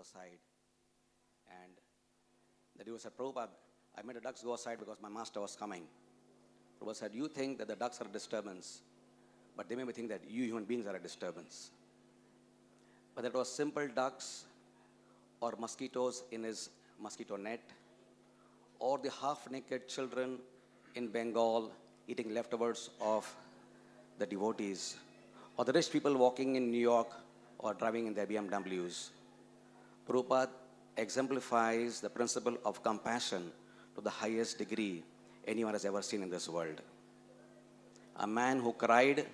aside. And the devotee said, Prabhupada, I made the ducks go aside because my master was coming. Prabhupada said, you think that the ducks are a disturbance, but they may think that you human beings are a disturbance. Whether it was simple ducks or mosquitoes in his mosquito net, or the half-naked children in Bengal eating leftovers of the devotees, or the rich people walking in New York or driving in their BMWs, Prabhupada exemplifies the principle of compassion to the highest degree anyone has ever seen in this world. A man who cried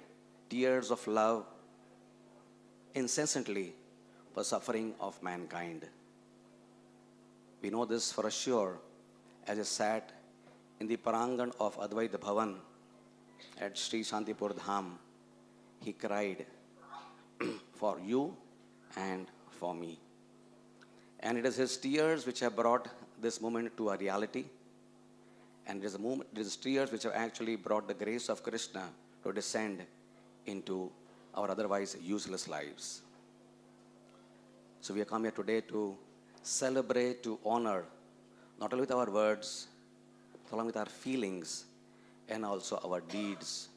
tears of love incessantly for suffering of mankind. We know this for sure as he sat in the Parangan of Advaita Bhavan at Sri Shantipur Dham. He cried for you and for me. And it is his tears which have brought this moment to a reality. And it is tears which have actually brought the grace of Krishna to descend into our otherwise useless lives. So we have come here today to celebrate, to honor, not only with our words, but along with our feelings and also our deeds,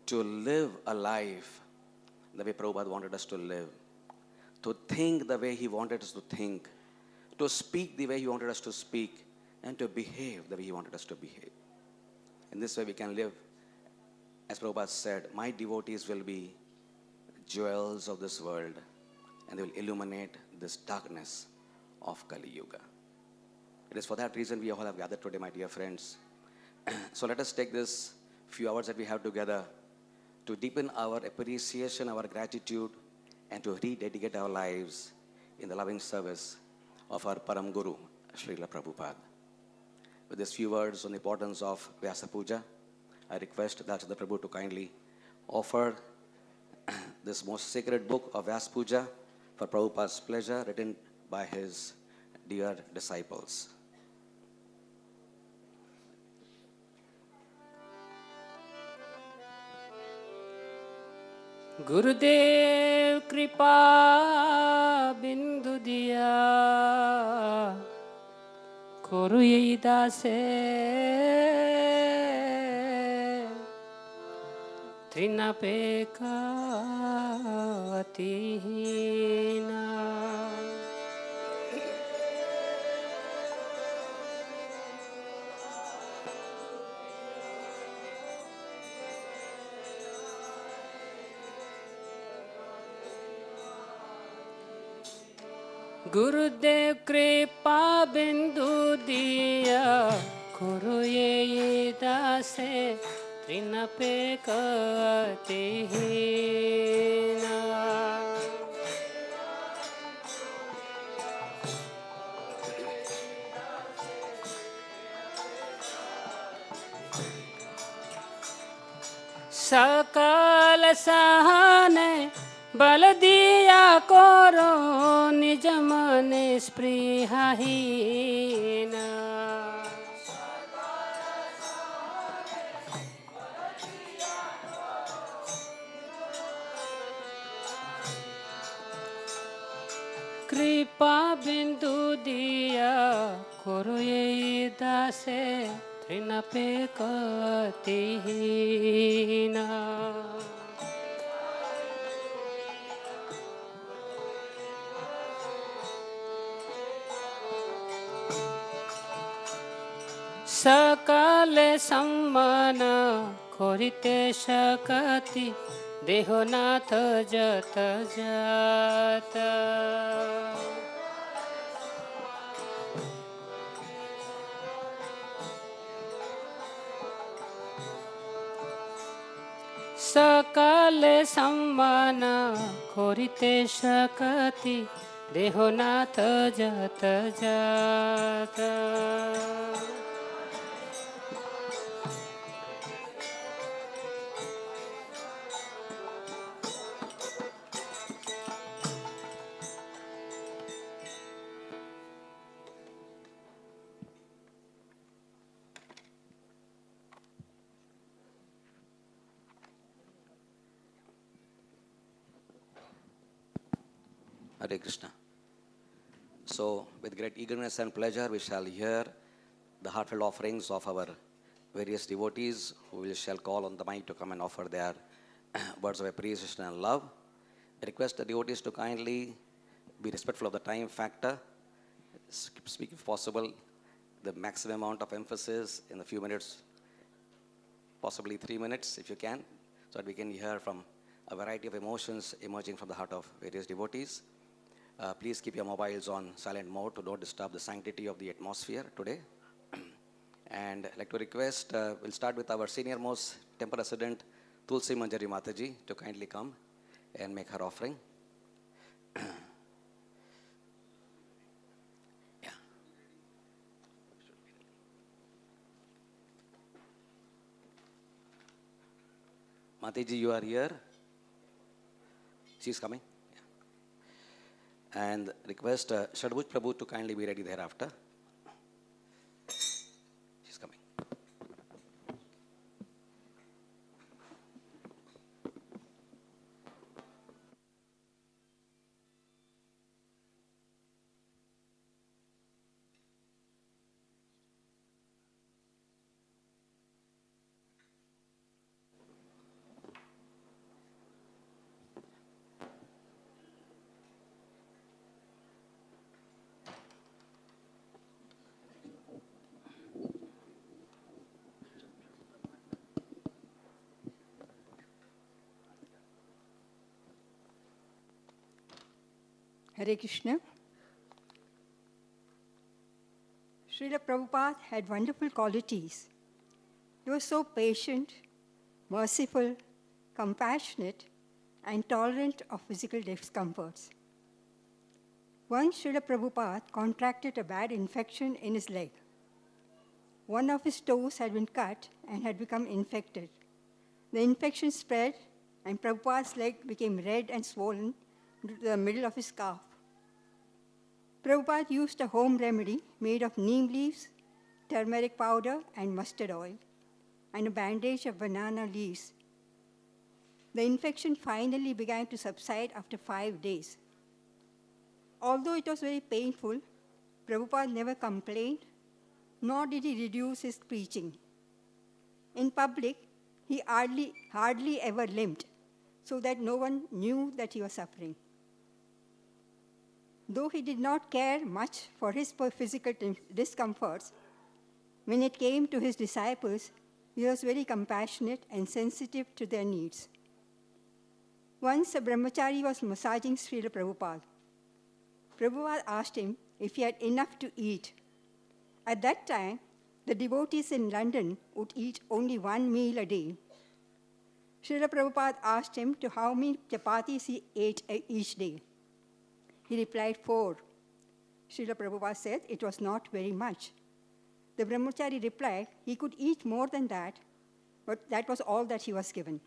to live a life the way Prabhupada wanted us to live, to think the way he wanted us to think, to speak the way he wanted us to speak, and to behave the way he wanted us to behave. In this way we can live, as Prabhupada said, my devotees will be jewels of this world, and they will illuminate this darkness of Kali Yuga. It is for that reason we all have gathered today, my dear friends. So let us take this few hours that we have together to deepen our appreciation, our gratitude, and to rededicate our lives in the loving service of our Param Guru, Srila Prabhupada. With these few words on the importance of Vyasa Puja, I request Darshan Prabhu to kindly offer this most sacred book of Vyasa Puja for Prabhupada's pleasure, written by his dear disciples. Gurudev Kripa Bindu Diya Koru Yei Dase Trinapeka Atihina. Gurudev Kripa Bindu Diya Kuru Ye Dase Trinapeka Atihina. Sakal Sahane Bal diya koro nij mane sprihahina. Kripa bindu diya koro ye dase trinapeka atihina. Sakale sammana korite shakati dehonatha jata jata. Sakale sammana korite shakati dehonatha jata jata. Hare Krishna. So, with great eagerness and pleasure, we shall hear the heartfelt offerings of our various devotees who shall call on the mic to come and offer their words of appreciation and love. I request the devotees to kindly be respectful of the time factor. Speak, if possible, the maximum amount of emphasis in a few minutes, possibly 3 minutes if you can, so that we can hear from a variety of emotions emerging from the heart of various devotees. Please keep your mobiles on silent mode to don't disturb the sanctity of the atmosphere today. And I'd like to request, we'll start with our senior most temple resident, Tulsi Manjari Mataji, to kindly come and make her offering. Mataji, you are here. She's coming. Yeah. And request Shadbhuj Prabhu to kindly be ready thereafter. She's coming. Hare Krishna. Srila Prabhupada had wonderful qualities. He was so patient, merciful, compassionate, and tolerant of physical discomforts. Once Srila Prabhupada contracted a bad infection in his leg. One of his toes had been cut and had become infected. The infection spread, and Prabhupada's leg became red and swollen to the middle of his calf. Prabhupada used a home remedy made of neem leaves, turmeric powder, and mustard oil, and a bandage of banana leaves. The infection finally began to subside after 5 days. Although it was very painful, Prabhupada never complained, nor did he reduce his preaching. In public, he hardly ever limped, so that no one knew that he was suffering. Though he did not care much for his physical discomforts, when it came to his disciples, he was very compassionate and sensitive to their needs. Once a brahmachari was massaging Srila Prabhupada. Prabhupada asked him if he had enough to eat. At that time, the devotees in London would eat only 1 meal a day. Srila Prabhupada asked him to how many chapatis he ate each day. He replied 4. Srila Prabhupada said it was not very much. The brahmachari replied he could eat more than that, but that was all that he was given.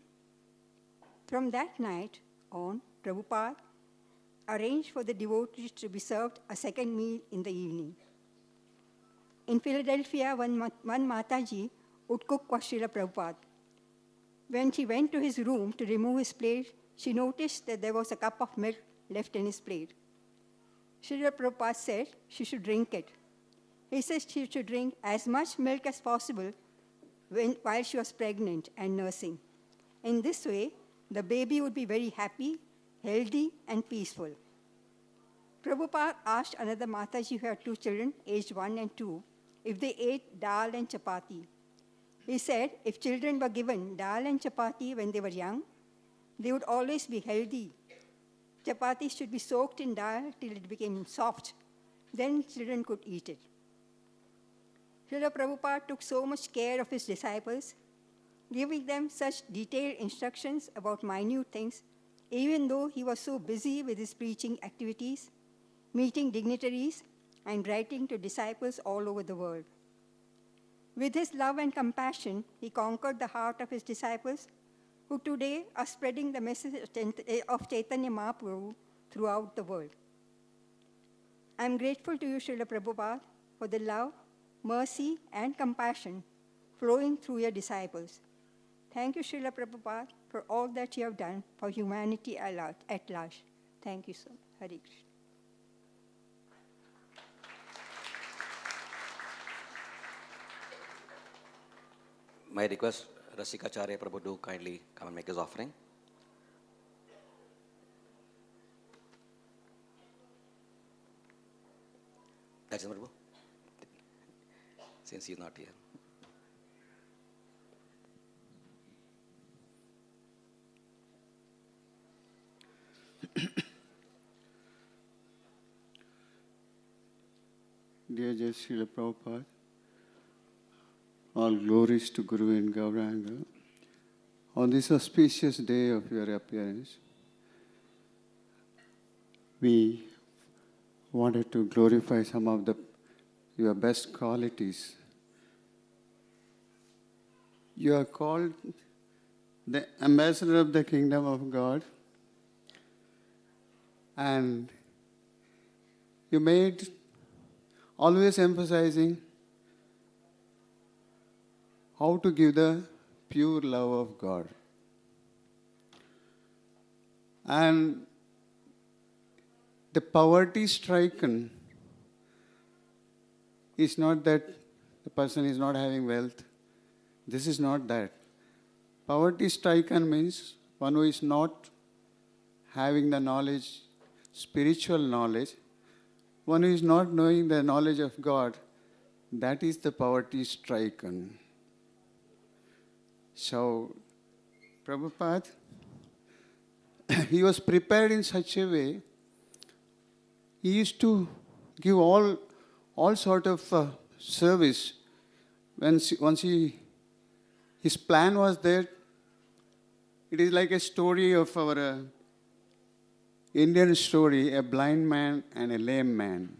From that night on, Prabhupada arranged for the devotees to be served a second meal in the evening. In Philadelphia, one Mataji would cook for Srila Prabhupada. When she went to his room to remove his plate, she noticed that there was a cup of milk left in his plate. Srila Prabhupada said she should drink it. He said she should drink as much milk as possible while she was pregnant and nursing. In this way, the baby would be very happy, healthy, and peaceful. Prabhupada asked another Mataji who had 2 children, aged 1 and 2, if they ate dal and chapati. He said if children were given dal and chapati when they were young, they would always be healthy. Chapati should be soaked in dal till it became soft. Then children could eat it. Srila Prabhupada took so much care of his disciples, giving them such detailed instructions about minute things, even though he was so busy with his preaching activities, meeting dignitaries, and writing to disciples all over the world. With his love and compassion, he conquered the heart of his disciples, who today are spreading the message of Chaitanya Mahaprabhu throughout the world. I am grateful to you, Srila Prabhupada, for the love, mercy, and compassion flowing through your disciples. Thank you, Srila Prabhupada, for all that you have done for humanity at large. Thank you so much. Hare Krishna. My request, Rasikacharya Prabhu, do kindly come and make his offering. That's it, Prabhu. Since he's not here. Dear Jai Srila Prabhupada, all glories to Guru and Gauranga. On this auspicious day of your appearance, we wanted to glorify some of your best qualities. You are called the ambassador of the kingdom of God, and you made always emphasizing how to give the pure love of God. And the poverty stricken is not that the person is not having wealth. This is not that. Poverty stricken means one who is not having the knowledge, spiritual knowledge, one who is not knowing the knowledge of God, that is the poverty stricken. So, Prabhupada, he was prepared in such a way, he used to give all sort of service. Once his plan was there, it is like a story of our Indian story, a blind man and a lame man.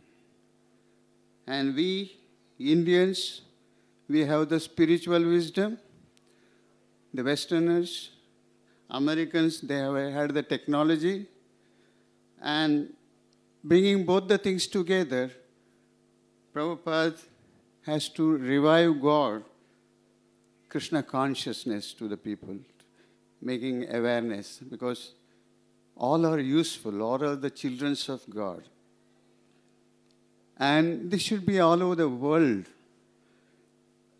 And we, Indians, we have the spiritual wisdom. The Westerners, Americans, they have had the technology. And bringing both the things together, Prabhupada has to revive God, Krishna consciousness to the people, making awareness, because all are useful, all are the children of God. And this should be all over the world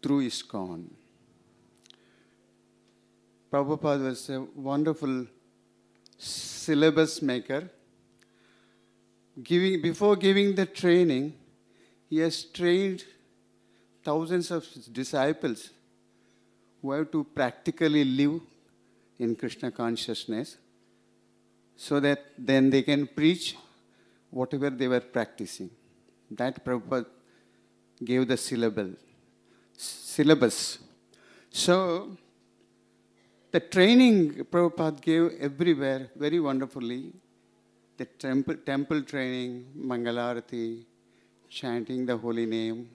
through ISKCON. Prabhupada was a wonderful syllabus maker. Before giving the training, he has trained thousands of disciples who have to practically live in Krishna consciousness, so that then they can preach whatever they were practicing. That Prabhupada gave the syllabus. So, the training Prabhupada gave everywhere very wonderfully. The temple training, Mangalarati, chanting the holy name,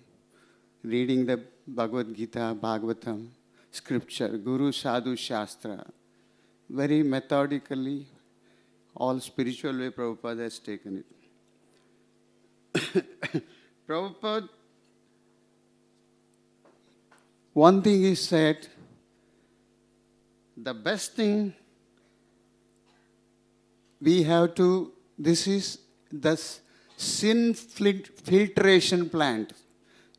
reading the Bhagavad-Gita, Bhagavatam, scripture, Guru Sadhu Shastra. Very methodically, all spiritual way Prabhupada has taken it. Prabhupada, one thing is said, the best thing we have to, this is the sin filtration plant.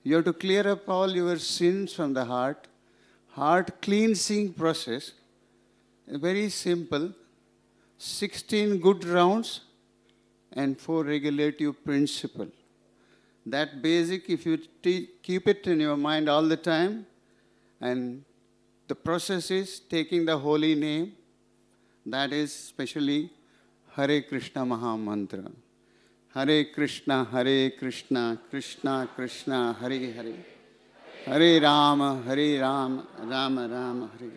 You have to clear up all your sins from the heart cleansing process, very simple, 16 good rounds and 4 regulative principles. That basic, if you keep it in your mind all the time, and the process is taking the holy name, that is especially Hare Krishna Maha Mantra. Hare Krishna, Krishna Krishna, Hare Hare. Hare Rama, Rama Rama, Hare.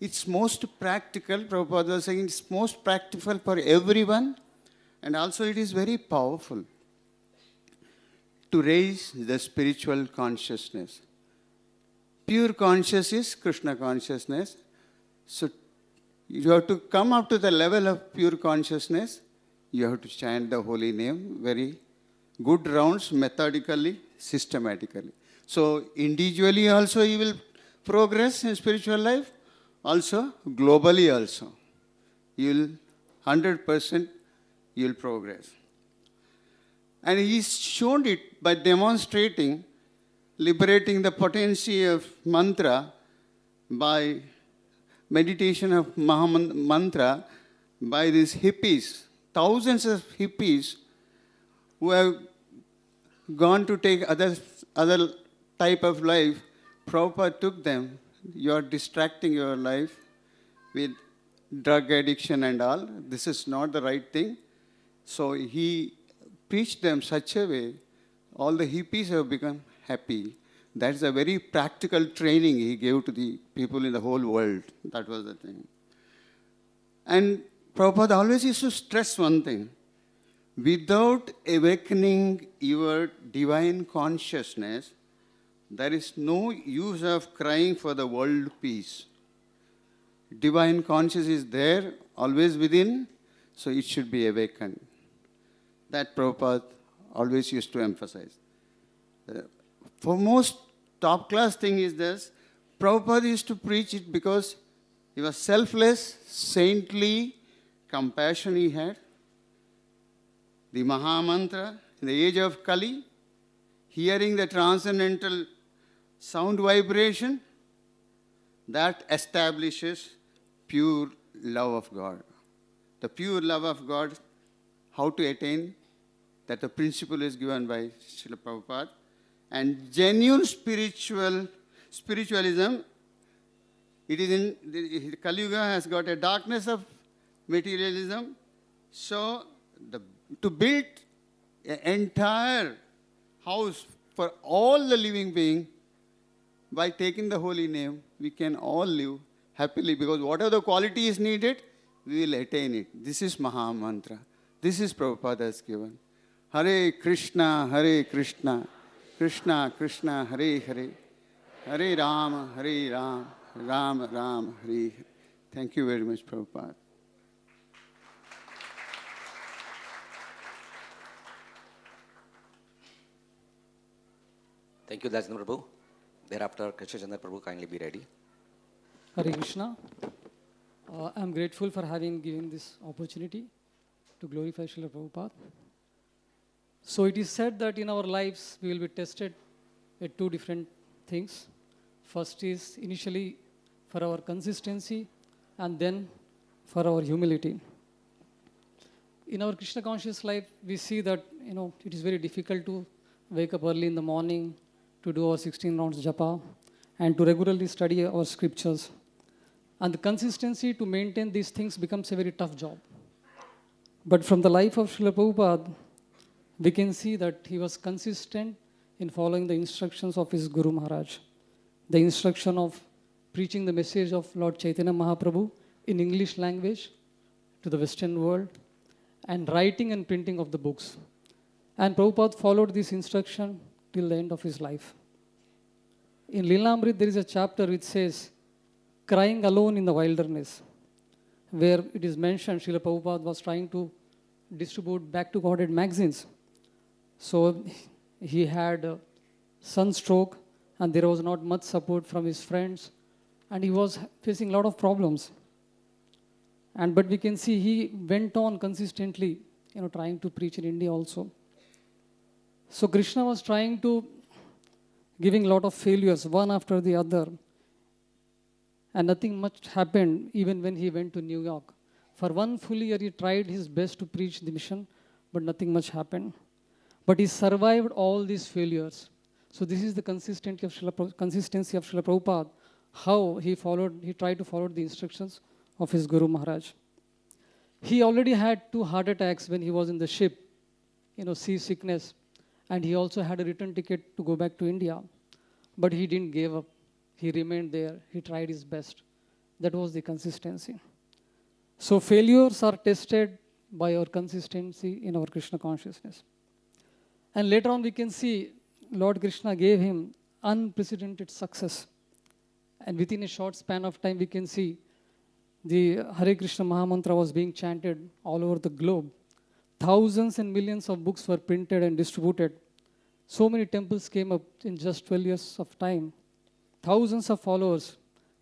It's most practical, Prabhupada was saying, it's most practical for everyone, and also it is very powerful to raise the spiritual consciousness. Pure consciousness is Krishna consciousness. So you have to come up to the level of pure consciousness. You have to chant the holy name, very good rounds, methodically, systematically. So individually also you will progress in spiritual life, also globally also. You will 100% you will progress. And he's shown it by demonstrating, liberating the potency of mantra by meditation of Mantra by these hippies, thousands of hippies who have gone to take other type of life. Prabhupada took them. You are distracting your life with drug addiction and all. This is not the right thing. So he preached them such a way, all the hippies have become happy. That's a very practical training he gave to the people in the whole world. That was the thing. And Prabhupada always used to stress one thing. Without awakening your divine consciousness, there is no use of crying for the world peace. Divine consciousness is there, always within, so it should be awakened. That Prabhupada always used to emphasize. The foremost top-class thing is this. Prabhupada used to preach it because he was selfless, saintly, compassion he had. The Maha Mantra, in the age of Kali, hearing the transcendental sound vibration, that establishes pure love of God. The pure love of God, how to attain, that the principle is given by Srila Prabhupada. And genuine spiritualism, it is in, the Kali Yuga has got a darkness of materialism. So to build an entire house for all the living beings, by taking the holy name, we can all live happily, because whatever the quality is needed, we will attain it. This is Maha Mantra. This is Prabhupada has given. Hare Krishna, Krishna Krishna, Hare Hare, Hare Rama, Rama Rama, Hare Hare. Thank you very much, Prabhupada. Thank you, Darshan Prabhu. Thereafter, Krishna Chandra Prabhu, kindly be ready. Hare Krishna. I am grateful for having given this opportunity to glorify Srila Prabhupada. So it is said that in our lives we will be tested at two different things. First is initially for our consistency, and then for our humility. In our Krishna conscious life, we see that it is very difficult to wake up early in the morning, to do our 16 rounds japa, and to regularly study our scriptures. And the consistency to maintain these things becomes a very tough job. But from the life of Srila Prabhupada, we can see that he was consistent in following the instructions of his Guru Maharaj. The instruction of preaching the message of Lord Chaitanya Mahaprabhu in English language to the Western world, and writing and printing of the books. And Prabhupada followed this instruction till the end of his life. In Lilamrit, there is a chapter which says, crying alone in the wilderness, where it is mentioned Srila Prabhupada was trying to distribute Back to Godhead magazines. So he had sunstroke, and there was not much support from his friends, and he was facing a lot of problems. But we can see he went on consistently, trying to preach in India also. So Krishna was trying to giving a lot of failures, one after the other. And nothing much happened even when he went to New York. For 1 full year, he tried his best to preach the mission, but nothing much happened. But he survived all these failures. So this is the consistency of Srila Prabhupada, how he tried to follow the instructions of his Guru Maharaj. He already had 2 heart attacks when he was in the ship, seasickness. And he also had a return ticket to go back to India. But he didn't give up. He remained there. He tried his best. That was the consistency. So failures are tested by our consistency in our Krishna consciousness. And later on we can see Lord Krishna gave him unprecedented success. And within a short span of time we can see the Hare Krishna Mahamantra was being chanted all over the globe. Thousands and millions of books were printed and distributed. So many temples came up in just 12 years of time. Thousands of followers,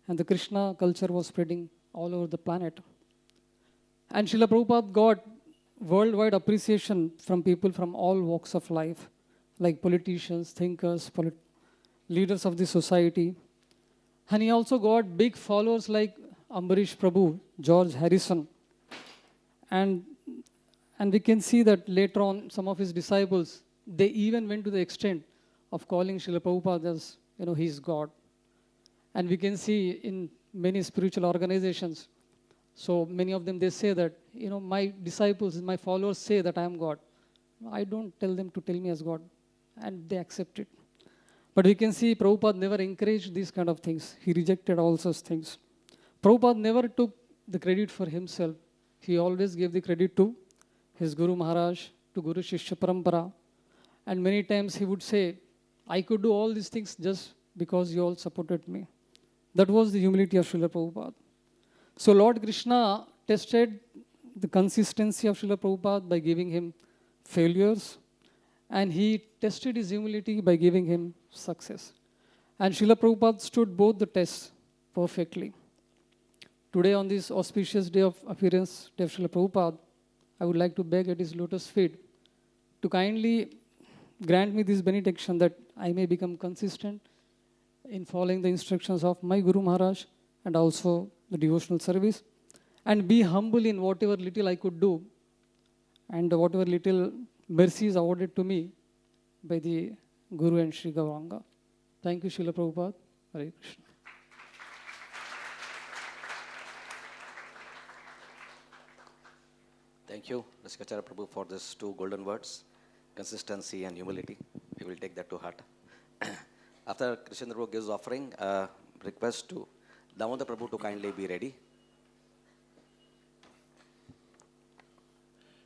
and the Krishna culture was spreading all over the planet. And Srila Prabhupada got worldwide appreciation from people from all walks of life, like politicians, thinkers, leaders of the society. And he also got big followers like Ambarish Prabhu, George Harrison. And we can see that later on, some of his disciples, they even went to the extent of calling Srila Prabhupada as, he's God. And we can see in many spiritual organizations, so many of them, they say that, my disciples, my followers say that I am God. I don't tell them to tell me as God, and they accept it. But we can see Prabhupada never encouraged these kind of things. He rejected all such things. Prabhupada never took the credit for himself. He always gave the credit to his Guru Maharaj, to Guru Shishya Parampara. And many times he would say, I could do all these things just because you all supported me. That was the humility of Srila Prabhupada. So Lord Krishna tested the consistency of Srila Prabhupada by giving him failures, and he tested his humility by giving him success. And Srila Prabhupada stood both the tests perfectly. Today, on this auspicious day of appearance of Srila Prabhupada, I would like to beg at his lotus feet to kindly grant me this benediction that I may become consistent in following the instructions of my Guru Maharaj and also the devotional service, and be humble in whatever little I could do and whatever little mercy is awarded to me by the Guru and Sri Gauranga. Thank you, Srila Prabhupada. Hare Krishna. Thank you, Acharya Prabhu, for these two golden words, consistency and humility. We will take that to heart. After Krishnendra Prabhu gives offering, request to Damodar Prabhu to kindly be ready.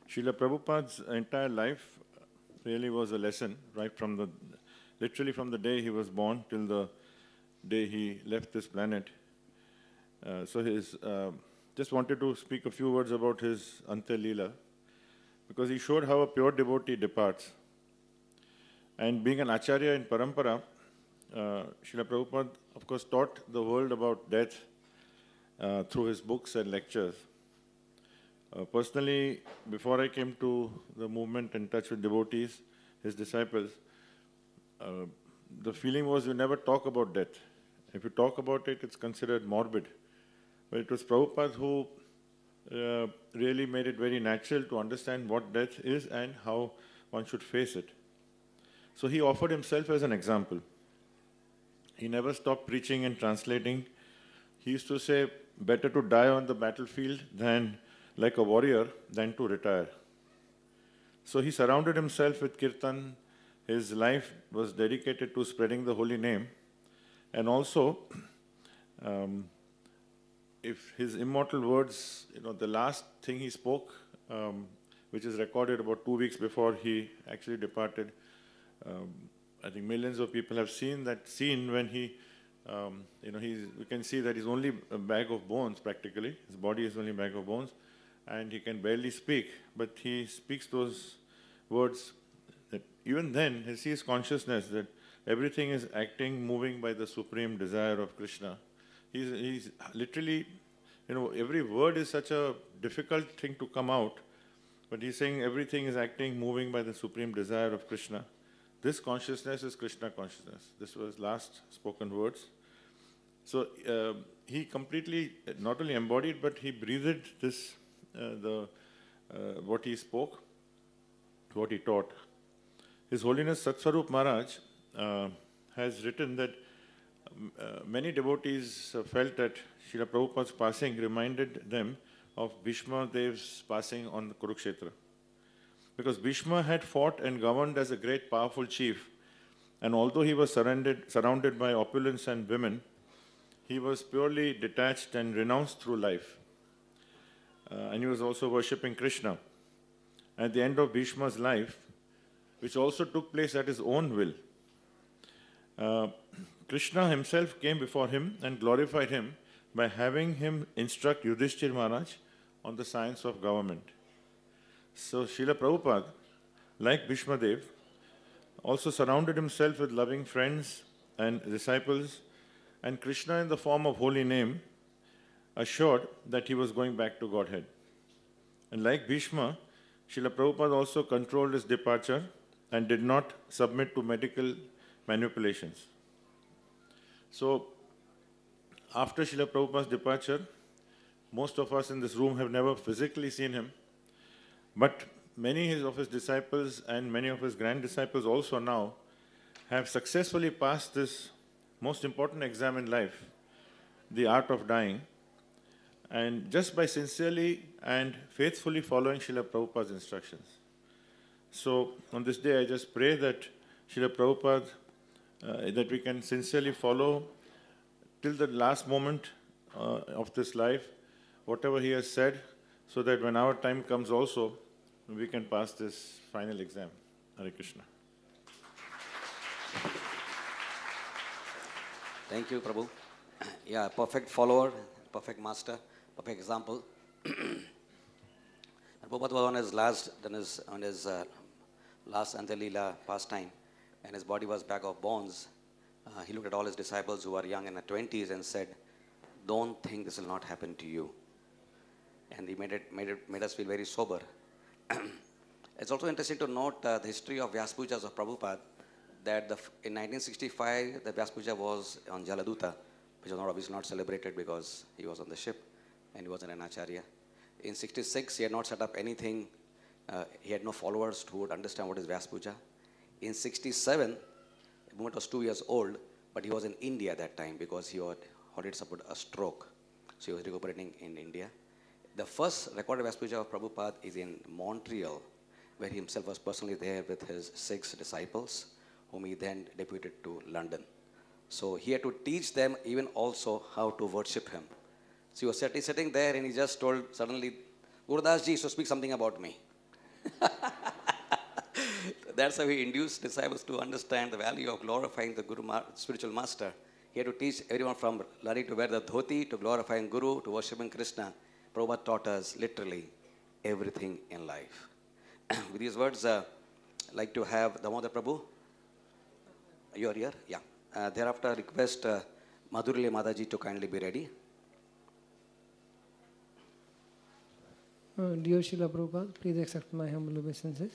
Srila Prabhupada's entire life really was a lesson, right from literally from the day he was born till the day he left this planet. Just wanted to speak a few words about his Ante Leela, because he showed how a pure devotee departs. And being an Acharya in Parampara, Srila Prabhupada, of course, taught the world about death through his books and lectures. Personally, before I came to the movement in touch with devotees, his disciples, the feeling was you never talk about death. If you talk about it, it's considered morbid. But it was Prabhupada who really made it very natural to understand what death is and how one should face it. So he offered himself as an example. He never stopped preaching and translating. He used to say, better to die on the battlefield than like a warrior than to retire. So he surrounded himself with kirtan. His life was dedicated to spreading the holy name. And also, if his immortal words, the last thing he spoke, which is recorded about 2 weeks before he actually departed, I think millions of people have seen that scene when we can see that he's only a bag of bones practically. His body is only a bag of bones, and he can barely speak, but he speaks those words that even then he sees consciousness that everything is acting, moving by the supreme desire of Krishna. He's literally, every word is such a difficult thing to come out, but he's saying everything is acting, moving by the supreme desire of Krishna. This consciousness is Krishna consciousness. This was last spoken words. So he completely not only embodied, but he breathed this, what he spoke, what he taught. His Holiness Satsvarup Maharaj has written that many devotees felt that Srila Prabhupada's passing reminded them of Bhishma Dev's passing on the Kurukshetra. Because Bhishma had fought and governed as a great powerful chief, and although he was surrounded by opulence and women, he was purely detached and renounced through life. And he was also worshipping Krishna. At the end of Bhishma's life, which also took place at his own will, Krishna himself came before him and glorified him by having him instruct Yudhishthir Maharaj on the science of government. So Srila Prabhupada, like Bhishma Dev, also surrounded himself with loving friends and disciples, and Krishna in the form of holy name assured that he was going back to Godhead. And like Bhishma, Srila Prabhupada also controlled his departure and did not submit to medical manipulations. So after Srila Prabhupada's departure, most of us in this room have never physically seen him, but many of his disciples and many of his grand disciples also now have successfully passed this most important exam in life, the art of dying, and just by sincerely and faithfully following Srila Prabhupada's instructions. So on this day, I just pray that Srila Prabhupada, that we can sincerely follow till the last moment of this life, whatever he has said, so that when our time comes also, we can pass this final exam. Hare Krishna. Thank you, Prabhu. Yeah, perfect follower, perfect master, perfect example. Prabhupada was on his last Anjalila pastime, and his body was bag of bones. He looked at all his disciples who were young in their 20s and said, "Don't think this will not happen to you." And he made us feel very sober. It's also interesting to note the history of Vyasa Pujas of Prabhupada, that in 1965, the Vyasa Puja was on Jaladuta, which was obviously not celebrated because he was on the ship and he wasn't an acharya. In 66, he had not set up anything. He had no followers who would understand what is Vyasa Puja. In 67, the movement was 2 years old, but he was in India at that time because he had suffered a stroke. So he was recuperating in India. The first recorded Vyasa Puja of Prabhupada is in Montreal, where he himself was personally there with his 6 disciples, whom he then deputed to London. So he had to teach them even also how to worship him. So he was sitting there and he just told suddenly, "Gurudas ji, so speak something about me." That's how he induced disciples to understand the value of glorifying the spiritual master. He had to teach everyone from learning to wear the dhoti, to glorifying Guru, to worshipping Krishna. Prabhupada taught us literally everything in life. With these words, I'd like to have Damodar Prabhu. You are here? Yeah. Thereafter, request Madhurili Mataji to kindly be ready. Dear Srila Prabhupada, please accept my humble obeisances.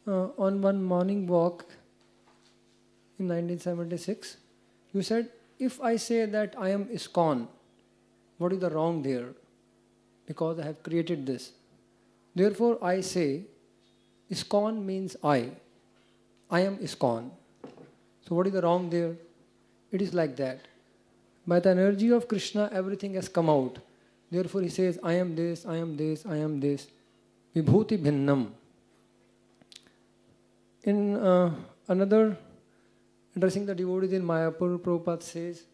On one morning walk in 1976, you said, "If I say that I am ISKCON, what is the wrong there? Because I have created this. Therefore, I say, ISKCON means I. I am ISKCON. So what is the wrong there? It is like that. By the energy of Krishna, everything has come out. Therefore, he says, I am this, I am this, I am this. Vibhuti bhinnam." In another, addressing the devotees in Mayapur, Prabhupada says,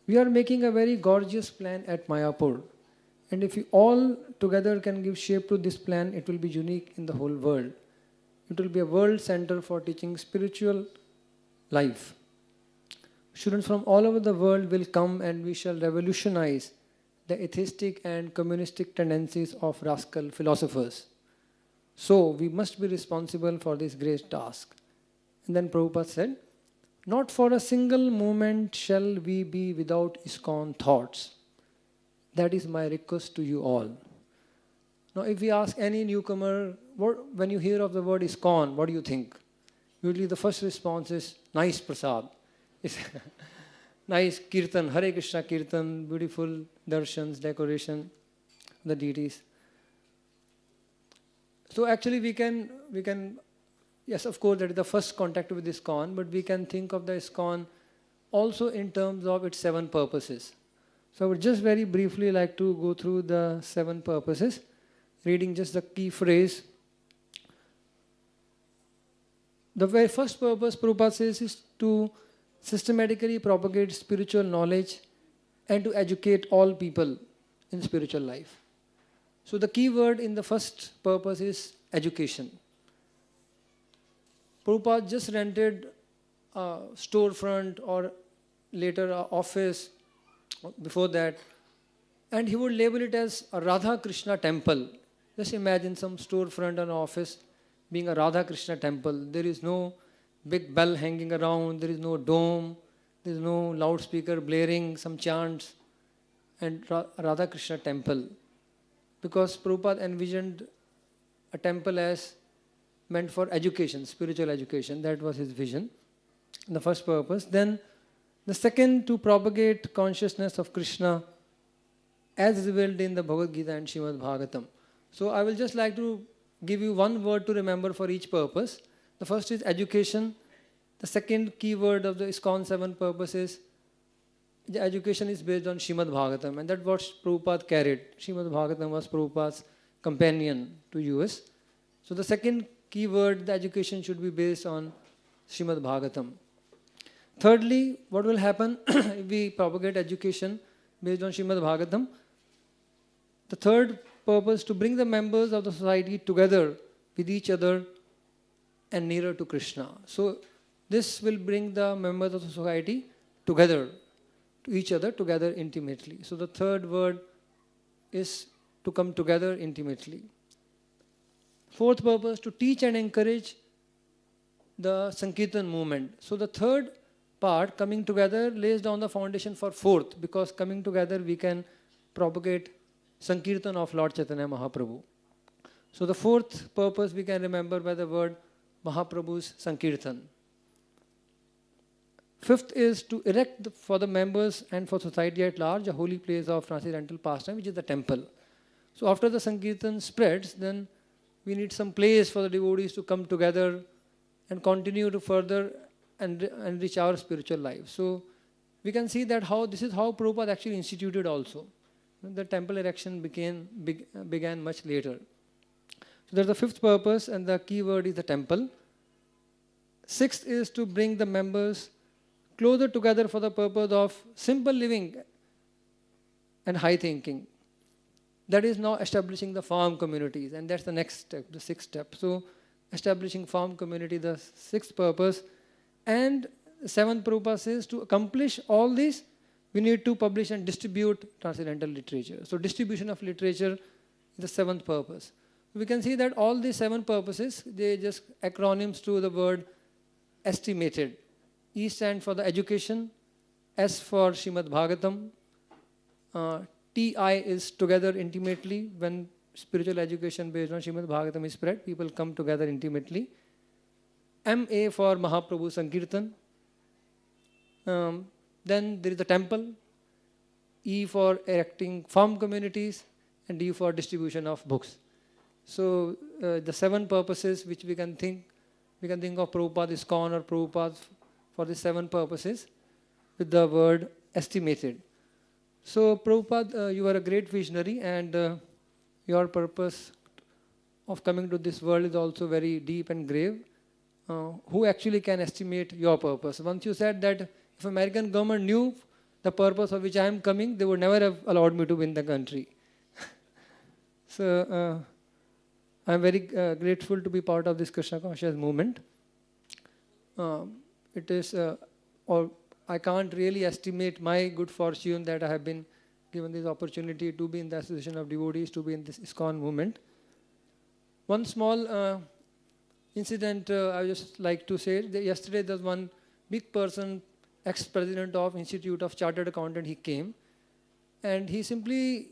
"We are making a very gorgeous plan at Mayapur. And if we all together can give shape to this plan, it will be unique in the whole world. It will be a world center for teaching spiritual life. Students from all over the world will come and we shall revolutionize the atheistic and communistic tendencies of rascal philosophers. So we must be responsible for this great task." And then Prabhupada said, "Not for a single moment shall we be without ISKCON thoughts. That is my request to you all." Now if we ask any newcomer, when you hear of the word ISKCON, what do you think? Usually the first response is, nice prasad. It's nice kirtan, Hare Krishna kirtan, beautiful darshans, decoration, the deities. So actually we can, yes, of course, that is the first contact with ISKCON, but we can think of the ISKCON also in terms of its 7 purposes. So I would just very briefly like to go through the 7 purposes, reading just the key phrase. The very first purpose, Prabhupada says, is to systematically propagate spiritual knowledge and to educate all people in spiritual life. So the key word in the first purpose is education. Prabhupada just rented a storefront or later an office before that, and he would label it as a Radha Krishna temple. Just imagine some storefront and office being a Radha Krishna temple. There is no big bell hanging around, there is no dome, there is no loudspeaker blaring some chants, and Radha Krishna temple. Because Prabhupada envisioned a temple as meant for education, spiritual education. That was his vision, the first purpose. Then The second, to propagate consciousness of Krishna as revealed in the Bhagavad-Gita and Srimad Bhagavatam. So I will just like to give you one word to remember for each purpose. The first is education. The second key word of the ISKCON 7 purposes, the education is based on Srimad Bhagavatam, and that's what Prabhupada carried. Srimad Bhagavatam was Prabhupada's companion to US. So the second key word, the education should be based on Srimad Bhagavatam. Thirdly, what will happen if we propagate education based on Srimad Bhagavatam? The third purpose, to bring the members of the society together with each other and nearer to Krishna. So this will bring the members of the society together, to each other, together intimately. So the third word is to come together intimately. Fourth purpose, to teach and encourage the Sankirtan movement. So the third part, coming together, lays down the foundation for fourth, because coming together we can propagate Sankirtan of Lord Chaitanya Mahaprabhu. So the fourth purpose we can remember by the word Mahaprabhu's Sankirtan. Fifth is to erect for the members and for society at large a holy place of transcendental pastime, which is the temple. So after the Sankirtan spreads, then we need some place for the devotees to come together and continue to further and enrich our spiritual life. So we can see that this is how Prabhupada actually instituted also. The temple erection began much later. So that's the fifth purpose, and the key word is the temple. Sixth is to bring the members closer together for the purpose of simple living and high thinking. That is now establishing the farm communities, and that's the next step, the sixth step. So establishing farm community, the sixth purpose. And the seventh purpose says, to accomplish all this, we need to publish and distribute transcendental literature. So distribution of literature is the seventh purpose. We can see that all these seven purposes, they just acronyms to the word estimated. E stands for the education, S for Srimad Bhagavatam, TI is together intimately. When spiritual education based on Srimad Bhagavatam is spread, people come together intimately. MA for Mahaprabhu Sankirtan. Then there is the temple. E for erecting farm communities, and D for distribution of books. So the seven purposes which we can think of Prabhupada ISKCON or Prabhupada for the seven purposes with the word estimated. So Prabhupada, you are a great visionary, and your purpose of coming to this world is also very deep and grave. Who actually can estimate your purpose? Once you said that if American government knew the purpose of which I am coming, they would never have allowed me to win the country. So I am very grateful to be part of this Krishna conscious movement. It is, or I can't really estimate my good fortune that I have been given this opportunity to be in the association of devotees, to be in this ISKCON movement. One small incident I would just like to say. Yesterday there was one big person, ex-president of Institute of Chartered Accountant, he came, and he simply,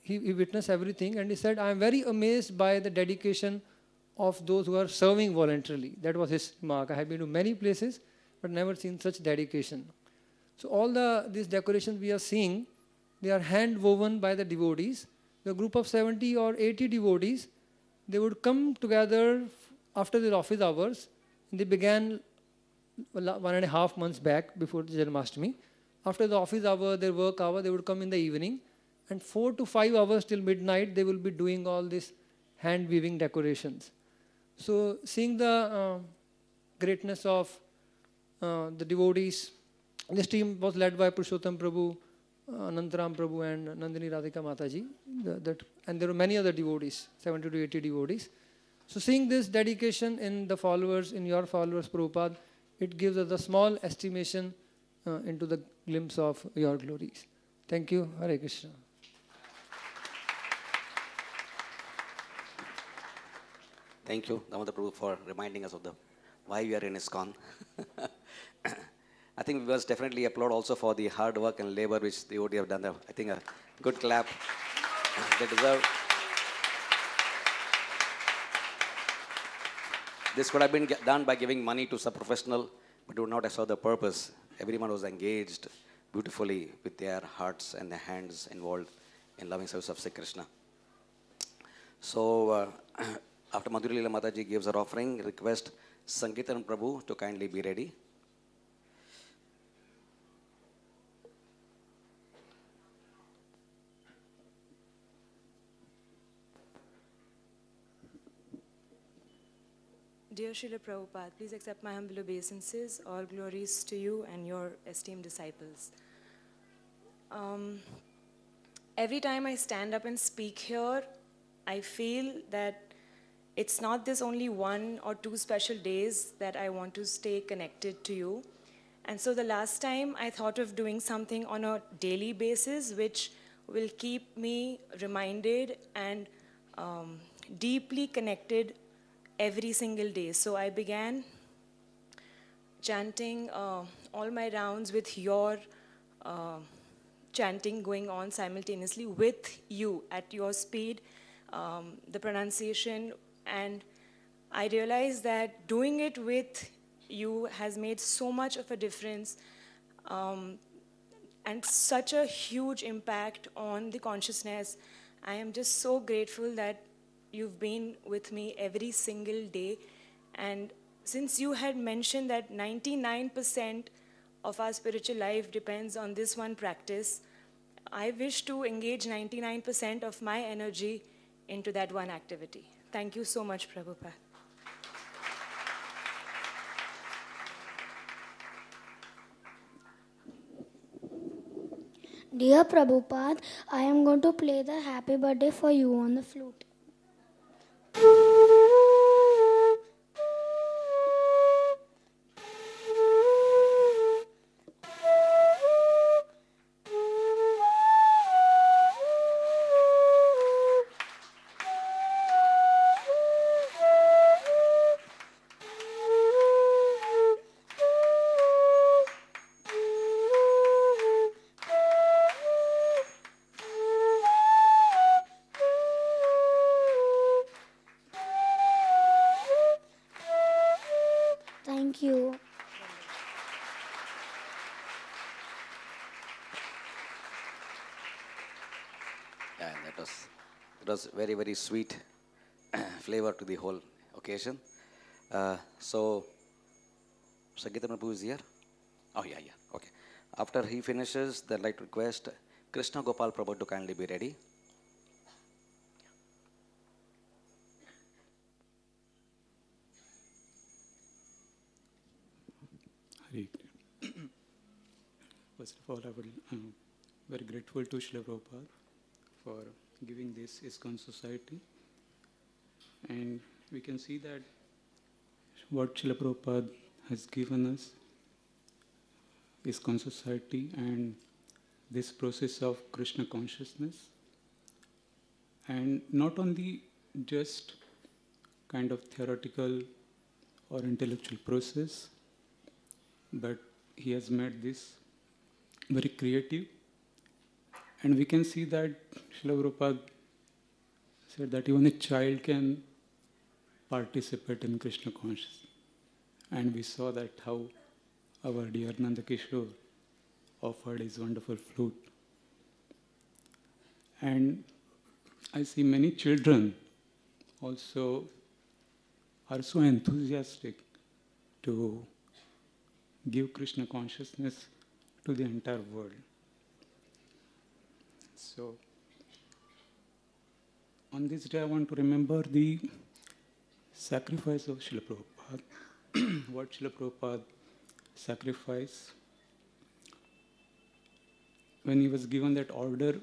he witnessed everything, and he said, I am very amazed by the dedication of those who are serving voluntarily. That was his remark. I have been to many places, but never seen such dedication. So all these decorations we are seeing, they are hand woven by the devotees. The group of 70 or 80 devotees, they would come together after their office hours. They began 1.5 months back before the Janmashtami. After the office hour, their work hour, they would come in the evening, and 4 to 5 hours till midnight, they will be doing all these hand weaving decorations. So seeing the greatness of the devotees, this team was led by Purushottam Prabhu, Anantaram Prabhu, and Nandini Radhika Mataji, and there were many other devotees, 70 to 80 devotees. So seeing this dedication in the followers, in your followers, Prabhupada, it gives us a small estimation into the glimpse of your glories. Thank you. Hare Krishna. Thank you, Damodar Prabhu, for reminding us of why we are in ISKCON. I think we must definitely applaud also for the hard work and labor which the devotee have done. I think a good clap they deserve. This could have been done by giving money to some professional, but would not have served the purpose. everyone was engaged beautifully with their hearts and their hands involved in loving service of Sri Krishna. So, after Madhuri Leela Mataji gives her offering, request Sangeetan Prabhu to kindly be ready. Dear Srila Prabhupada, please accept my humble obeisances. All glories to you and your esteemed disciples. Every time I stand up and speak here, I feel that it's not this only 1 or 2 special days that I want to stay connected to you. And so the last time I thought of doing something on a daily basis which will keep me reminded and deeply connected every single day. So I began chanting all my rounds with your chanting going on simultaneously with you at your speed, the pronunciation, and I realized that doing it with you has made so much of a difference and such a huge impact on the consciousness. I am just so grateful that you've been with me every single day. And since you had mentioned that 99% of our spiritual life depends on this one practice, I wish to engage 99% of my energy into that one activity. Thank you so much, Prabhupada. Dear Prabhupada, I am going to play the happy birthday for you on the flute. Thank you. Yeah, that was very, very sweet flavor to the whole occasion. So, Sangeetan Prabhu is here? Oh, yeah, okay. After he finishes, I'd like to request Krishna Gopal Prabhu to kindly be ready. First of all, I'm very grateful to Srila Prabhupada for giving this ISKCON society. And we can see that what Srila Prabhupada has given us, ISKCON society, and this process of Krishna consciousness. And not only just kind of theoretical or intellectual process, but he has made this very creative. And we can see that Srila Prabhupada said that even a child can participate in Krishna consciousness. And we saw that how our dear Nanda Kishore offered his wonderful flute. And I see many children also are so enthusiastic to give Krishna consciousness to the entire world. So, on this day I want to remember the sacrifice of Srila Prabhupada. What Srila Prabhupada sacrificed when he was given that order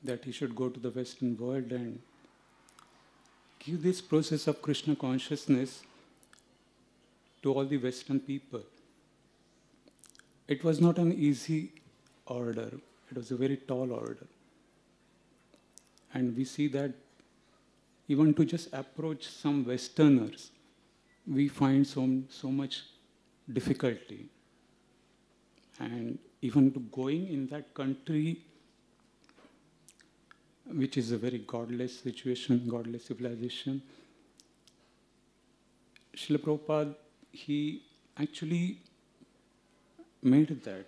that he should go to the Western world and give this process of Krishna consciousness to all the Western people. It was not an easy order. It was a very tall order. And we see that even to just approach some Westerners, we find so much difficulty. And even to going in that country, which is a very godless situation, godless civilization, Srila Prabhupada, he actually made that.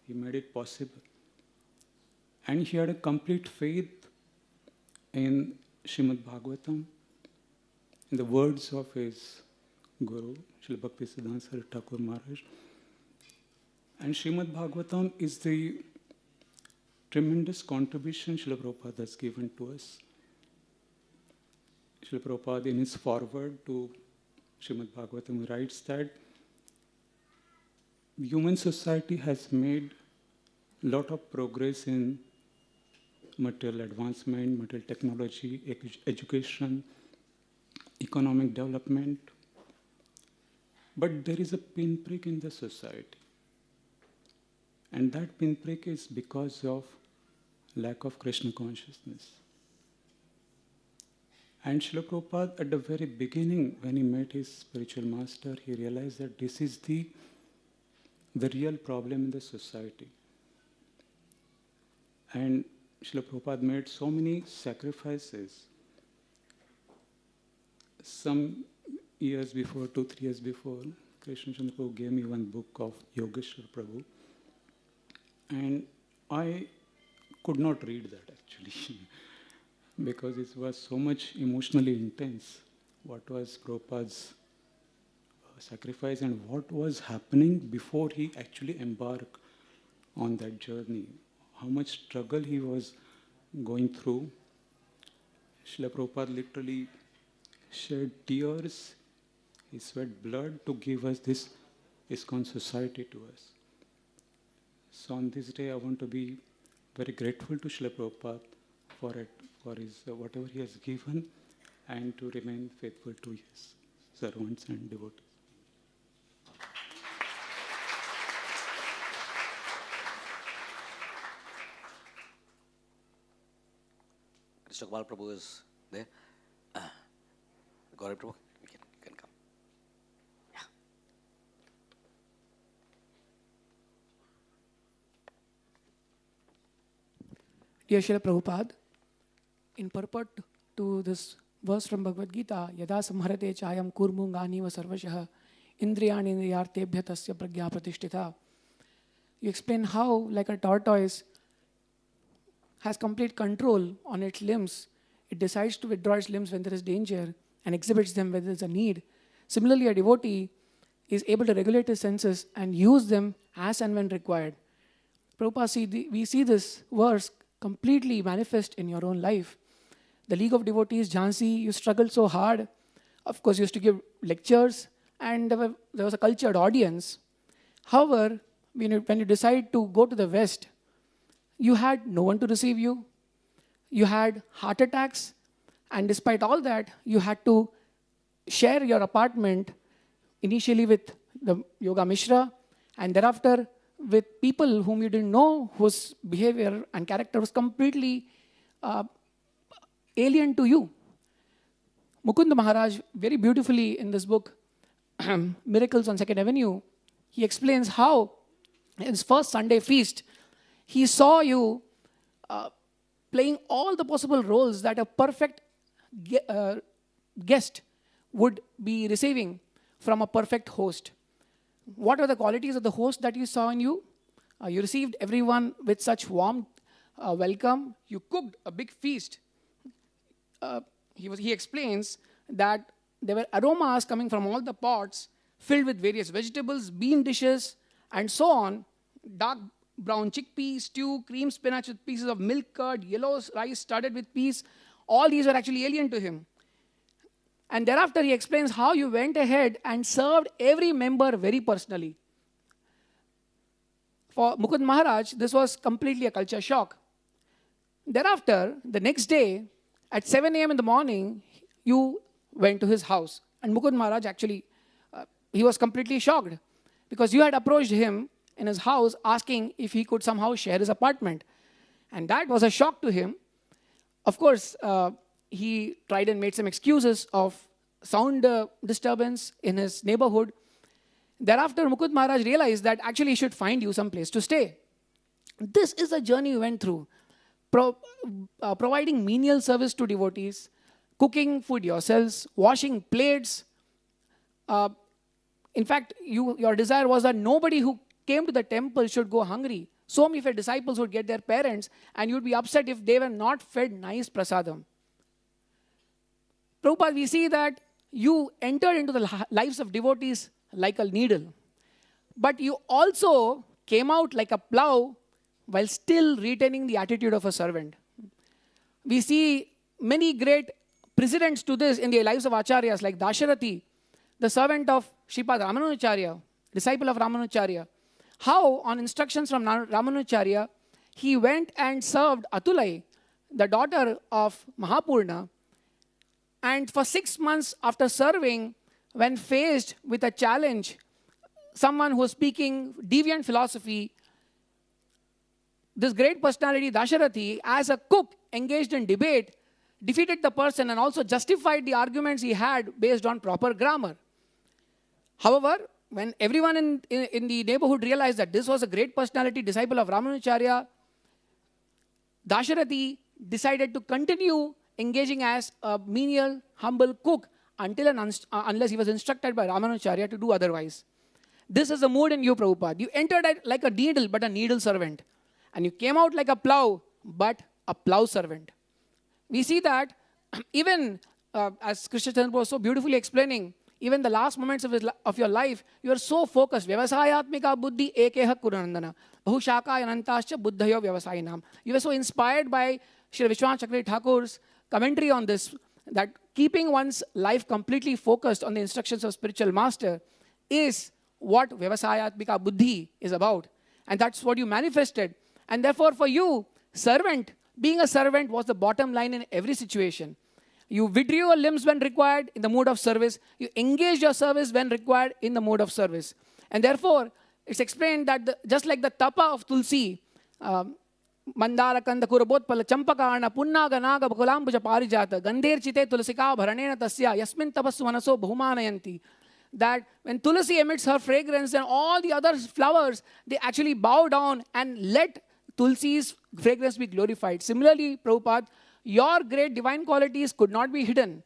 He made it possible. And he had a complete faith in Srimad Bhagavatam, in the words of his Guru, Srila Bhaktisiddhanta Saraswati Thakur Maharaj. And Srimad Bhagavatam is the tremendous contribution Srila Prabhupada has given to us. Srila Prabhupada, in his foreword to Srimad Bhagavatam, writes that human society has made a lot of progress in material advancement, material technology, education, economic development. But there is a pinprick in the society. And that pinprick is because of lack of Krishna consciousness. And Srila Prabhupada, at the very beginning, when he met his spiritual master, he realized that this is the real problem in the society. And Srila Prabhupada made so many sacrifices. Some years before, 2-3 years before, Krishna Chandra Prabhu gave me one book of Yogeshwar Prabhu. And I could not read that actually because it was so much emotionally intense. What was Prabhupada's sacrifice and what was happening before he actually embarked on that journey. How much struggle he was going through. Srila Prabhupada literally shed tears, he sweat blood to give us this ISKCON society to us. So on this day, I want to be very grateful to Srila Prabhupada for it, for his whatever he has given, and to remain faithful to his servants and devotees. Mr. Gopal Prabhu is there. Gauri Prabhu, you can come. Yeah. Dear Srila Prabhupada, in purport to this verse from Bhagavad-Gita, Yada samharate chayam kurmungani va sarvashah indriyani indriyartebhya tasya pragya pratishtita. You explain how, like a tortoise has complete control on its limbs, it decides to withdraw its limbs when there is danger and exhibits them when there is a need. Similarly, a devotee is able to regulate his senses and use them as and when required. Prabhupada, we see this verse completely manifest in your own life. The League of Devotees, Jhansi, you struggled so hard. Of course, you used to give lectures and there was a cultured audience. However, when you decide to go to the West, you had no one to receive you. You had heart attacks. And despite all that, you had to share your apartment initially with the Yoga Mishra and thereafter with people whom you didn't know, whose behavior and character was completely alien to you. Mukunda Maharaj, very beautifully in this book, Miracles on 2nd Avenue, he explains how in his first Sunday feast, he saw you playing all the possible roles that a perfect guest would be receiving from a perfect host. What are the qualities of the host that you saw in you? You received everyone with such warm welcome. You cooked a big feast. He explains that there were aromas coming from all the pots filled with various vegetables, bean dishes, and so on. Dark brown chickpea, stew, cream spinach with pieces of milk curd, yellow rice studded with peas. All these were actually alien to him. And thereafter he explains how you went ahead and served every member very personally. For Mukund Maharaj, this was completely a culture shock. Thereafter, the next day, at 7 a.m. in the morning, you went to his house. And Mukund Maharaj actually, he was completely shocked because you had approached him in his house asking if he could somehow share his apartment. And that was a shock to him. Of course, he tried and made some excuses of sound disturbance in his neighborhood. Thereafter, Mukund Maharaj realized that actually he should find you some place to stay. This is the journey you went through. Providing menial service to devotees, cooking food yourselves, washing plates. In fact, your desire was that nobody who came to the temple should go hungry. So many of your disciples would get their parents, and you'd be upset if they were not fed nice prasadam. Prabhupada, we see that you entered into the lives of devotees like a needle, but you also came out like a plow while still retaining the attitude of a servant. We see many great precedents to this in the lives of acharyas like Dasharati, the servant of Sripad Ramanujacharya, disciple of Ramanujacharya. How, on instructions from Ramanujacharya, he went and served Atulai, the daughter of Mahapurna, and for 6 months after serving, when faced with a challenge, someone who was speaking deviant philosophy, this great personality, Dasharati, as a cook engaged in debate, defeated the person and also justified the arguments he had based on proper grammar. However, when everyone in the neighborhood realized that this was a great personality, disciple of Ramanujacharya, Dasharati decided to continue engaging as a menial, humble cook until and unless he was instructed by Ramanujacharya to do otherwise. This is the mood in you, Prabhupada. You entered like a needle, but a needle servant. And you came out like a plow, but a plow servant. We see that even as Krishna Chandra was so beautifully explaining, even the last moments of your life, you are so focused. Vyavasayatmika buddhi ekeha kurandana. Bahushaka yanantascha buddhayo vyavasayinam. You were so inspired by Srila Vishwanath Chakravarti Thakur's commentary on this, that keeping one's life completely focused on the instructions of spiritual master is what Vyavasayatmika buddhi is about. And that's what you manifested. And therefore for you, servant, being a servant was the bottom line in every situation. You withdrew your limbs when required in the mode of service. You engaged your service when required in the mode of service. And therefore, it's explained that just like the tapa of Tulsi, Mandara Kanda Kurabotpala Champakarna Punnaga Naga Bakulambuja Parijata Gandher Chite Tulasika Bharanena Tasya Yasmin Tapasu Manaso Bhumanayanti, that when Tulasi emits her fragrance, and all the other flowers, they actually bow down and let Tulsi's fragrance be glorified. Similarly, Prabhupada, your great divine qualities could not be hidden,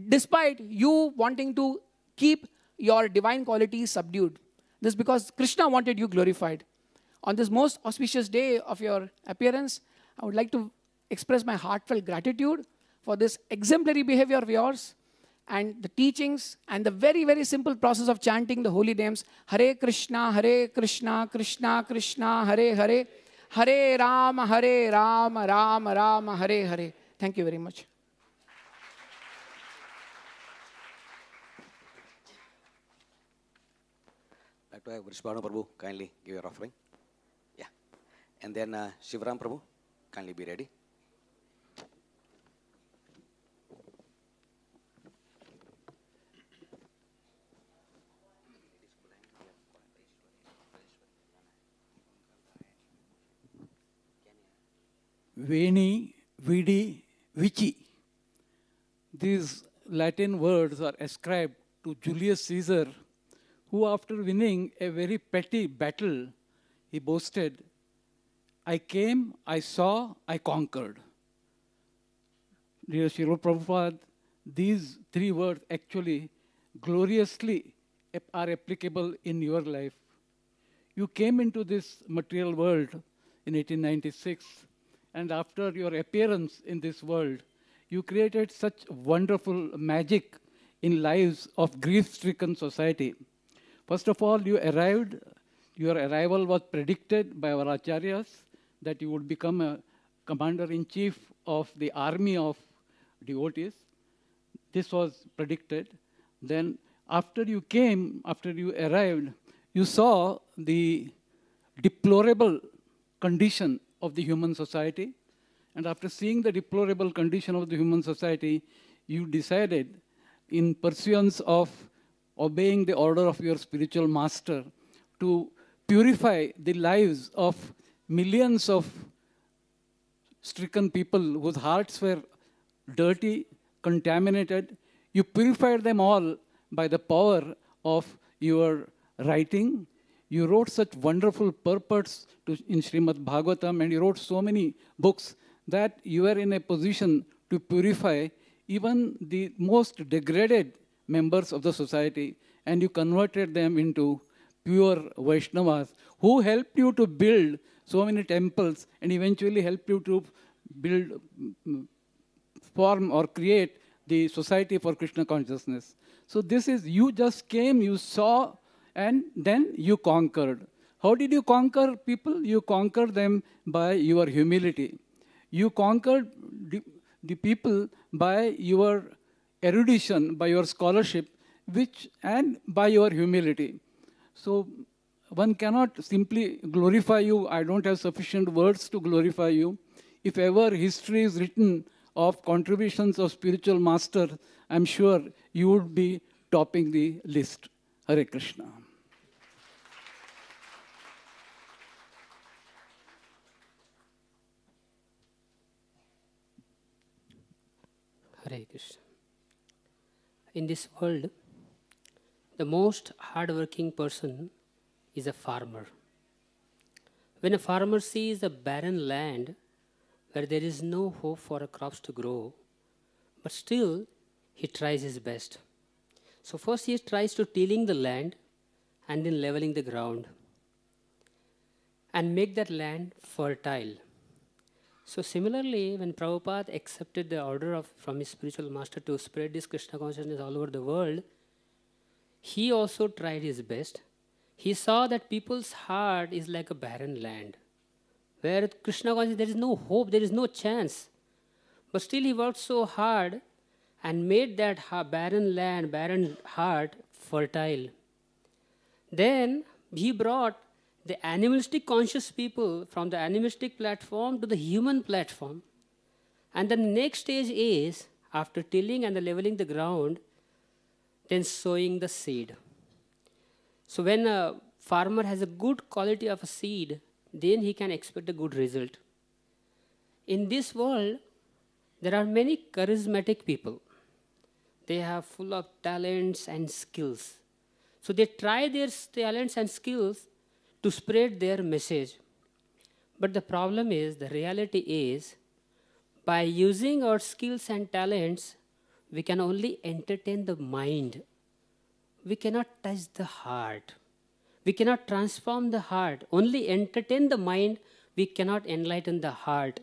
despite you wanting to keep your divine qualities subdued. This is because Krishna wanted you glorified. On this most auspicious day of your appearance, I would like to express my heartfelt gratitude for this exemplary behavior of yours and the teachings and the very, very simple process of chanting the holy names. Hare Krishna, Krishna Krishna, Hare Hare, Hare Rama, Rama Rama, Hare Hare. Thank you very much. I'd like to have Vrishbhanu Prabhu kindly give your offering. Yeah. And then Shivaram Prabhu, kindly be ready. Veni, Vidi, Vici. These Latin words are ascribed to Julius Caesar, who after winning a very petty battle, he boasted, I came, I saw, I conquered. Dear Srila Prabhupada, these three words actually gloriously are applicable in your life. You came into this material world in 1896, and after your appearance in this world, you created such wonderful magic in lives of grief-stricken society. First of all, your arrival was predicted by our acharyas that you would become a commander-in-chief of the army of devotees. This was predicted. Then after you arrived, you saw the deplorable condition of the human society. And after seeing the deplorable condition of the human society, you decided, in pursuance of obeying the order of your spiritual master, to purify the lives of millions of stricken people whose hearts were dirty, contaminated. You purified them all by the power of your writing. You wrote such wonderful purports in Srimad Bhagavatam, and you wrote so many books that you were in a position to purify even the most degraded members of the society, and you converted them into pure Vaishnavas who helped you to build so many temples and eventually helped you to build, form or create the Society for Krishna Consciousness. So this is, you just came, you saw, and then you conquered. How did you conquer people? You conquered them by your humility. You conquered the people by your erudition, by your scholarship, and by your humility. So one cannot simply glorify you. I don't have sufficient words to glorify you. If ever history is written of contributions of spiritual masters, I'm sure you would be topping the list. Hare Krishna. Hare Krishna. In this world, the most hard-working person is a farmer. When a farmer sees a barren land where there is no hope for crops to grow, but still he tries his best. So first he tries to tilling the land and then leveling the ground and make that land fertile. So similarly, when Prabhupada accepted the order from his spiritual master to spread this Krishna consciousness all over the world, he also tried his best. He saw that people's heart is like a barren land, where Krishna consciousness, there is no hope, there is no chance. But still he worked so hard and made that barren land, barren heart fertile. Then he brought the animalistic conscious people from the animalistic platform to the human platform. And the next stage is, after tilling and leveling the ground, then sowing the seed. So when a farmer has a good quality of a seed, then he can expect a good result. In this world, there are many charismatic people. They are full of talents and skills. So they try their talents and skills to spread their message. But the problem is, the reality is, by using our skills and talents, we can only entertain the mind. We cannot touch the heart. We cannot transform the heart. Only entertain the mind, we cannot enlighten the heart.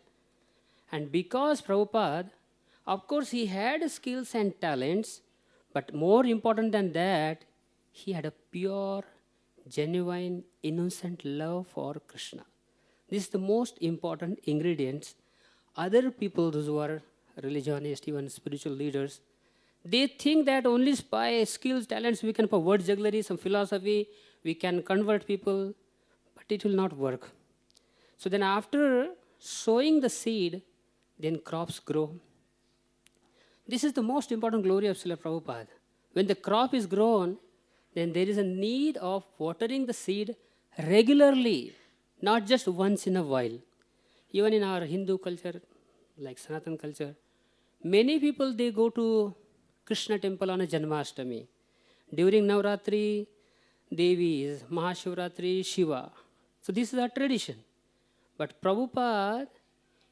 And because Prabhupada, of course, he had skills and talents, but more important than that, he had a pure, genuine, innocent love for Krishna. This is the most important ingredient. Other people, those who are religionists, even spiritual leaders, they think that only by skills, talents, we can put word jugglery, some philosophy, we can convert people, but it will not work. So then after sowing the seed, then crops grow. This is the most important glory of Srila Prabhupada. When the crop is grown, then there is a need of watering the seed regularly, not just once in a while. Even in our Hindu culture, like Sanatan culture, many people, they go to Krishna temple on a Janmashtami. During Navratri, Devis, Mahashivratri, Shiva. So this is our tradition. But Prabhupada,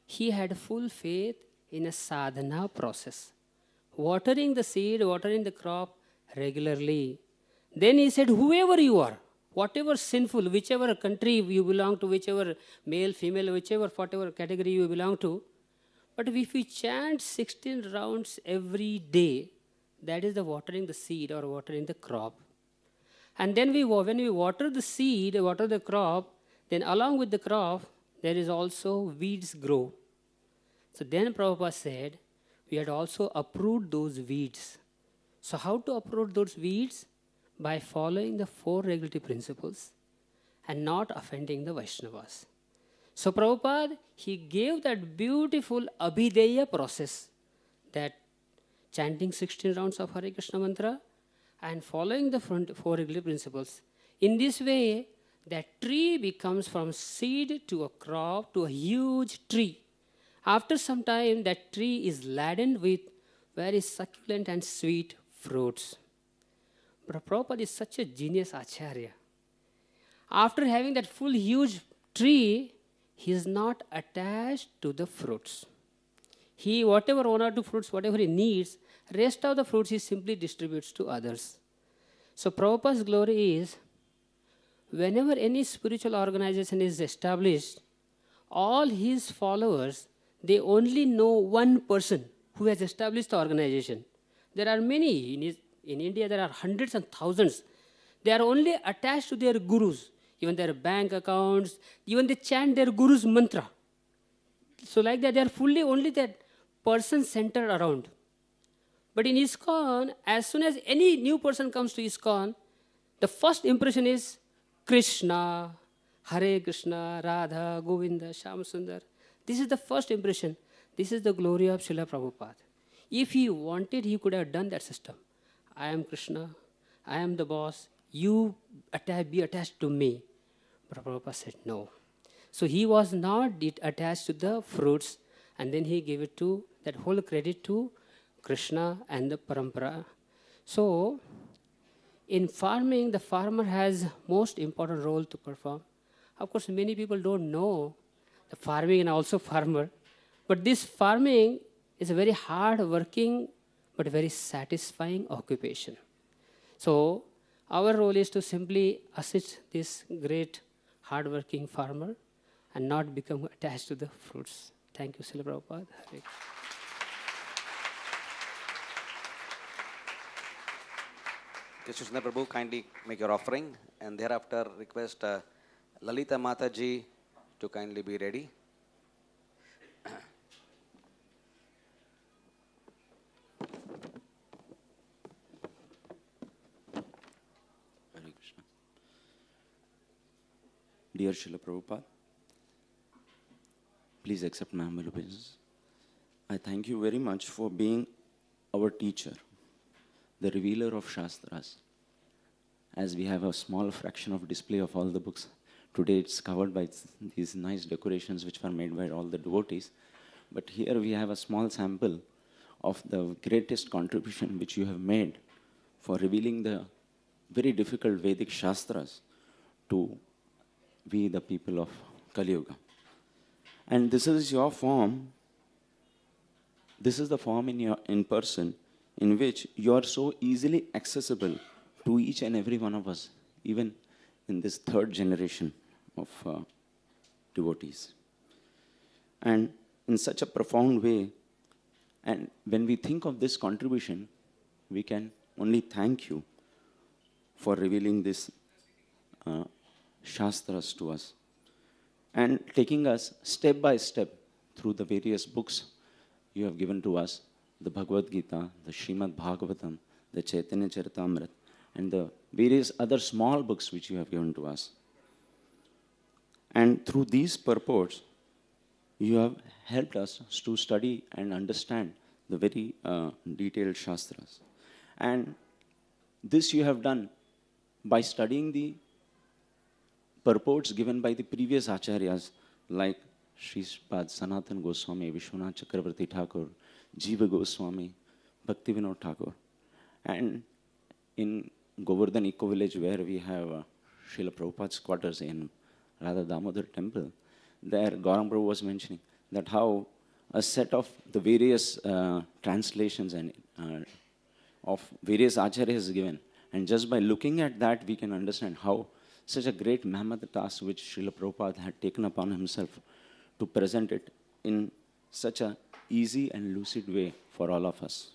he had full faith in a sadhana process. Watering the seed, watering the crop regularly. Then he said, whoever you are, whatever sinful, whichever country you belong to, whichever male, female, whatever category you belong to, but if we chant 16 rounds every day, that is the watering the seed or watering the crop. And then when we water the seed, water the crop, then along with the crop, there is also weeds grow. So then Prabhupada said, we had also uproot those weeds. So how to uproot those weeds? By following the 4 regulatory principles and not offending the Vaishnavas. So Prabhupada, he gave that beautiful Abhideya process, that chanting 16 rounds of Hare Krishna mantra and following the 4 regulatory principles. In this way, that tree becomes from seed to a crop to a huge tree. After some time, that tree is laden with very succulent and sweet fruits. But Prabhupada is such a genius acharya. After having that full huge tree, he is not attached to the fruits. He, whatever 1 or 2 fruits, whatever he needs, rest of the fruits he simply distributes to others. So Prabhupada's glory is, whenever any spiritual organization is established, all his followers, they only know one person who has established the organization. There are many. In India, there are hundreds and thousands. They are only attached to their gurus, even their bank accounts, even they chant their guru's mantra. So like that, they are fully only that person centered around. But in ISKCON, as soon as any new person comes to ISKCON, the first impression is Krishna, Hare Krishna, Radha, Govinda, Shyam-Sundar. This is the first impression. This is the glory of Srila Prabhupada. If he wanted, he could have done that system. I am Krishna, I am the boss, you be attached to me. But Prabhupada said no. So he was not attached to the fruits, and then he gave it to, that whole credit to Krishna and the parampara. So in farming, the farmer has most important role to perform. Of course, many people don't know the farming and also farmer, but this farming is a very hard working but very satisfying occupation. So our role is to simply assist this great hard-working farmer and not become attached to the fruits. Thank you, Srila Prabhupada. Krishna Prabhu, kindly make your offering, and thereafter request Lalita Mataji to kindly be ready. Hare Krishna. Dear Srila Prabhupada, please accept my humble obeisances. I thank you very much for being our teacher, the revealer of Shastras. As we have a small fraction of display of all the books, today it's covered by these nice decorations which were made by all the devotees. But here we have a small sample of the greatest contribution which you have made for revealing the very difficult Vedic Shastras to we the people of Kali Yuga. And this is your form, this is the form in person in which you are so easily accessible to each and every one of us, even in this third generation of devotees. And in such a profound way, and when we think of this contribution, we can only thank you for revealing this Shastras to us and taking us step by step through the various books you have given to us, the Bhagavad-Gita, the Srimad Bhagavatam, the Chaitanya Charitamrita, and the various other small books which you have given to us. And through these purports, you have helped us to study and understand the very detailed Shastras. And this you have done by studying the purports given by the previous acharyas like Sripad Sanatan Goswami, Vishwanath Chakravarti Thakur, Jiva Goswami, Bhakti Vinod Thakur. And in Govardhan Eco Village, where we have Srila Prabhupada's quarters in Radha Damodar temple, there Gauranga Prabhu was mentioning that how a set of the various translations and of various acharyas is given. And just by looking at that, we can understand how such a great mammoth task which Srila Prabhupada had taken upon himself to present it in such a easy and lucid way for all of us.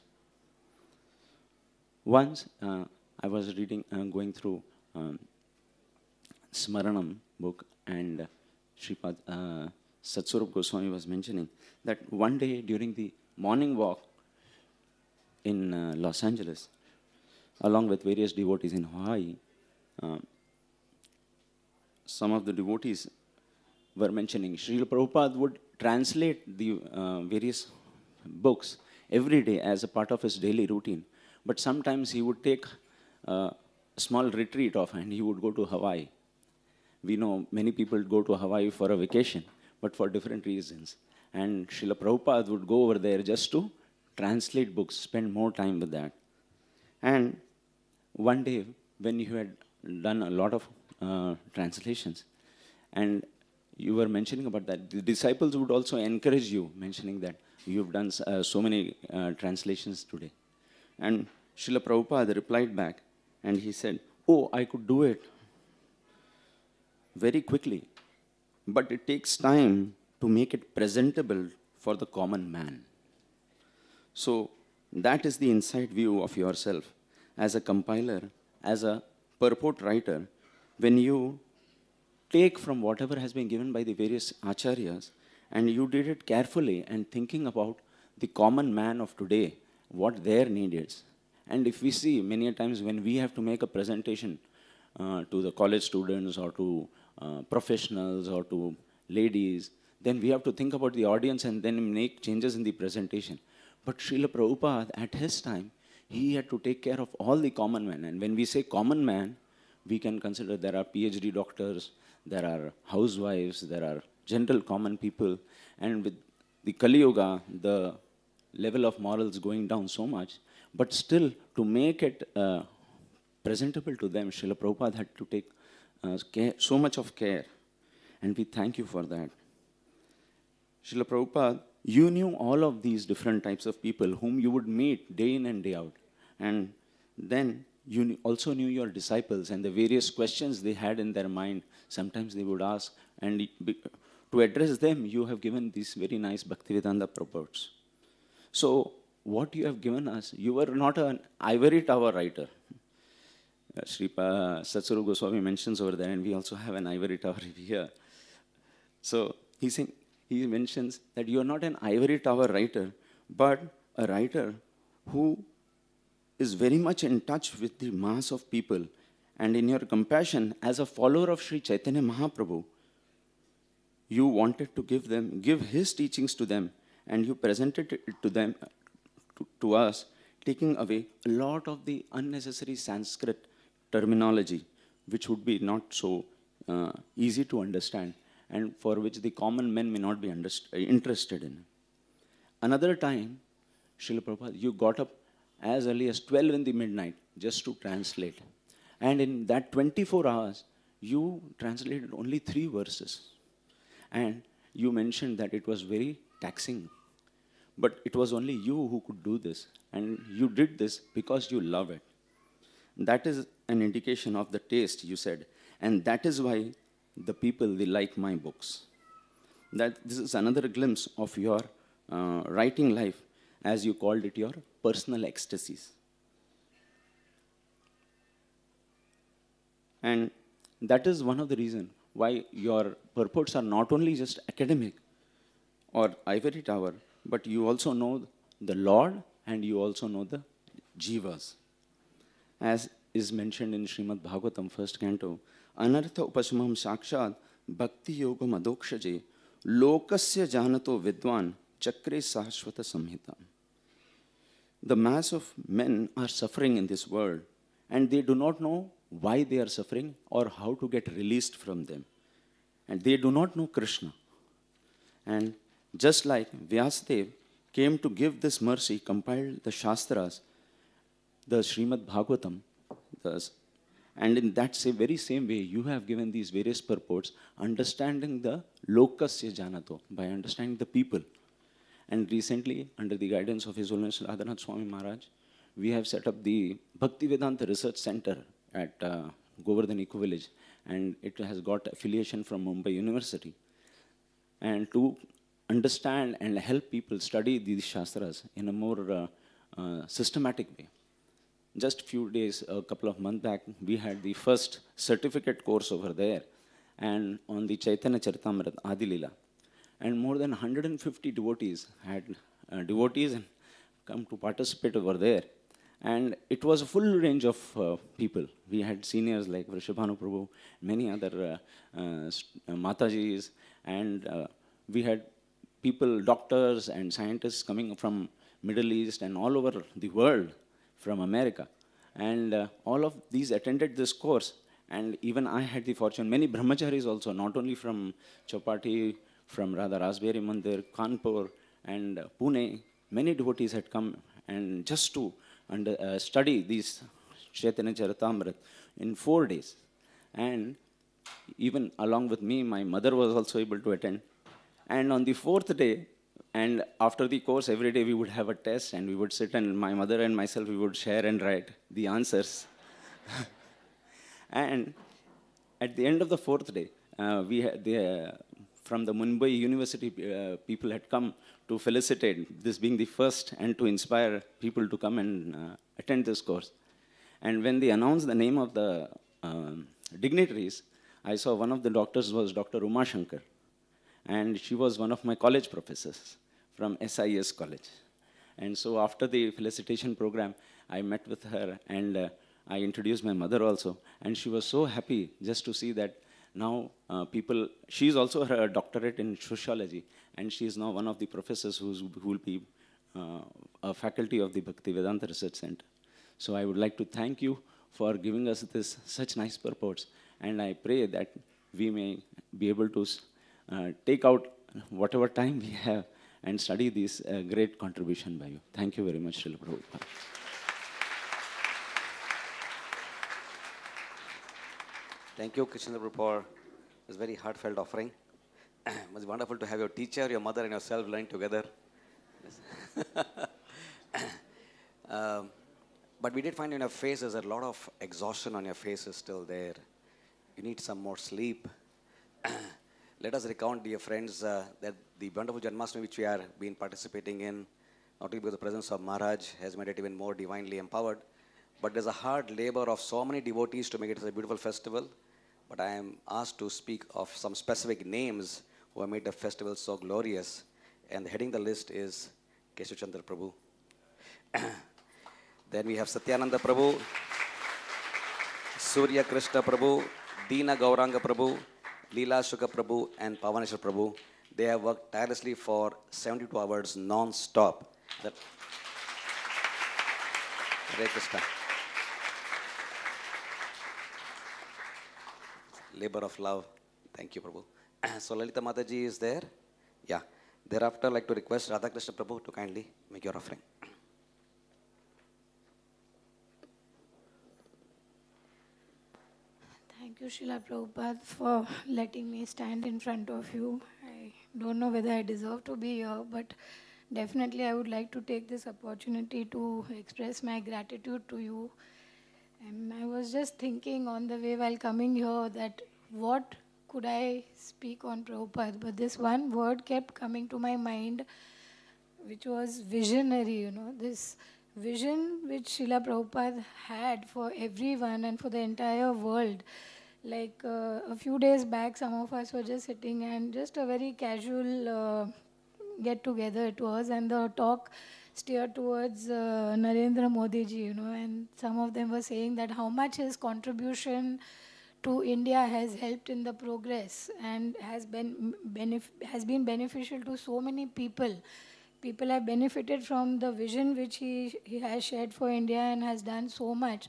Once I was reading, going through Smaranam book, and Sripad Satsarup Goswami was mentioning that one day during the morning walk in Los Angeles, along with various devotees in Hawaii, some of the devotees were mentioning Srila Prabhupada would translate the various books every day as a part of his daily routine. But sometimes he would take a small retreat off and he would go to Hawaii. We know many people go to Hawaii for a vacation, but for different reasons. And Srila Prabhupada would go over there just to translate books, spend more time with that. And one day, when you had done a lot of translations, and you were mentioning about that, the disciples would also encourage you, mentioning that you've done so many translations today. And Srila Prabhupada replied back, and he said, "Oh, I could do it. very quickly, but it takes time to make it presentable for the common man. So that is the inside view of yourself as a compiler, as a purport writer. When you take from whatever has been given by the various acharyas, and you did it carefully and thinking about the common man of today, what their need is. And if we see many a times when we have to make a presentation to the college students or to professionals or to ladies, then we have to think about the audience and then make changes in the presentation. But Srila Prabhupada, at his time, he had to take care of all the common men. And when we say common man, we can consider there are PhD doctors, there are housewives, there are general common people. And with the Kali Yuga, the level of morals going down so much, but still to make it presentable to them, Srila Prabhupada had to take so much of care. And we thank you for that. Srila Prabhupada, you knew all of these different types of people whom you would meet day in and day out. And then you also knew your disciples and the various questions they had in their mind. Sometimes they would ask, and to address them, you have given these very nice Bhaktivedanta purports. So what you have given us, you were not an ivory tower writer. Sri Satsuru Goswami mentions over there, and we also have an ivory tower here. So he mentions that you are not an ivory tower writer, but a writer who is very much in touch with the mass of people. And in your compassion, as a follower of Sri Chaitanya Mahaprabhu, you wanted to give his teachings to them, and you presented it to them, to us, taking away a lot of the unnecessary Sanskrit terminology, which would be not so easy to understand, and for which the common men may not be interested in. Another time, Srila Prabhupada, you got up as early as 12 in the midnight just to translate. And in that 24 hours, you translated only 3 verses. And you mentioned that it was very taxing. But it was only you who could do this. And you did this because you love it. That is an indication of the taste, you said. And that is why the people, they like my books. That this is another glimpse of your writing life, as you called it, your personal ecstasies. And that is one of the reasons why your purports are not only just academic or ivory tower, but you also know the Lord and you also know the jivas. As is mentioned in Srimad Bhagavatam, 1st canto, Anartha upasmam sakshat bhakti yogam adokshaje lokasya janato vidwan chakre sashvata samhita. The mass of men are suffering in this world, and they do not know why they are suffering or how to get released from them. And they do not know Krishna. And just like Vyasa came to give this mercy, compiled the Shastras, the Srimad Bhagavatam, and in that very same way, you have given these various purports, understanding the lokasya janato, by understanding the people. And recently, under the guidance of His Holiness Radhanath Swami Maharaj, we have set up the Bhaktivedanta Research Center at Govardhan Eco Village, and it has got affiliation from Mumbai University. And to understand and help people study these Shastras in a more systematic way. Just few days, a couple of months back, we had the first certificate course over there, and on the Chaitanya Charitamrita Adi Leela. And more than 150 devotees had and come to participate over there. And it was a full range of people. We had seniors like Vrishabhanu Prabhu, many other Matajis, and we had people, doctors and scientists coming from Middle East and all over the world, from America. And all of these attended this course. And even I had the fortune, many brahmacharis also, not only from Chopati, from Radha Rasbehari Mandir, Kanpur, and Pune, many devotees had come and just to study these Chaitanya Charitamrita in 4 days. And even along with me, my mother was also able to attend. And on the 4th day, and after the course, every day we would have a test, and we would sit, and my mother and myself, we would share and write the answers. And at the end of the 4th day, from the Mumbai University people had come to felicitate this being the first and to inspire people to come and attend this course. And when they announced the name of the dignitaries, I saw one of the doctors was Dr. Uma Shankar. And she was one of my college professors from SIS College. And so after the felicitation program, I met with her and I introduced my mother also. And she was so happy just to see that now she's also her doctorate in sociology, and she is now one of the professors who will be a faculty of the Bhaktivedanta Research Center. So I would like to thank you for giving us such nice purports, and I pray that we may be able to take out whatever time we have and study this great contribution by you. Thank you very much, Srila Prabhupada. Thank you, Krishna Prabhu, for this very heartfelt offering. It was wonderful to have your teacher, your mother, and yourself learn together. But we did find in your face there's a lot of exhaustion on your face is still there. You need some more sleep. Let us recount, dear friends, that the wonderful Janmashtami which we are been participating in, not only because the presence of Maharaj has made it even more divinely empowered, but there's a hard labor of so many devotees to make it a beautiful festival. But I am asked to speak of some specific names who have made the festival so glorious. And heading the list is Keshav Chandra Prabhu. Then we have Satyananda Prabhu, Surya Krishna Prabhu, Deena Gauranga Prabhu, Leela Shuka Prabhu, and Pavaneshwar Prabhu. They have worked tirelessly for 72 hours non-stop. Hare Krishna. Labor of love. Thank you, Prabhu. So Lalita Mataji is there. Yeah. Thereafter, I'd like to request Radhakrishna Prabhu to kindly make your offering. Thank you, Srila Prabhupada, for letting me stand in front of you. I don't know whether I deserve to be here, but definitely I would like to take this opportunity to express my gratitude to you. And I was just thinking on the way while coming here that what could I speak on Prabhupada, but this one word kept coming to my mind, which was visionary, this vision which Srila Prabhupada had for everyone and for the entire world. Like a few days back, some of us were just sitting and just a very casual get together it was, and the talk steered towards Narendra Modi ji, and some of them were saying that how much his contribution to India has helped in the progress and has been beneficial to so many people. People have benefited from the vision which he has shared for India and has done so much.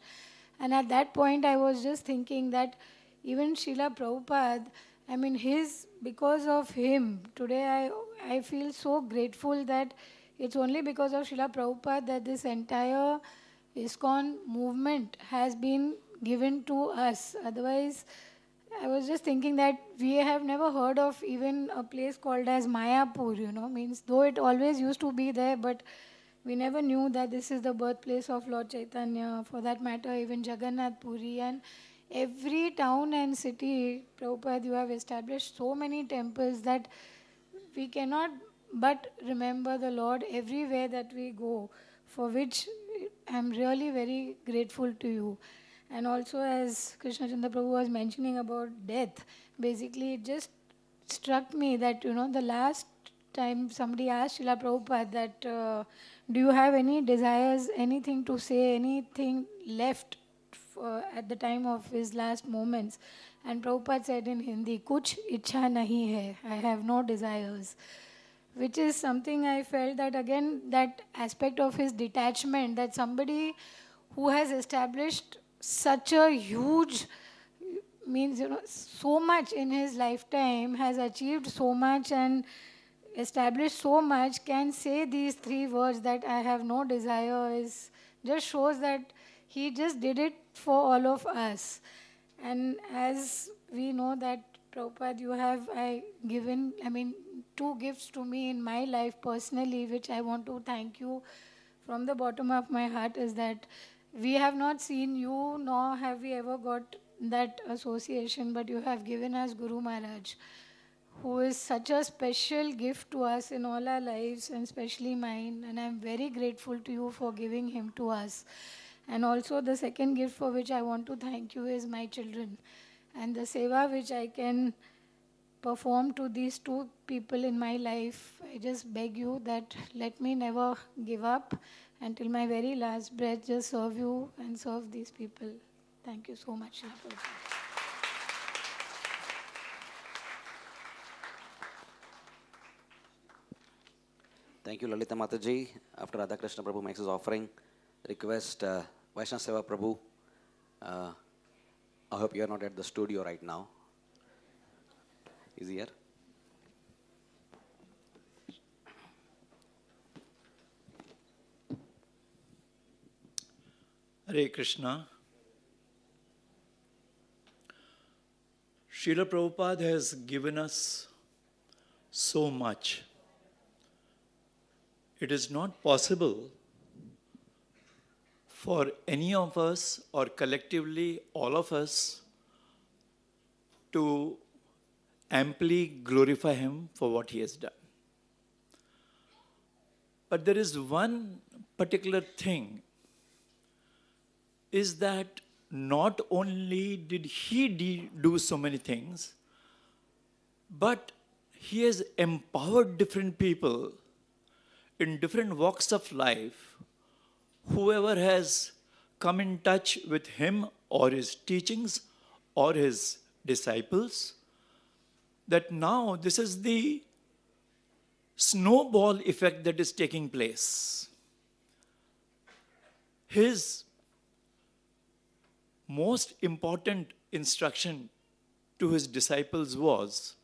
And at that point, I was just thinking that even Srila Prabhupada, because of him, today I feel so grateful that it's only because of Srila Prabhupada that this entire ISKCON movement has been given to us. Otherwise, I was just thinking that we have never heard of even a place called as Mayapur, though it always used to be there, but we never knew that this is the birthplace of Lord Chaitanya, for that matter, even Jagannath Puri, and every town and city, Prabhupada, you have established so many temples that we cannot but remember the Lord everywhere that we go, for which I am really very grateful to you. And also, as Krishna Chandra Prabhu was mentioning about death, basically it just struck me that, the last time somebody asked Srila Prabhupada that, do you have any desires, anything to say, anything left at the time of his last moments? And Prabhupada said in Hindi, Kuch ichha nahi hai, I have no desires. Which is something I felt that again, that aspect of his detachment, that somebody who has established such a huge, so much in his lifetime, has achieved so much and established so much, can say these three words that I have no desire, just shows that he just did it for all of us. And as we know that, Prabhupada, you have given, two gifts to me in my life personally, which I want to thank you from the bottom of my heart, is that we have not seen you, nor have we ever got that association, but you have given us Guru Maharaj, who is such a special gift to us in all our lives, and especially mine. And I'm very grateful to you for giving him to us. And also the second gift for which I want to thank you is my children. And the seva which I can perform to these two people in my life, I just beg you that let me never give up until my very last breath, just serve you and serve these people. Thank you so much, Srila Prabhupada. Thank you, Lalita Mataji. After Radhakrishna Prabhu makes his offering, request Vaishnava Seva Prabhu. I hope you are not at the studio right now. Is he here? Hare Krishna. Srila Prabhupada has given us so much. It is not possible for any of us or collectively all of us to amply glorify him for what he has done. But there is one particular thing, is that not only did he do so many things, but he has empowered different people in different walks of life. Whoever has come in touch with him or his teachings or his disciples, that now this is the snowball effect that is taking place. His most important instruction to his disciples was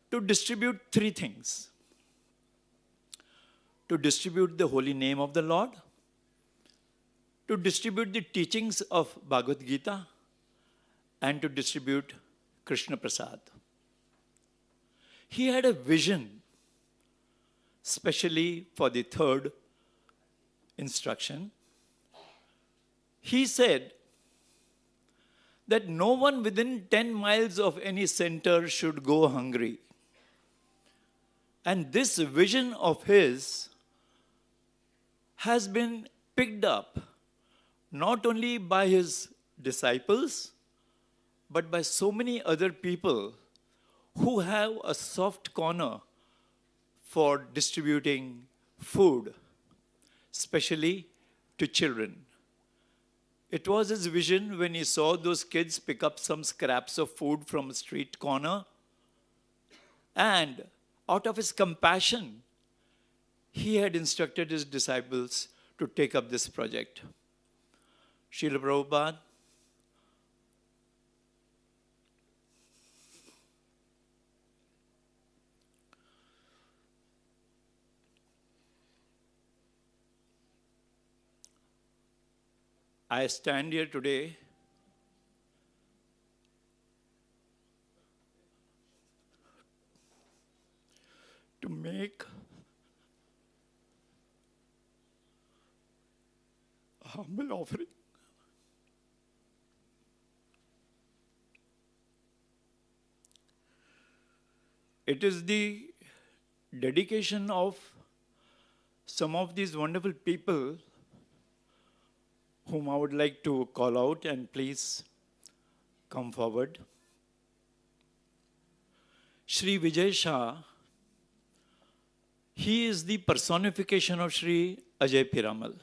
to distribute three things: to distribute the holy name of the Lord, to distribute the teachings of Bhagavad-Gita, and to distribute Krishna Prasad. He had a vision, especially for the third instruction. He said that no one within 10 miles of any center should go hungry. And this vision of his has been picked up not only by his disciples, but by so many other people who have a soft corner for distributing food, especially to children. It was his vision when he saw those kids pick up some scraps of food from a street corner, and out of his compassion, he had instructed his disciples to take up this project. Srila Prabhupada, I stand here today to make a humble offering It is the dedication of some of these wonderful people whom I would like to call out, and please come forward. Shri Vijay Shah, he is the personification of Shri Ajay Piramal.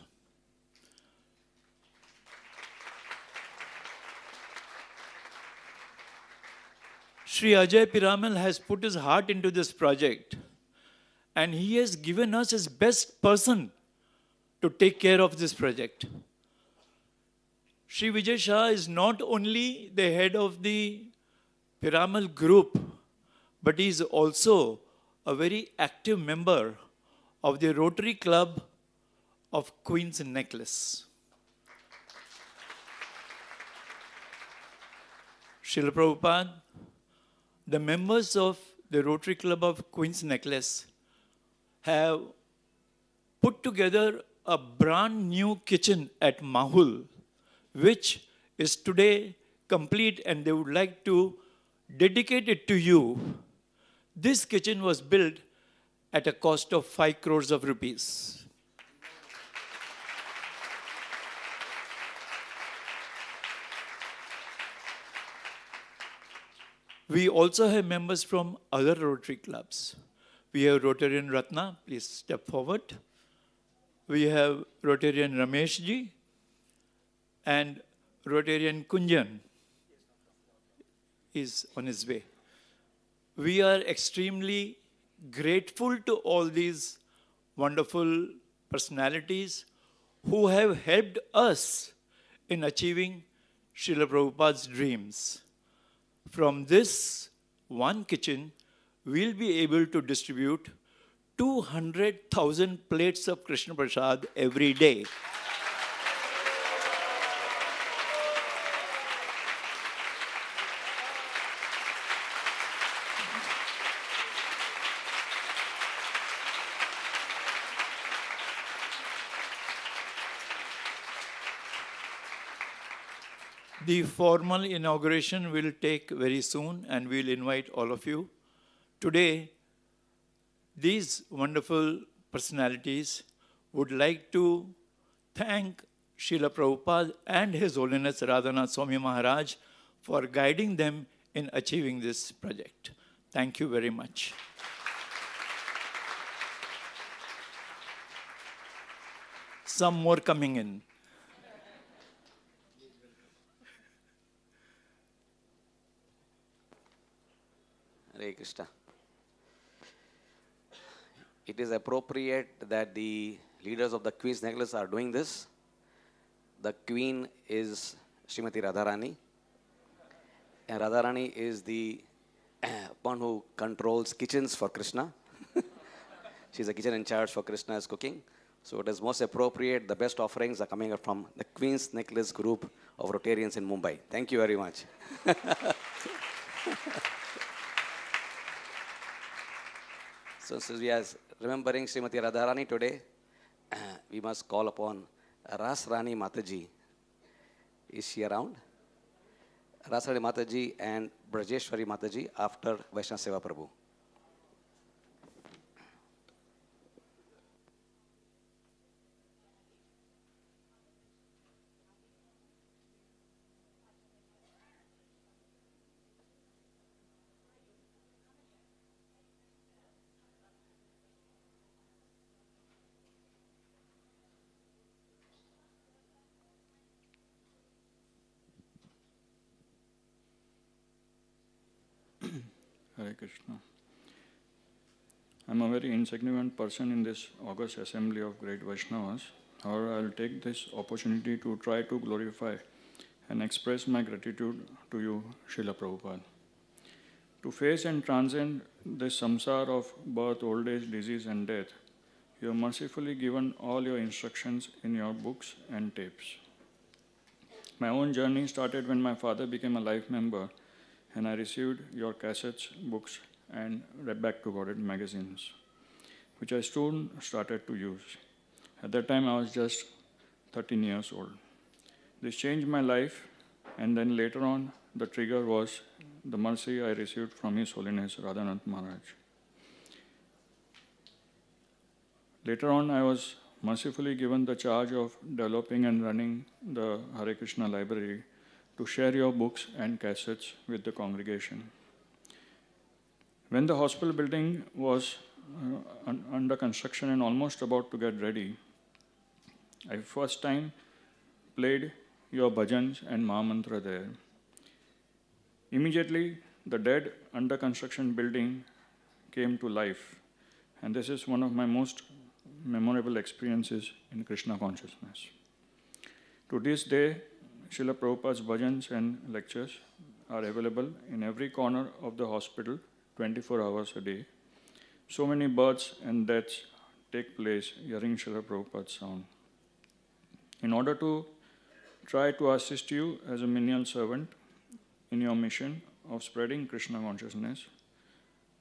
Shri Ajay Piramal has put his heart into this project, and he has given us his best person to take care of this project. Shri Vijay Shah is not only the head of the Piramal group, but he is also a very active member of the Rotary Club of Queen's Necklace. Srila Prabhupada, the members of the Rotary Club of Queen's Necklace have put together a brand new kitchen at Mahul, which is today complete and they would like to dedicate it to you, this kitchen was built at a cost of 5 crores of rupees. We also have members from other Rotary clubs. We have Rotarian Ratna, please step forward. We have Rotarian Ramesh ji and Rotarian Kunjan is on his way. We are extremely grateful to all these wonderful personalities who have helped us in achieving Srila Prabhupada's dreams. From this one kitchen, we'll be able to distribute 200,000 plates of Krishna Prasad every day. The formal inauguration will take very soon and we'll invite all of you. Today, these wonderful personalities would like to thank Srila Prabhupada and His Holiness Radhanath Swami Maharaj for guiding them in achieving this project. Thank you very much. Some more coming in. Hare Krishna. It is appropriate that the leaders of the Queen's Necklace are doing this. The Queen is Srimati Radharani. And Radharani is the one who controls kitchens for Krishna. She's a kitchen in charge for Krishna's cooking. So it is most appropriate. The best offerings are coming up from the Queen's Necklace group of Rotarians in Mumbai. Thank you very much. So since we are remembering Srimati Radharani today, we must call upon Ras Rani Mataji. Is she around? Ras Rani Mataji and Brajeshwari Mataji after Vaishnava Seva Prabhu. Hare Krishna. I'm a very insignificant person in this august assembly of great Vaishnavas. However, I'll take this opportunity to try to glorify and express my gratitude to you, Srila Prabhupada. To face and transcend this samsara of birth, old age, disease and death, you have mercifully given all your instructions in your books and tapes. My own journey started when my father became a life member and I received your cassettes, books, and read back to Godhead magazines, which I soon started to use. At that time, I was just 13 years old. This changed my life, and then later on, the trigger was the mercy I received from His Holiness Radhanath Maharaj. Later on, I was mercifully given the charge of developing and running the Hare Krishna library to share your books and cassettes with the congregation. When the hospital building was under construction and almost about to get ready, I first time played your bhajans and Mahamantra there. Immediately, the dead under construction building came to life, and this is one of my most memorable experiences in Krishna consciousness. To this day, Srila Prabhupada's bhajans and lectures are available in every corner of the hospital 24 hours a day. So many births and deaths take place hearing Srila Prabhupada's sound. In order to try to assist you as a menial servant in your mission of spreading Krishna consciousness,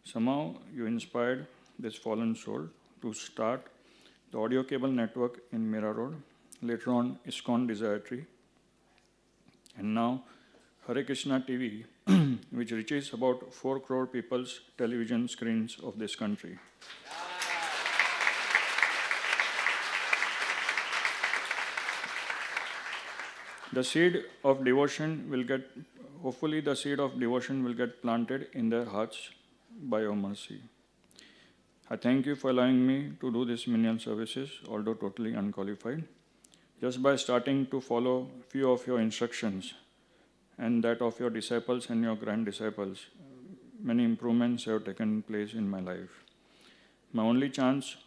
somehow you inspired this fallen soul to start the audio cable network in Mira Road, later on ISKCON Desire Tree, and now Hare Krishna TV, which reaches about 4 crore people's television screens of this country. The seed of devotion will get, hopefully the seed of devotion will get planted in their hearts by your mercy. I thank you for allowing me to do these menial services, although totally unqualified. Just by starting to follow few of your instructions and that of your disciples and your grand disciples, many improvements have taken place in my life. My only chance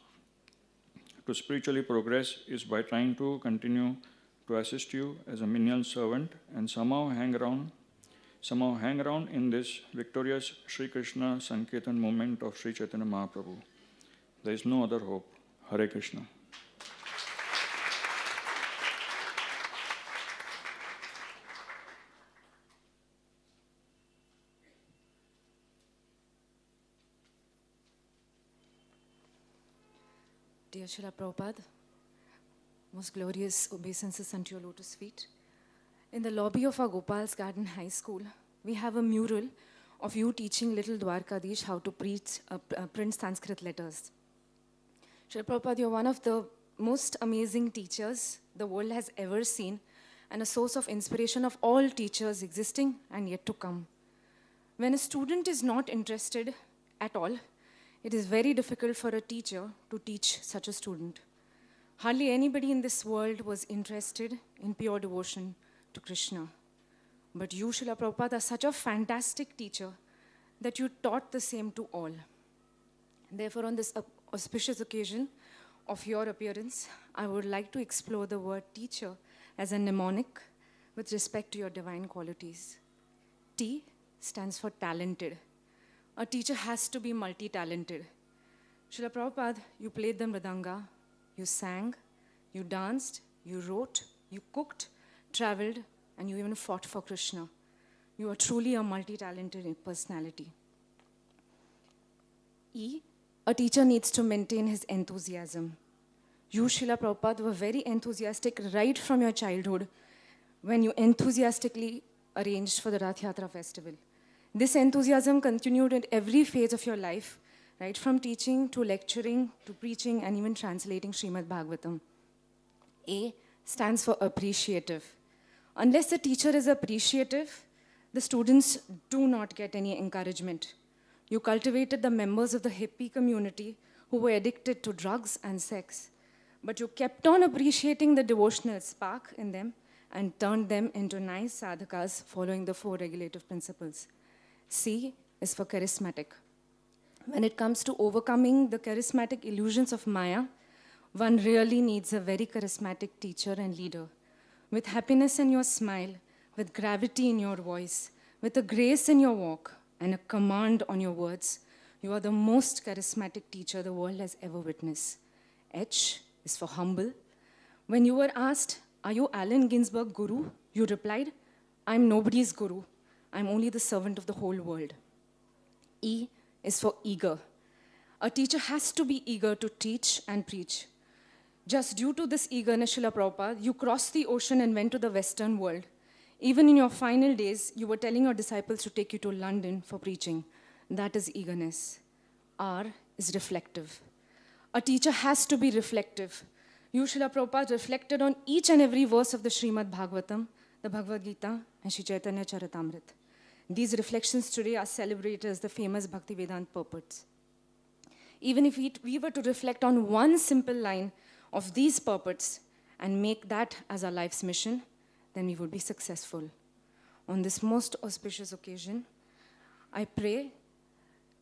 to spiritually progress is by trying to continue to assist you as a menial servant and somehow hang around in this victorious Sri Krishna Sankirtan movement of Sri Chaitanya Mahaprabhu. There is no other hope. Hare Krishna. Dear Srila Prabhupada, most glorious obeisances unto your lotus feet. In the lobby of our Gopal's Garden High School, we have a mural of you teaching little Dwarkadish how to print Sanskrit letters. Srila Prabhupada, you're one of the most amazing teachers the world has ever seen and a source of inspiration of all teachers existing and yet to come. When a student is not interested at all, it is very difficult for a teacher to teach such a student. Hardly anybody in this world was interested in pure devotion to Krishna. But you, Srila Prabhupada, are such a fantastic teacher that you taught the same to all. Therefore, on this auspicious occasion of your appearance, I would like to explore the word teacher as a mnemonic with respect to your divine qualities. T stands for talented. A teacher has to be multi-talented. Srila Prabhupada, you played the mridanga, you sang, you danced, you wrote, you cooked, traveled, and you even fought for Krishna. You are truly a multi-talented personality. E, a teacher needs to maintain his enthusiasm. You, Srila Prabhupada, were very enthusiastic right from your childhood when you enthusiastically arranged for the Rath Yatra festival. This enthusiasm continued in every phase of your life, right from teaching to lecturing to preaching and even translating Srimad Bhagavatam. A stands for appreciative. Unless the teacher is appreciative, the students do not get any encouragement. You cultivated the members of the hippie community who were addicted to drugs and sex, but you kept on appreciating the devotional spark in them and turned them into nice sadhakas following the 4 regulative principles. C is for charismatic. When it comes to overcoming the charismatic illusions of Maya, one really needs a very charismatic teacher and leader. With happiness in your smile, with gravity in your voice, with a grace in your walk, and a command on your words, you are the most charismatic teacher the world has ever witnessed. H is for humble. When you were asked, "Are you Allen Ginsberg Guru?" you replied, "I'm nobody's Guru. I'm only the servant of the whole world." E is for eager. A teacher has to be eager to teach and preach. Just due to this eagerness, Srila Prabhupada, you crossed the ocean and went to the Western world. Even in your final days, you were telling your disciples to take you to London for preaching. That is eagerness. R is reflective. A teacher has to be reflective. You, Srila Prabhupada, reflected on each and every verse of the Srimad Bhagavatam, the Bhagavad-Gita, and Sri Chaitanya Charitamrita. These reflections today are celebrated as the famous Bhaktivedanta purports. Even if we were to reflect on one simple line of these purports and make that as our life's mission, then we would be successful. On this most auspicious occasion, I pray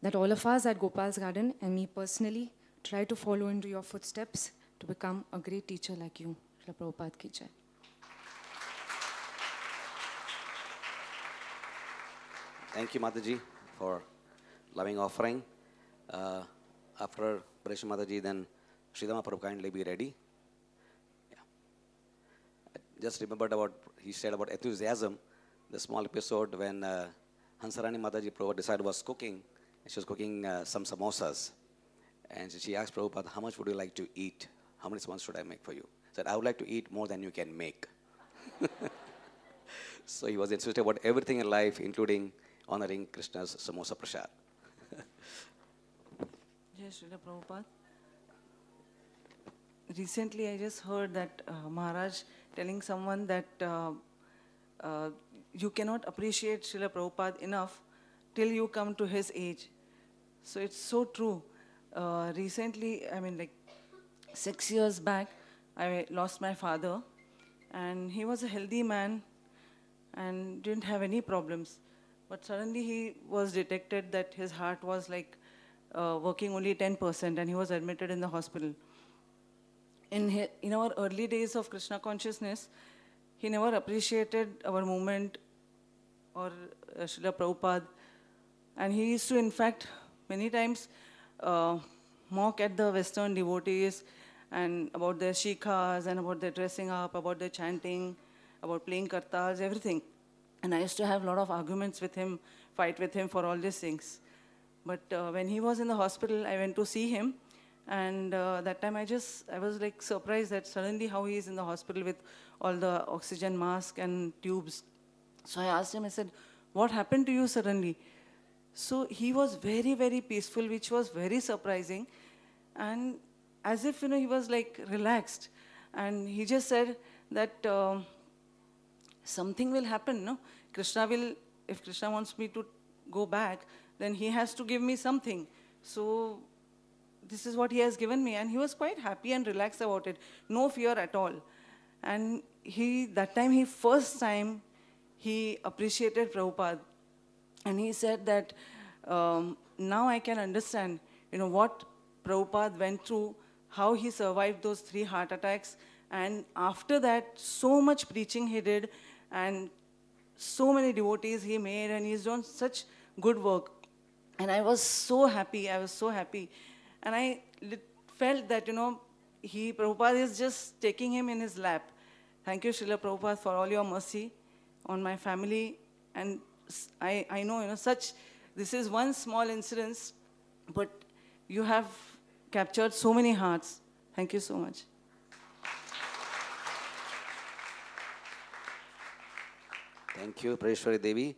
that all of us at Gopal's Garden and me personally try to follow into your footsteps to become a great teacher like you. Srila Prabhupada ki jai. Thank you, Mataji, for loving offering. After Paresh Mataji, then Sridhama Prabhu kindly be ready. Yeah. I just remembered what he said about enthusiasm, the small episode when Hansarani Mataji Prabhu decided was cooking. She was cooking some samosas. And she asked Prabhupada, "How much would you like to eat? How many samosas should I make for you?" He said, "I would like to eat more than you can make." So he was insistent about everything in life, including honoring Krishna's samosa prasad. Jai Srila Prabhupada. Recently, I just heard that Maharaj telling someone that you cannot appreciate Srila Prabhupada enough till you come to his age. So it's so true. Recently, I mean, like 6 years back, I lost my father, and he was a healthy man and didn't have any problems. But suddenly he was detected that his heart was like working only 10%, and he was admitted in the hospital. In our early days of Krishna consciousness, he never appreciated our movement or Srila Prabhupada. And he used to, in fact, many times mock at the Western devotees and about their shikhas and about their dressing up, about their chanting, about playing kartals, everything. And I used to have a lot of arguments with him, fight with him for all these things. But when he was in the hospital, I went to see him. And that time I was like surprised that suddenly how he is in the hospital with all the oxygen mask and tubes. So I asked him, I said, what happened to you suddenly? So he was very, very peaceful, which was very surprising. And as if, he was like relaxed. And he just said that something will happen, no? If Krishna wants me to go back, then he has to give me something. So this is what he has given me. And he was quite happy and relaxed about it. No fear at all. And first time, he appreciated Prabhupada. And he said that now I can understand, what Prabhupada went through, how he survived those 3 heart attacks. And after that, so much preaching he did, and so many devotees he made, and he's done such good work. And I was so happy. And I felt that, Prabhupada is just taking him in his lap. Thank you, Srila Prabhupada, for all your mercy on my family. And I know, this is one small incident, but you have captured so many hearts. Thank you so much. Thank you, Prayeshwari Devi.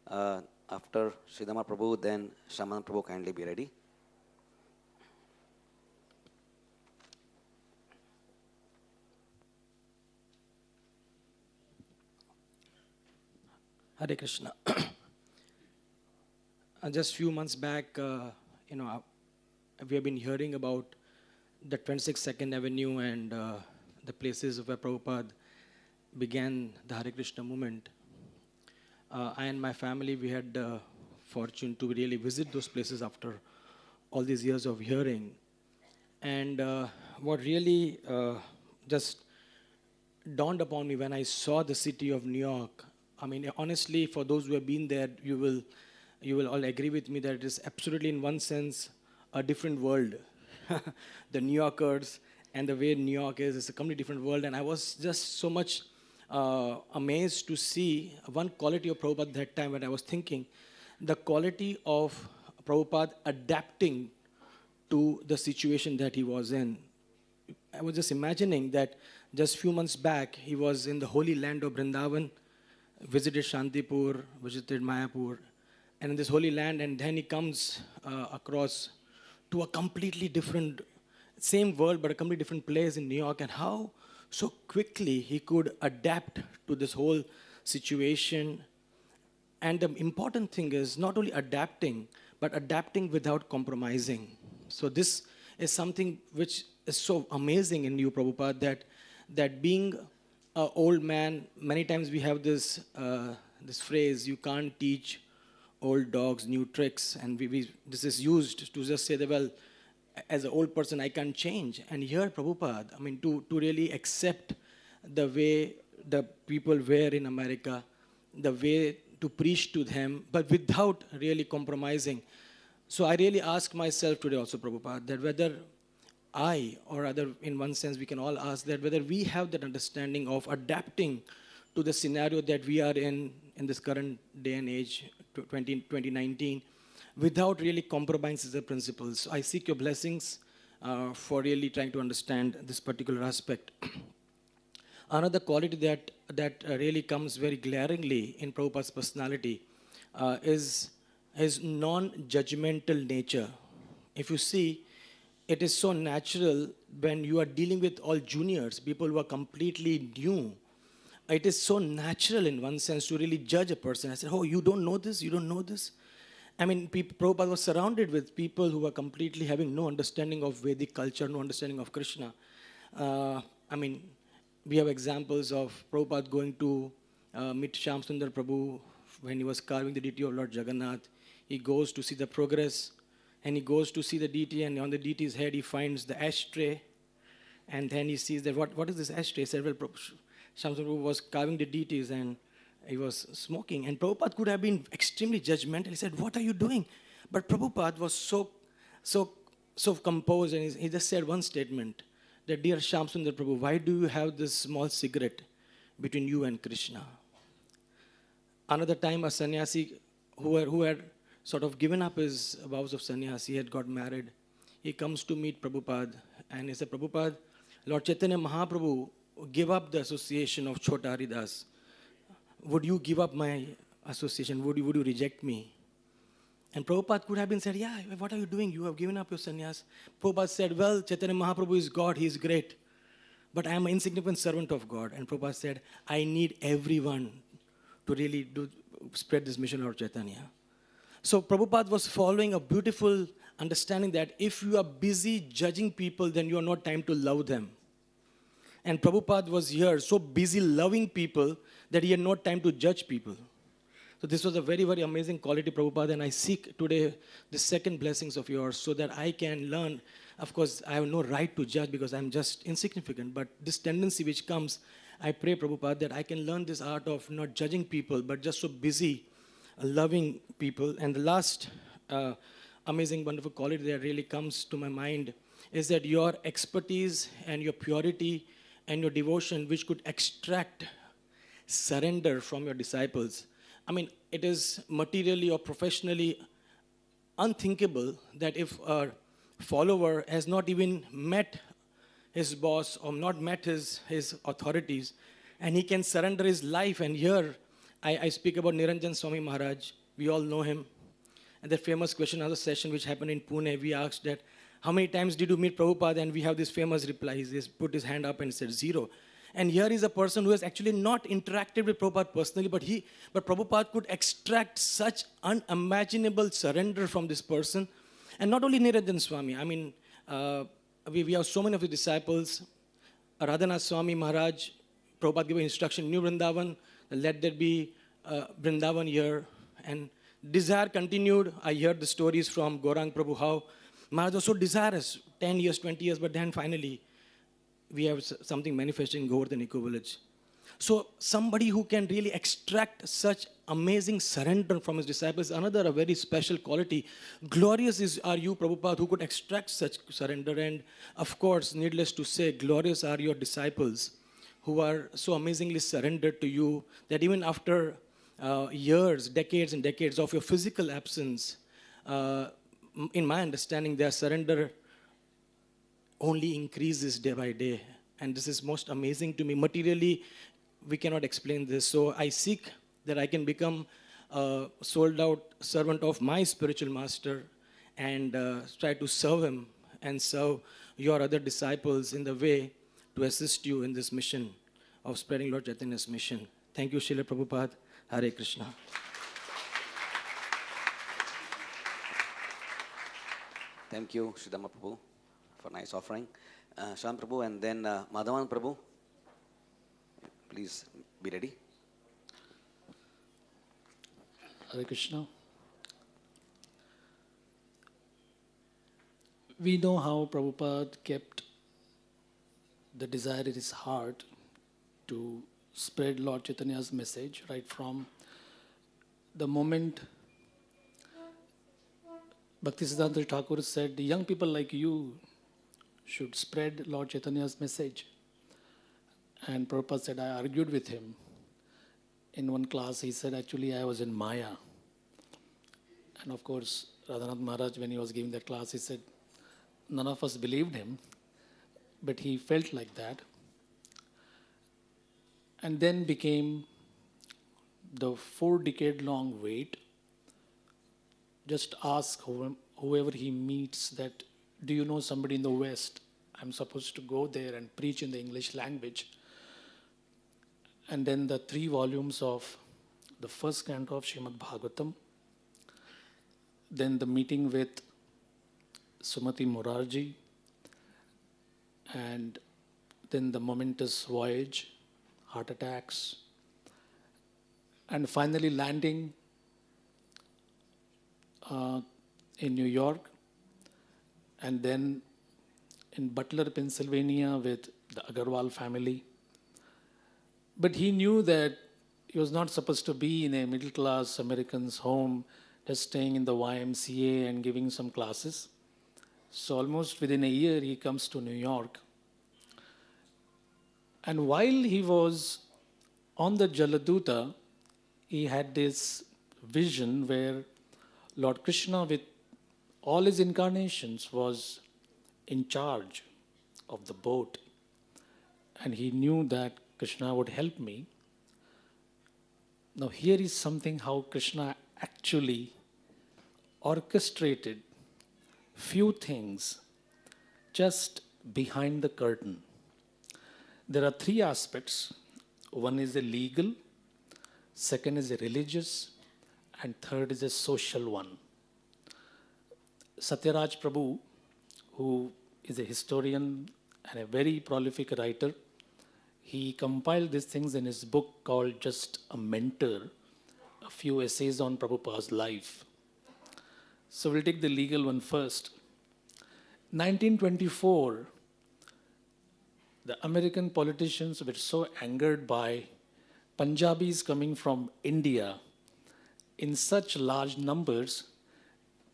After Sridhama Prabhu, then Shaman Prabhu, kindly be ready. Hare Krishna. Just few months back, we have been hearing about the 26th Avenue and the places where Prabhupada began the Hare Krishna movement. I and my family, we had the fortune to really visit those places after all these years of hearing. And what really just dawned upon me when I saw the city of New York, I mean, honestly, for those who have been there, you will all agree with me that it is absolutely, in one sense, a different world. The New Yorkers and the way New York is a completely different world. And I was just so much amazed to see one quality of Prabhupada at that time when I was thinking, the quality of Prabhupada adapting to the situation that he was in. I was just imagining that just few months back, he was in the holy land of Vrindavan, visited Shantipur, visited Mayapur, and in this holy land, and then he comes across to a completely different, same world, but a completely different place in New York, and how so quickly he could adapt to this whole situation. And the important thing is not only adapting, but adapting without compromising. So this is something which is so amazing in you, Prabhupada, that being an old man, many times we have this phrase, you can't teach old dogs new tricks, and this is used to just say that, well, as an old person, I can't change. And here, Prabhupada, I mean, to really accept the way the people were in America, the way to preach to them, but without really compromising. So I really ask myself today also, Prabhupada, that whether I, or rather in one sense we can all ask that whether we have that understanding of adapting to the scenario that we are in this current day and age, 2019, without really compromising the principles. I seek your blessings for really trying to understand this particular aspect. Another quality that that really comes very glaringly in Prabhupada's personality is his non-judgmental nature. If you see, it is so natural when you are dealing with all juniors, people who are completely new. It is so natural in one sense to really judge a person. I said, oh, you don't know this? You don't know this? I mean, Prabhupada was surrounded with people who were completely having no understanding of Vedic culture, no understanding of Krishna. I mean, we have examples of Prabhupada going to meet Shyam Sundar Prabhu when he was carving the deity of Lord Jagannath. He goes to see the progress, and he goes to see the deity, and on the deity's head he finds the ashtray, and then he sees that, what is this ashtray? Several Shyam Sundar Prabhu was carving the deities, and he was smoking. And Prabhupada could have been extremely judgmental. He said, what are you doing? But Prabhupada was so composed, and he just said one statement, that dear Shyam Sundar Prabhu, why do you have this small cigarette between you and Krishna? Another time, a sannyasi who had sort of given up his vows of sannyasi, had got married. He comes to meet Prabhupada, and he said, Prabhupada, Lord Chaitanya Mahaprabhu gave up the association of Chota Haridas. Would you give up my association? Would you reject me? And Prabhupada could have been said, yeah, what are you doing? You have given up your sannyas. Prabhupada said, well, Chaitanya Mahaprabhu is God, he is great. But I am an insignificant servant of God. And Prabhupada said, I need everyone to really spread this mission of Chaitanya. So Prabhupada was following a beautiful understanding that if you are busy judging people, then you are not time to love them. And Prabhupada was here so busy loving people that he had no time to judge people. So this was a very, very amazing quality, Prabhupada, and I seek today the second blessings of yours so that I can learn. Of course, I have no right to judge because I'm just insignificant, but this tendency which comes, I pray, Prabhupada, that I can learn this art of not judging people, but just so busy loving people. And the last amazing, wonderful quality that really comes to my mind is that your expertise and your purity and your devotion, which could extract surrender from your disciples. I mean, it is materially or professionally unthinkable that if a follower has not even met his boss or not met his authorities, and he can surrender his life. And here, I speak about Niranjan Swami Maharaj. We all know him. And that famous question other session which happened in Pune, we asked that, how many times did you meet Prabhupada? And we have this famous reply. He put his hand up and said 0. And here is a person who has actually not interacted with Prabhupada personally, but Prabhupada could extract such unimaginable surrender from this person. And not only Niranjan Swami, I mean, we have so many of the disciples. Radhanath Swami Maharaj, Prabhupada gave instruction, New Vrindavan, let there be Vrindavan here. And desire continued. I heard the stories from Gaurang Prabhu, how Maharaj was so desirous, 10 years, 20 years, but then finally, we have something manifesting in Govardhan Eco Village. So somebody who can really extract such amazing surrender from his disciples, another a very special quality. Glorious are you, Prabhupada, who could extract such surrender. And of course, needless to say, glorious are your disciples who are so amazingly surrendered to you that even after years, decades and decades of your physical absence, in my understanding, their surrender only increases day by day. And this is most amazing to me. Materially, we cannot explain this. So I seek that I can become a sold-out servant of my spiritual master and try to serve him and serve your other disciples in the way to assist you in this mission of spreading Lord Chaitanya's mission. Thank you, Srila Prabhupada. Hare Krishna. Thank you, Sridhama Prabhu, for nice offering. Shyam Prabhu and then Madhavan Prabhu. Please be ready. Hare Krishna. We know how Prabhupada kept the desire in his heart to spread Lord Chaitanya's message right from the moment Bhaktisiddhanta Thakur said, the young people like you should spread Lord Chaitanya's message. And Prabhupada said, I argued with him. In one class, he said, actually, I was in Maya. And of course, Radhanath Maharaj, when he was giving that class, he said, none of us believed him, but he felt like that. and then became the 4-decade-long wait. Just ask whoever he meets that, do you know somebody in the West? I'm supposed to go there and preach in the English language. And then the 3 volumes of the first canto of Srimad Bhagavatam, then the meeting with Sumati Morarji, and then the momentous voyage, heart attacks, and finally landing in New York, and then in Butler, Pennsylvania with the Agarwal family. But he knew that he was not supposed to be in a middle-class American's home, just staying in the YMCA and giving some classes. So almost within a year, he comes to New York. And while he was on the Jaladuta, he had this vision where Lord Krishna, with all his incarnations, was in charge of the boat. And he knew that Krishna would help me. Now here is something how Krishna actually orchestrated few things just behind the curtain. There are 3 aspects. One is a legal, second is a religious, and third is a social one. Satyaraj Prabhu, who is a historian and a very prolific writer, he compiled these things in his book called Just a Mentor, a few essays on Prabhupada's life. So we'll take the legal one first. 1924, the American politicians were so angered by Punjabis coming from India in such large numbers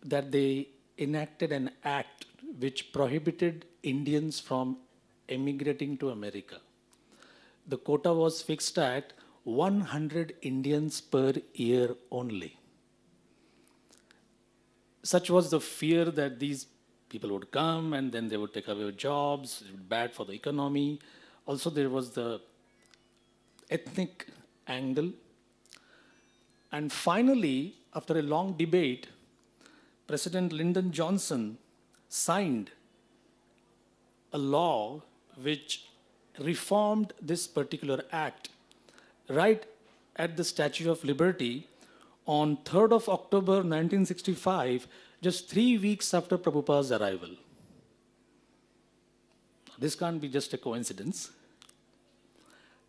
that they enacted an act which prohibited Indians from emigrating to America. The quota was fixed at 100 Indians per year only. Such was the fear that these people would come and then they would take away jobs, it would be bad for the economy. Also there was the ethnic angle. And finally, after a long debate, President Lyndon Johnson signed a law which reformed this particular act right at the Statue of Liberty on 3rd of October 1965, just 3 weeks after Prabhupada's arrival. This can't be just a coincidence.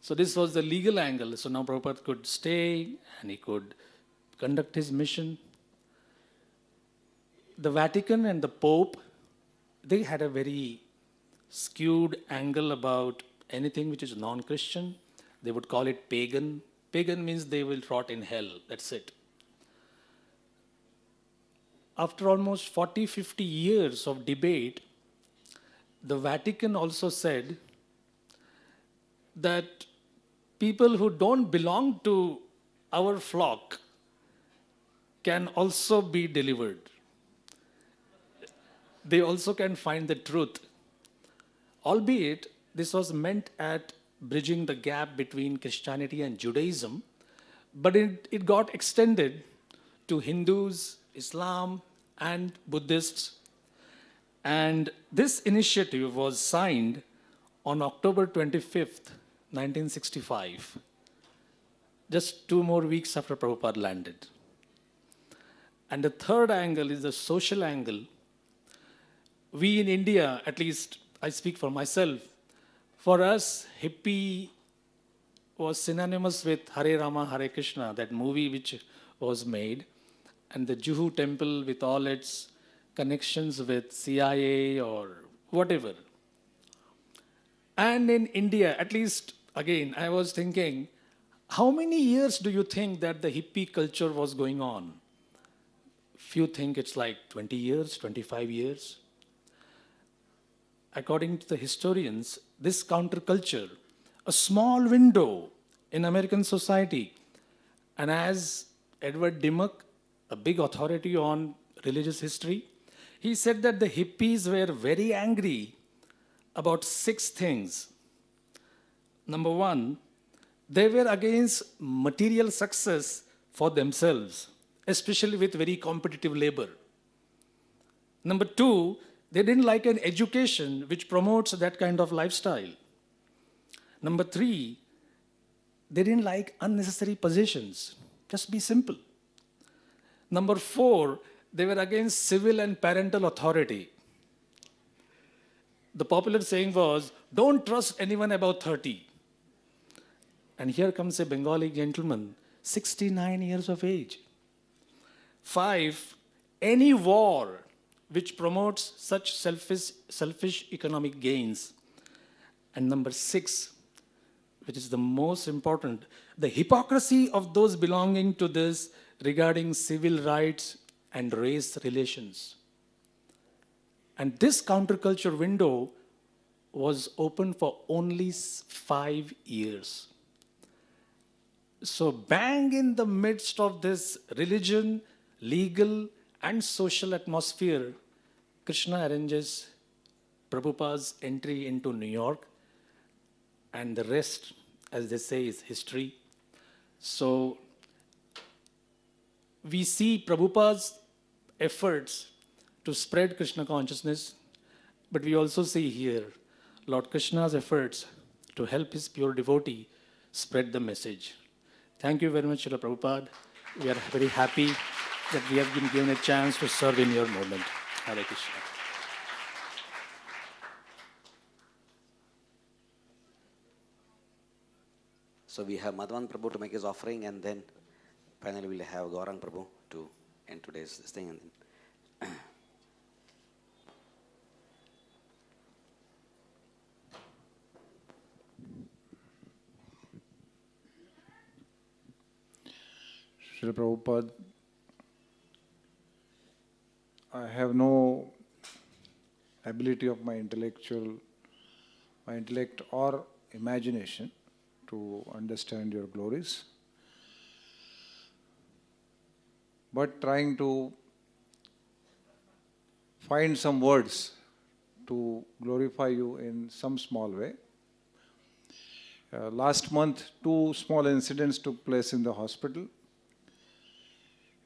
So this was the legal angle. So now Prabhupada could stay and he could conduct his mission. The Vatican and the Pope, they had a very skewed angle about anything which is non-Christian. They would call it pagan. Pagan means they will rot in hell. That's it. After almost 40-50 years of debate, the Vatican also said that people who don't belong to our flock can also be delivered. They also can find the truth. Albeit, this was meant at bridging the gap between Christianity and Judaism, but it got extended to Hindus, Islam, and Buddhists. And this initiative was signed on October 25th, 1965, just 2 more weeks after Prabhupada landed. And the third angle is the social angle. We in India, at least I speak for myself, for us, hippie was synonymous with Hare Rama, Hare Krishna, that movie which was made, and the Juhu temple with all its connections with CIA or whatever. And in India, at least, again, I was thinking, how many years do you think that the hippie culture was going on? Few think it's like 20 years, 25 years. According to the historians, this counterculture, a small window in American society, and as Edward Dimmock, a big authority on religious history, he said that the hippies were very angry about 6 things. Number 1, They were against material success for themselves, especially with very competitive labor. Number two, they didn't like an education which promotes that kind of lifestyle. Number three, they didn't like unnecessary possessions. Just be simple. Number four, they were against civil and parental authority. The popular saying was, don't trust anyone above 30. And here comes a Bengali gentleman, 69 years of age. 5, any war which promotes such selfish economic gains. And number 6, which is the most important, the hypocrisy of those belonging to this regarding civil rights and race relations. And this counterculture window was open for only 5 years. So bang in the midst of this religion, legal and social atmosphere, Krishna arranges Prabhupada's entry into New York, and the rest, as they say, is history. So we see Prabhupada's efforts to spread Krishna consciousness, but we also see here Lord Krishna's efforts to help his pure devotee spread the message. Thank you very much, Srila Prabhupada. We are very happy that we have been given a chance to serve in your movement. Hare Krishna. So we have Madhavan Prabhu to make his offering, and then finally we'll have Gaurang Prabhu to end today's this thing. And then Srila Prabhupada, I have no ability of my intellect or imagination to understand your glories, but trying to find some words to glorify you in some small way. Last month, 2 small incidents took place in the hospital.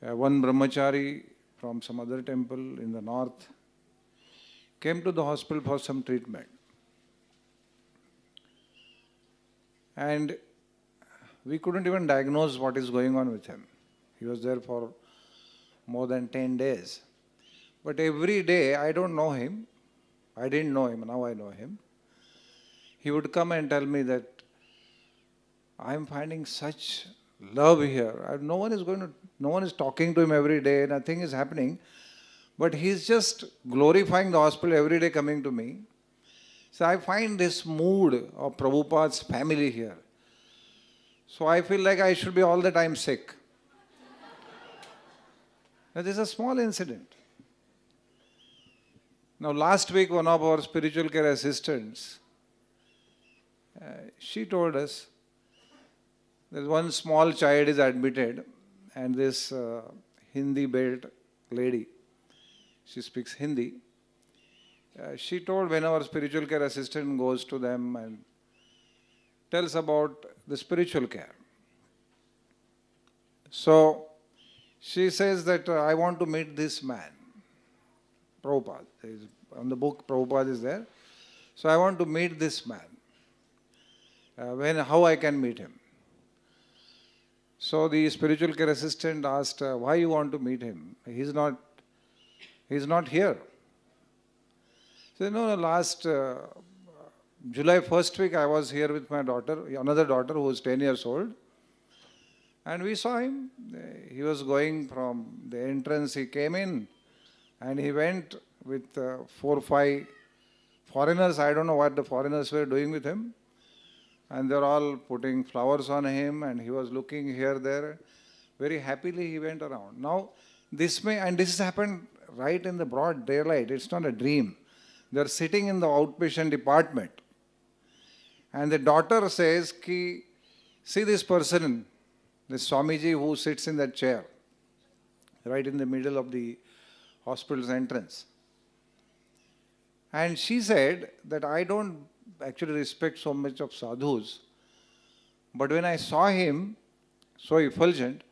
One brahmachari from some other temple in the north came to the hospital for some treatment. And we couldn't even diagnose what is going on with him. He was there for more than 10 days. But every day, I don't know him. I didn't know him, now I know him. He would come and tell me that I'm finding such love here. No one is talking to him every day, nothing is happening. But he's just glorifying the hospital every day, coming to me. So I find this mood of Prabhupada's family here. So I feel like I should be all the time sick. Now this is a small incident. Now last week, one of our spiritual care assistants, she told us that one small child is admitted, and this Hindi belt lady, she speaks Hindi. She told when our spiritual care assistant goes to them and tells about the spiritual care. So she says that I want to meet this man, Prabhupada. On the book, Prabhupada is there. So I want to meet this man. How I can meet him? So the spiritual care assistant asked, why you want to meet him? He's not here. So last July 1st week I was here with my daughter, another daughter who was 10 years old. And we saw him. He was going from the entrance, he came in and he went with 4 or 5 foreigners. I don't know what the foreigners were doing with him. And they're all putting flowers on him, and he was looking here, there. Very happily he went around. Now, this has happened right in the broad daylight. It's not a dream. They're sitting in the outpatient department. And the daughter says, see this person, this Swamiji who sits in that chair, right in the middle of the hospital's entrance. And she said that I don't actually respect so much of sadhus, But when I saw him so effulgent,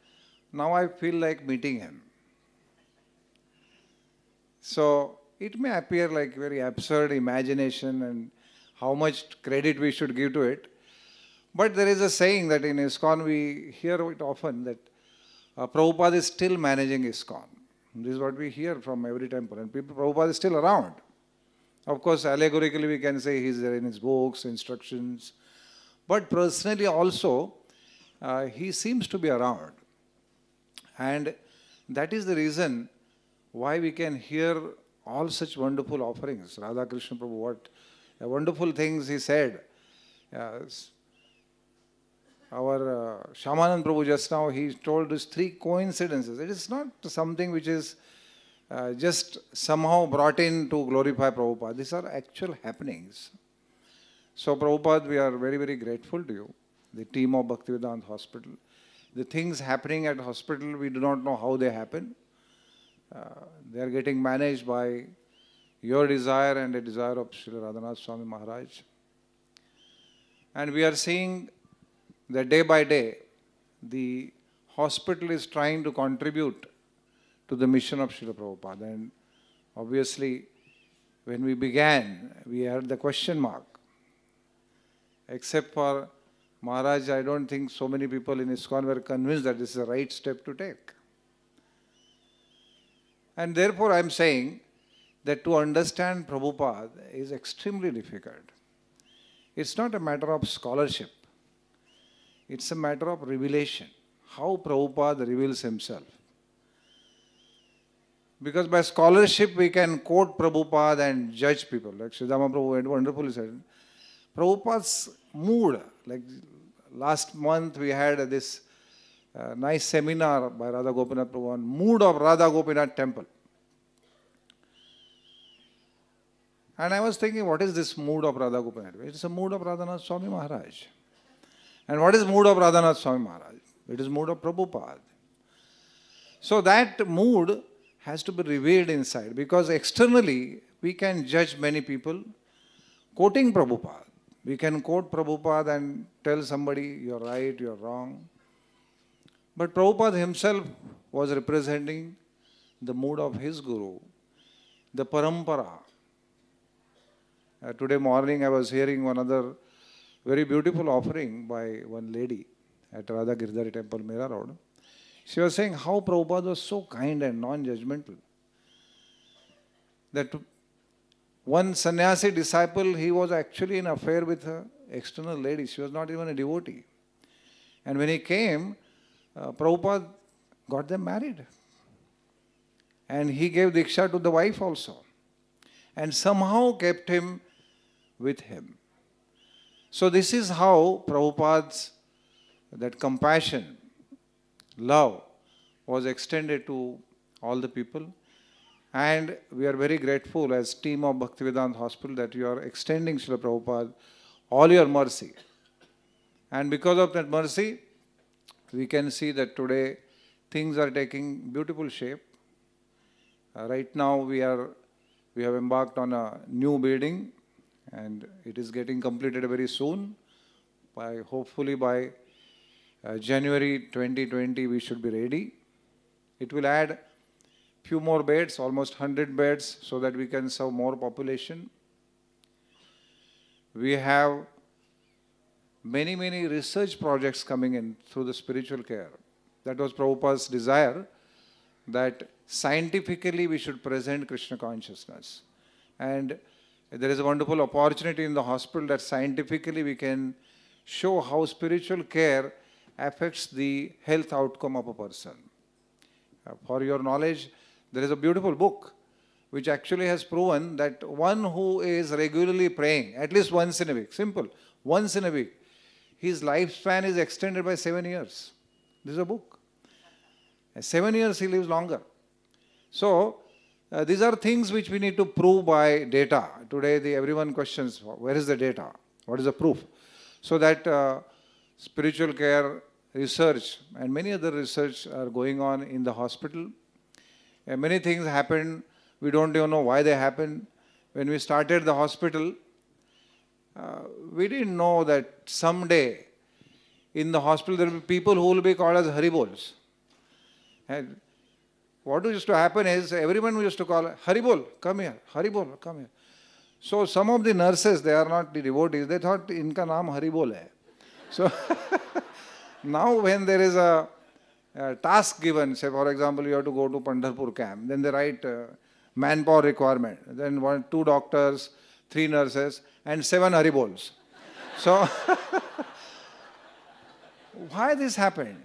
now I feel like meeting him. So it may appear like very absurd imagination and how much credit we should give to it. But there is a saying that in ISKCON we hear it often that Prabhupada is still managing ISKCON. This is what we hear from every temple. And Prabhupada is still around. Of course, allegorically we can say he's there in his books, instructions. But personally also, he seems to be around. And that is the reason why we can hear all such wonderful offerings. Radha Krishna Prabhu, what wonderful things he said. Our Shamanand Prabhu just now, he told us 3 coincidences. It is not something which is just somehow brought in to glorify Prabhupada. These are actual happenings. So Prabhupada, we are very, very grateful to you, the team of Bhaktivedanta Hospital. The things happening at hospital, we do not know how they happen. They are getting managed by your desire and the desire of Srila Radhanath Swami Maharaj. And we are seeing that day by day, the hospital is trying to contribute to the mission of Srila Prabhupada. And obviously, when we began, we had the question mark. Except for Maharaj, I don't think so many people in ISKCON were convinced that this is the right step to take. And therefore, I am saying that to understand Prabhupada is extremely difficult. It's not a matter of scholarship. It's a matter of revelation. How Prabhupada reveals himself. Because by scholarship we can quote Prabhupada and judge people. Like Sridhama Prabhu wonderfully said. Prabhupada's mood, like last month we had this nice seminar by Radha Gopinath Prabhu on mood of Radha Gopinath temple. And I was thinking, what is this mood of Radha Gopinath? It is a mood of Radhanath Swami Maharaj. And what is mood of Radhanath Swami Maharaj? It is mood of Prabhupada. So that mood has to be revealed inside, because externally we can judge many people quoting Prabhupada. We can quote Prabhupada and tell somebody, you're right, you're wrong. But Prabhupada himself was representing the mood of his guru, the parampara. Today morning I was hearing one other very beautiful offering by one lady at Radha Girdhari Temple, Mera Road. She was saying how Prabhupada was so kind and non-judgmental. That one sannyasi disciple, he was actually in affair with an external lady. She was not even a devotee. And when he came, Prabhupada got them married. And he gave Diksha to the wife also. And somehow kept him with him. So this is how Prabhupada's, that compassion, love was extended to all the people. And we are very grateful as team of Bhaktivedanta Hospital that you are extending Srila Prabhupada all your mercy. And because of that mercy, we can see that today things are taking beautiful shape. Right now we have embarked on a new building and it is getting completed very soon. Hopefully by January 2020 we should be ready. It will add few more beds, almost 100 beds, so that we can serve more population. We have many research projects coming in through the spiritual care. That was Prabhupada's desire, that scientifically we should present Krishna consciousness. And there is a wonderful opportunity in the hospital that scientifically we can show how spiritual care affects the health outcome of a person. For your knowledge, there is a beautiful book which actually has proven that one who is regularly praying, at least once in a week, simple, once in a week, his lifespan is extended by 7 years. This is a book. 7 years he lives longer. So, these are things which we need to prove by data. Today everyone questions, where is the data? What is the proof? So that spiritual care research and many other research are going on in the hospital. Many things happen, we don't even know why they happen. When we started the hospital, we didn't know that someday In the hospital, there will be people who will be called as Haribols. And what used to happen is, everyone used to call, Haribol, come here, Haribol, come here. So some of the nurses, they are not the devotees, they thought, Inka naam Haribol hai. So now when there is a task given, say for example, you have to go to Pandharpur camp, then they write manpower requirement, then 2 doctors, 3 nurses, and 7 Haribols. So why this happened?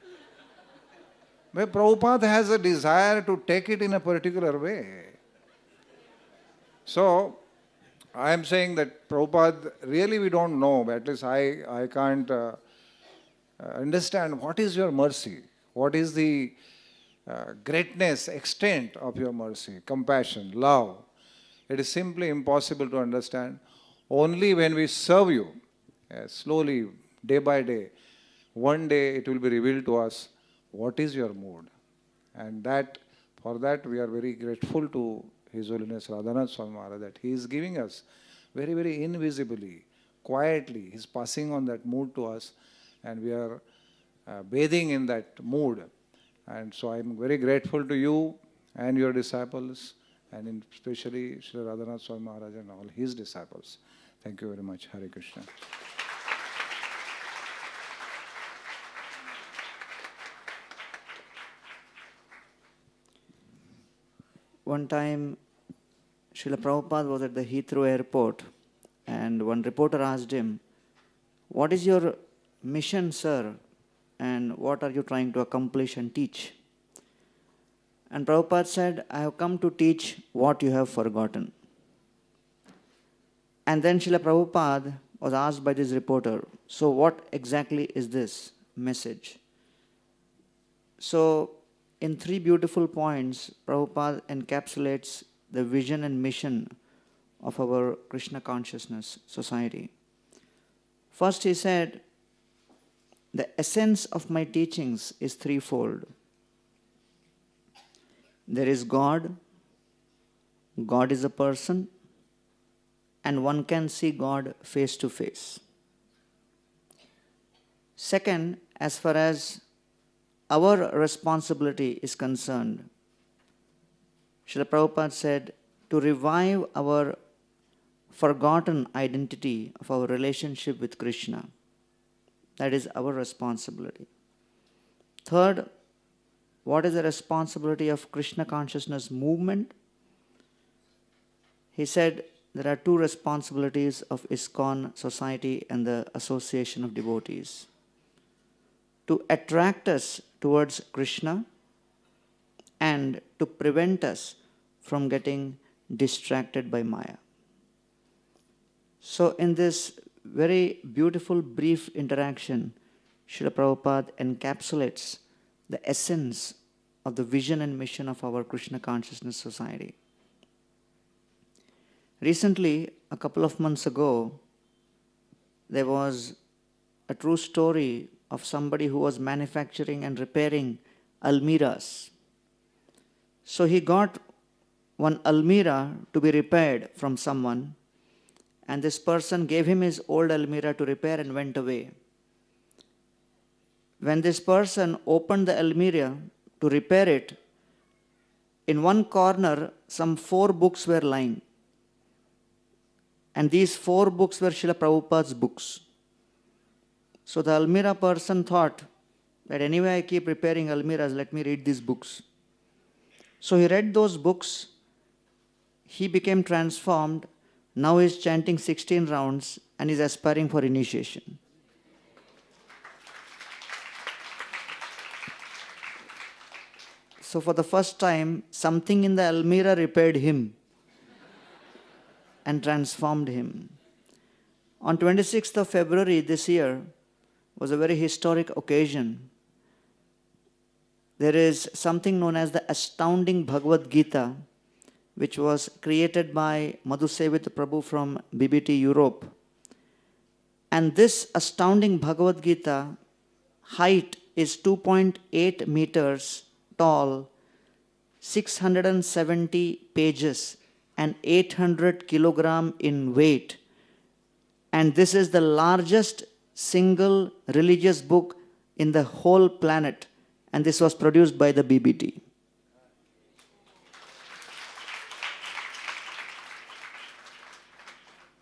Well, Prabhupada has a desire to take it in a particular way. So I am saying that Prabhupada, really we don't know, but at least I can't understand what is your mercy, what is the greatness, extent of your mercy, compassion, love. It is simply impossible to understand. Only when we serve you, slowly, day by day, one day it will be revealed to us what is your mood. And that, for that we are very grateful to His Holiness Radhanath Swami Maharaj, that he is giving us very, very invisibly, quietly, he is passing on that mood to us, and we are bathing in that mood. And so I am very grateful to you and your disciples, and especially Srila Radhanath Swami Maharaj and all his disciples. Thank you very much. Hare Krishna. One time, Srila Prabhupada was at the Heathrow airport, and one reporter asked him, "What is your mission, sir? And what are you trying to accomplish and teach?" And Prabhupada said, "I have come to teach what you have forgotten." And then Srila Prabhupada was asked by this reporter, "So what exactly is this message?" So in 3 beautiful points, Prabhupada encapsulates the vision and mission of our Krishna Consciousness Society. First he said, the essence of my teachings is threefold. There is God, God is a person, and one can see God face to face. Second, as far as our responsibility is concerned, Srila Prabhupada said, to revive our forgotten identity of our relationship with Krishna. That is our responsibility. Third, what is the responsibility of Krishna consciousness movement? He said there are 2 responsibilities of ISKCON society and the association of devotees. To attract us towards Krishna and to prevent us from getting distracted by Maya. So in this very beautiful brief interaction, Srila Prabhupada encapsulates the essence of the vision and mission of our Krishna Consciousness Society. Recently, a couple of months ago, there was a true story of somebody who was manufacturing and repairing almiras. So he got one almira to be repaired from someone, and this person gave him his old almira to repair and went away. When this person opened the almira to repair it, in one corner some 4 books were lying. And these 4 books were Srila Prabhupada's books. So the almira person thought that anyway I keep repairing almiras, let me read these books. So he read those books, he became transformed, now he is chanting 16 rounds and is aspiring for initiation. So for the first time, something in the almira repaired him and transformed him. On 26th of February this year was a very historic occasion. There is something known as the Astounding Bhagavad-Gita, which was created by Madhusevit Prabhu from BBT Europe. And this Astounding Bhagavad-Gita height is 2.8 meters tall, 670 pages, and 800 kilogram in weight. And this is the largest single religious book in the whole planet, and this was produced by the BBT.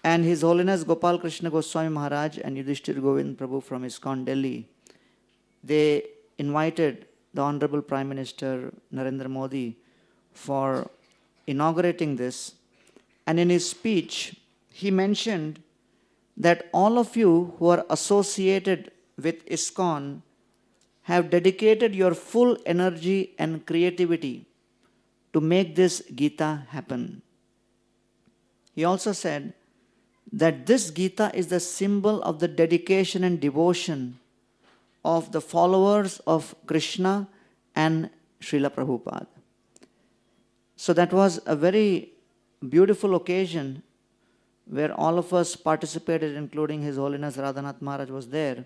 And His Holiness Gopal Krishna Goswami Maharaj and Yudhishthir Govind Prabhu from ISKCON Delhi, they invited the Honorable Prime Minister Narendra Modi for inaugurating this. And in his speech, he mentioned that all of you who are associated with ISKCON have dedicated your full energy and creativity to make this Gita happen. He also said that this Gita is the symbol of the dedication and devotion of the followers of Krishna and Srila Prabhupada. So that was a very beautiful occasion where all of us participated, including His Holiness Radhanath Maharaj was there.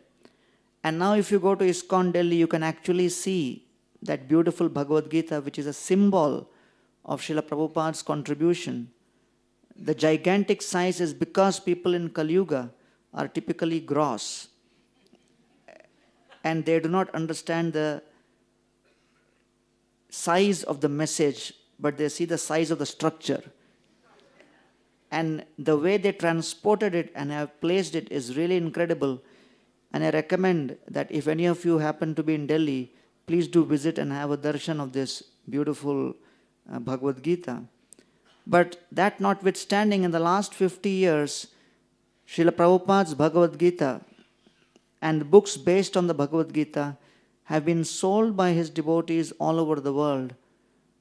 And now if you go to ISKCON Delhi, you can actually see that beautiful Bhagavad Gita, which is a symbol of Srila Prabhupada's contribution. The gigantic size is because people in Kali Yuga are typically gross and they do not understand the size of the message, but they see the size of the structure. And the way they transported it and have placed it is really incredible. And I recommend that if any of you happen to be in Delhi, please do visit and have a darshan of this beautiful Bhagavad Gita. But that notwithstanding, in the last 50 years, Srila Prabhupada's Bhagavad Gita and books based on the Bhagavad Gita have been sold by his devotees all over the world.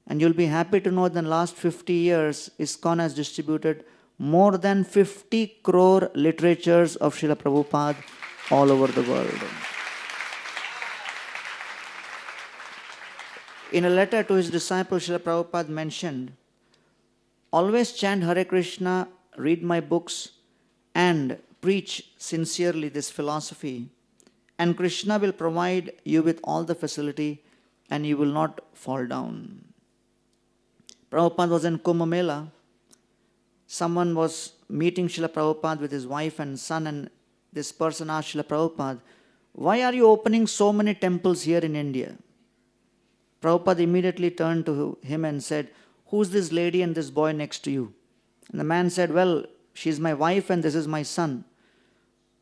And you'll be happy to know that in the last 50 years, ISKCON has distributed more than 50 crore literatures of Srila Prabhupada all over the world. In a letter to his disciple, Srila Prabhupada mentioned, always chant Hare Krishna, read my books, and preach sincerely this philosophy, and Krishna will provide you with all the facility and you will not fall down. Prabhupada was in Kumbh Mela. Someone was meeting Srila Prabhupada with his wife and son, and this person asked Srila Prabhupada, why are you opening so many temples here in India? Prabhupada immediately turned to him and said, who's this lady and this boy next to you? And the man said, well, she's my wife and this is my son.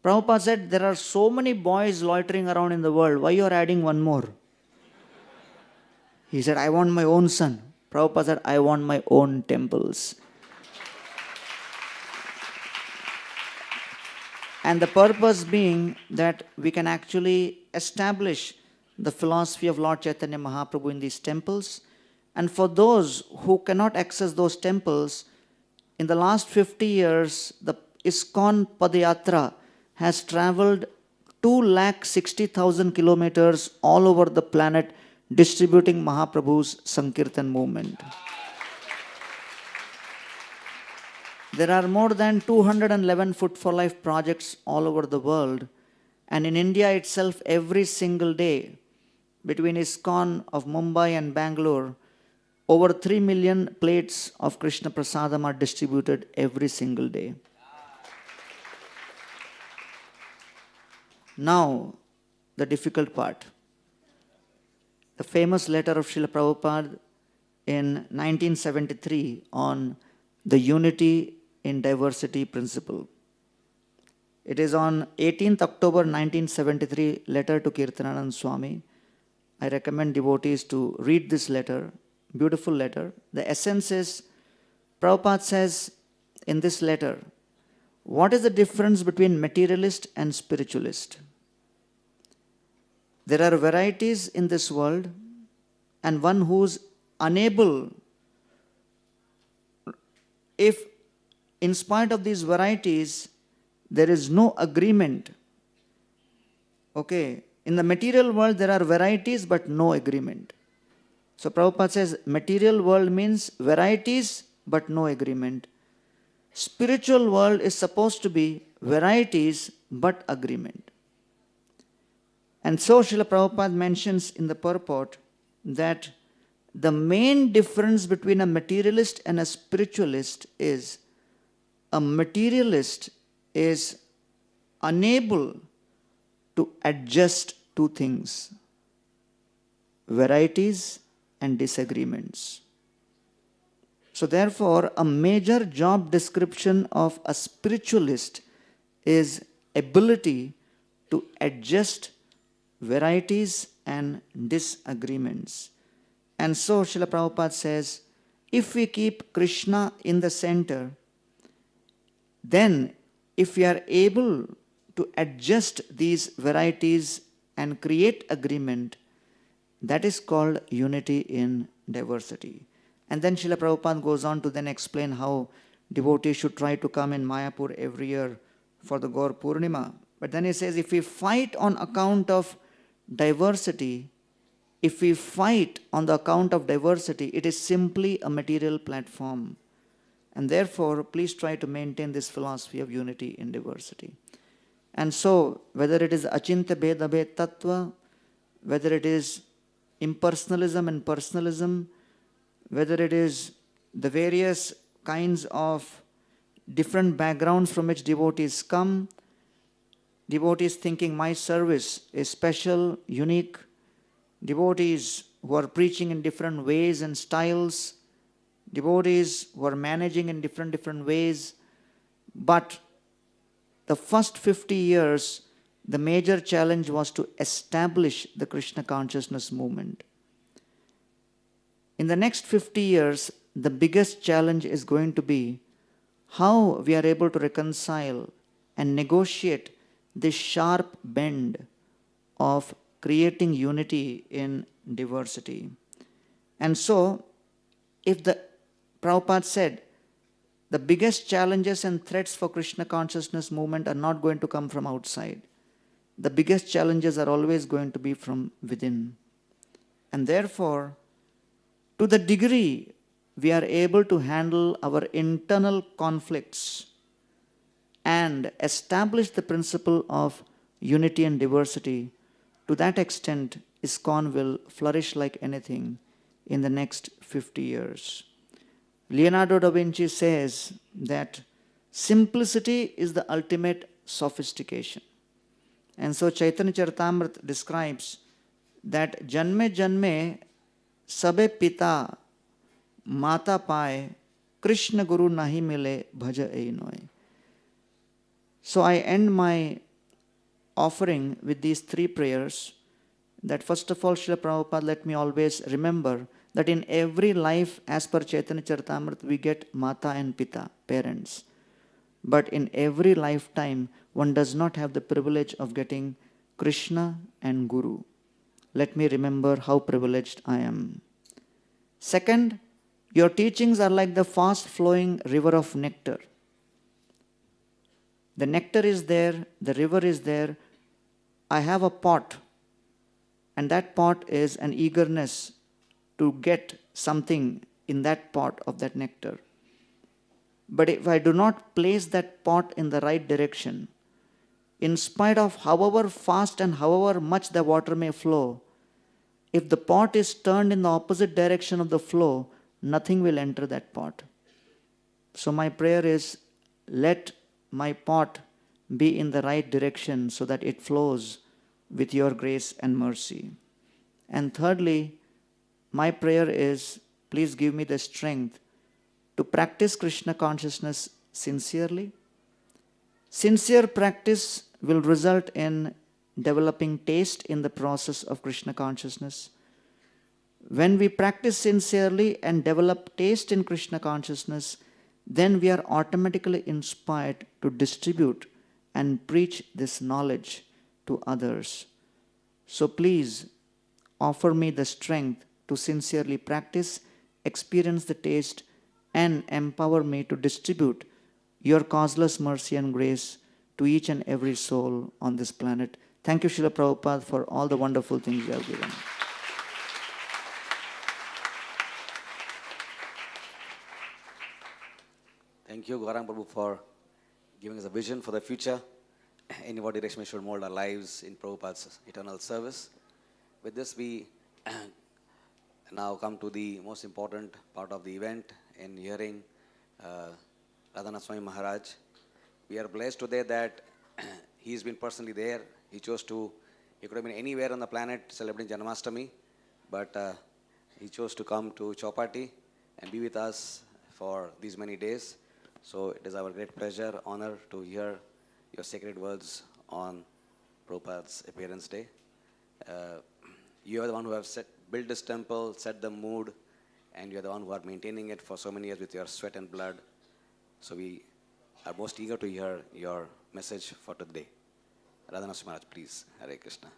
Prabhupada said, there are so many boys loitering around in the world. Why you are adding one more? He said, I want my own son. Prabhupada said, I want my own temples. And the purpose being that we can actually establish the philosophy of Lord Chaitanya Mahaprabhu in these temples. And for those who cannot access those temples, in the last 50 years, the ISKCON Padayatra has traveled 260,000 kilometers all over the planet, distributing Mahaprabhu's Sankirtan movement. There are more than 211 Food for Life projects all over the world. And in India itself, every single day, between ISKCON of Mumbai and Bangalore, over 3 million plates of Krishna prasadam are distributed every single day. Now, the difficult part. The famous letter of Srila Prabhupada in 1973 on the unity in diversity principle. It is on 18th October 1973, letter to Kirtananand Swami. I recommend devotees to read this letter. Beautiful letter. The essence is, Prabhupada says in this letter, what is the difference between materialist and spiritualist? There are varieties in this world, and one who's unable, if in spite of these varieties, there is no agreement. Okay, in the material world there are varieties but no agreement. So Prabhupada says material world means varieties but no agreement. Spiritual world is supposed to be varieties but agreement. And so Srila Prabhupada mentions in the purport that the main difference between a materialist and a spiritualist is a materialist is unable to adjust two things: varieties and disagreements. So therefore, a major job description of a spiritualist is ability to adjust varieties and disagreements. And so Srila Prabhupada says, if we keep Krishna in the center, then if we are able to adjust these varieties and create agreement, that is called unity in diversity. And then Srila Prabhupada goes on to then explain how devotees should try to come in Mayapur every year for the Gaur Purnima. But then he says, if we fight on account of diversity, if we fight on the account of diversity, it is simply a material platform. And therefore, please try to maintain this philosophy of unity in diversity. And so, whether it is Achintya Bheda Bhed Tattva, whether it is impersonalism and personalism, whether it is the various kinds of different backgrounds from which devotees come, devotees thinking my service is special, unique, devotees who are preaching in different ways and styles, devotees who are managing in different ways. But the first 50 years, the major challenge was to establish the Krishna consciousness movement. In the next 50 years, the biggest challenge is going to be how we are able to reconcile and negotiate this sharp bend of creating unity in diversity. And so, if the Prabhupada said, the biggest challenges and threats for Krishna consciousness movement are not going to come from outside. The biggest challenges are always going to be from within. And therefore, to the degree we are able to handle our internal conflicts and establish the principle of unity and diversity, to that extent, ISKCON will flourish like anything in the next 50 years. Leonardo da Vinci says that simplicity is the ultimate sophistication. And so Chaitanya Charitamrita describes that Janme Janme Sabe Pita Mata Pai Krishna Guru Nahi Mile Bhaja Ei Noi. So I end my offering with these three prayers. That first of all, Srila Prabhupada, let me always remember that in every life, as per Chaitanya Charitamrita, we get Mata and Pita, parents. But in every lifetime, one does not have the privilege of getting Krishna and Guru. Let me remember how privileged I am. Second, your teachings are like the fast-flowing river of nectar. The nectar is there, the river is there. I have a pot, and that pot is an eagerness to get something in that pot of that nectar. But if I do not place that pot in the right direction, in spite of however fast and however much the water may flow, if the pot is turned in the opposite direction of the flow, nothing will enter that pot. So my prayer is, let my pot be in the right direction so that it flows with your grace and mercy. And thirdly, my prayer is, please give me the strength to practice Krishna consciousness sincerely. Sincere practice will result in developing taste in the process of Krishna consciousness. When we practice sincerely and develop taste in Krishna consciousness, then we are automatically inspired to distribute and preach this knowledge to others. So please offer me the strength to sincerely practice, experience the taste, and empower me to distribute your causeless mercy and grace to each and every soul on this planet. Thank you, Srila Prabhupada, for all the wonderful things you have given. Thank you, Gaurang Prabhu, for giving us a vision for the future. In what direction we should mold our lives in Prabhupada's eternal service. With this, we now come to the most important part of the event in hearing Radhanath Swami Maharaj. We are blessed today that he's been personally there. He could have been anywhere on the planet celebrating Janmashtami, but he chose to come to Chowpatty and be with us for these many days. So it is our great pleasure, honor to hear your sacred words on Prabhupada's appearance day. You are the one who have built this temple, set the mood, and you are the one who are maintaining it for so many years with your sweat and blood. So we are most eager to hear your message for today. Radhanath Swami Maharaj, please. Hare Krishna.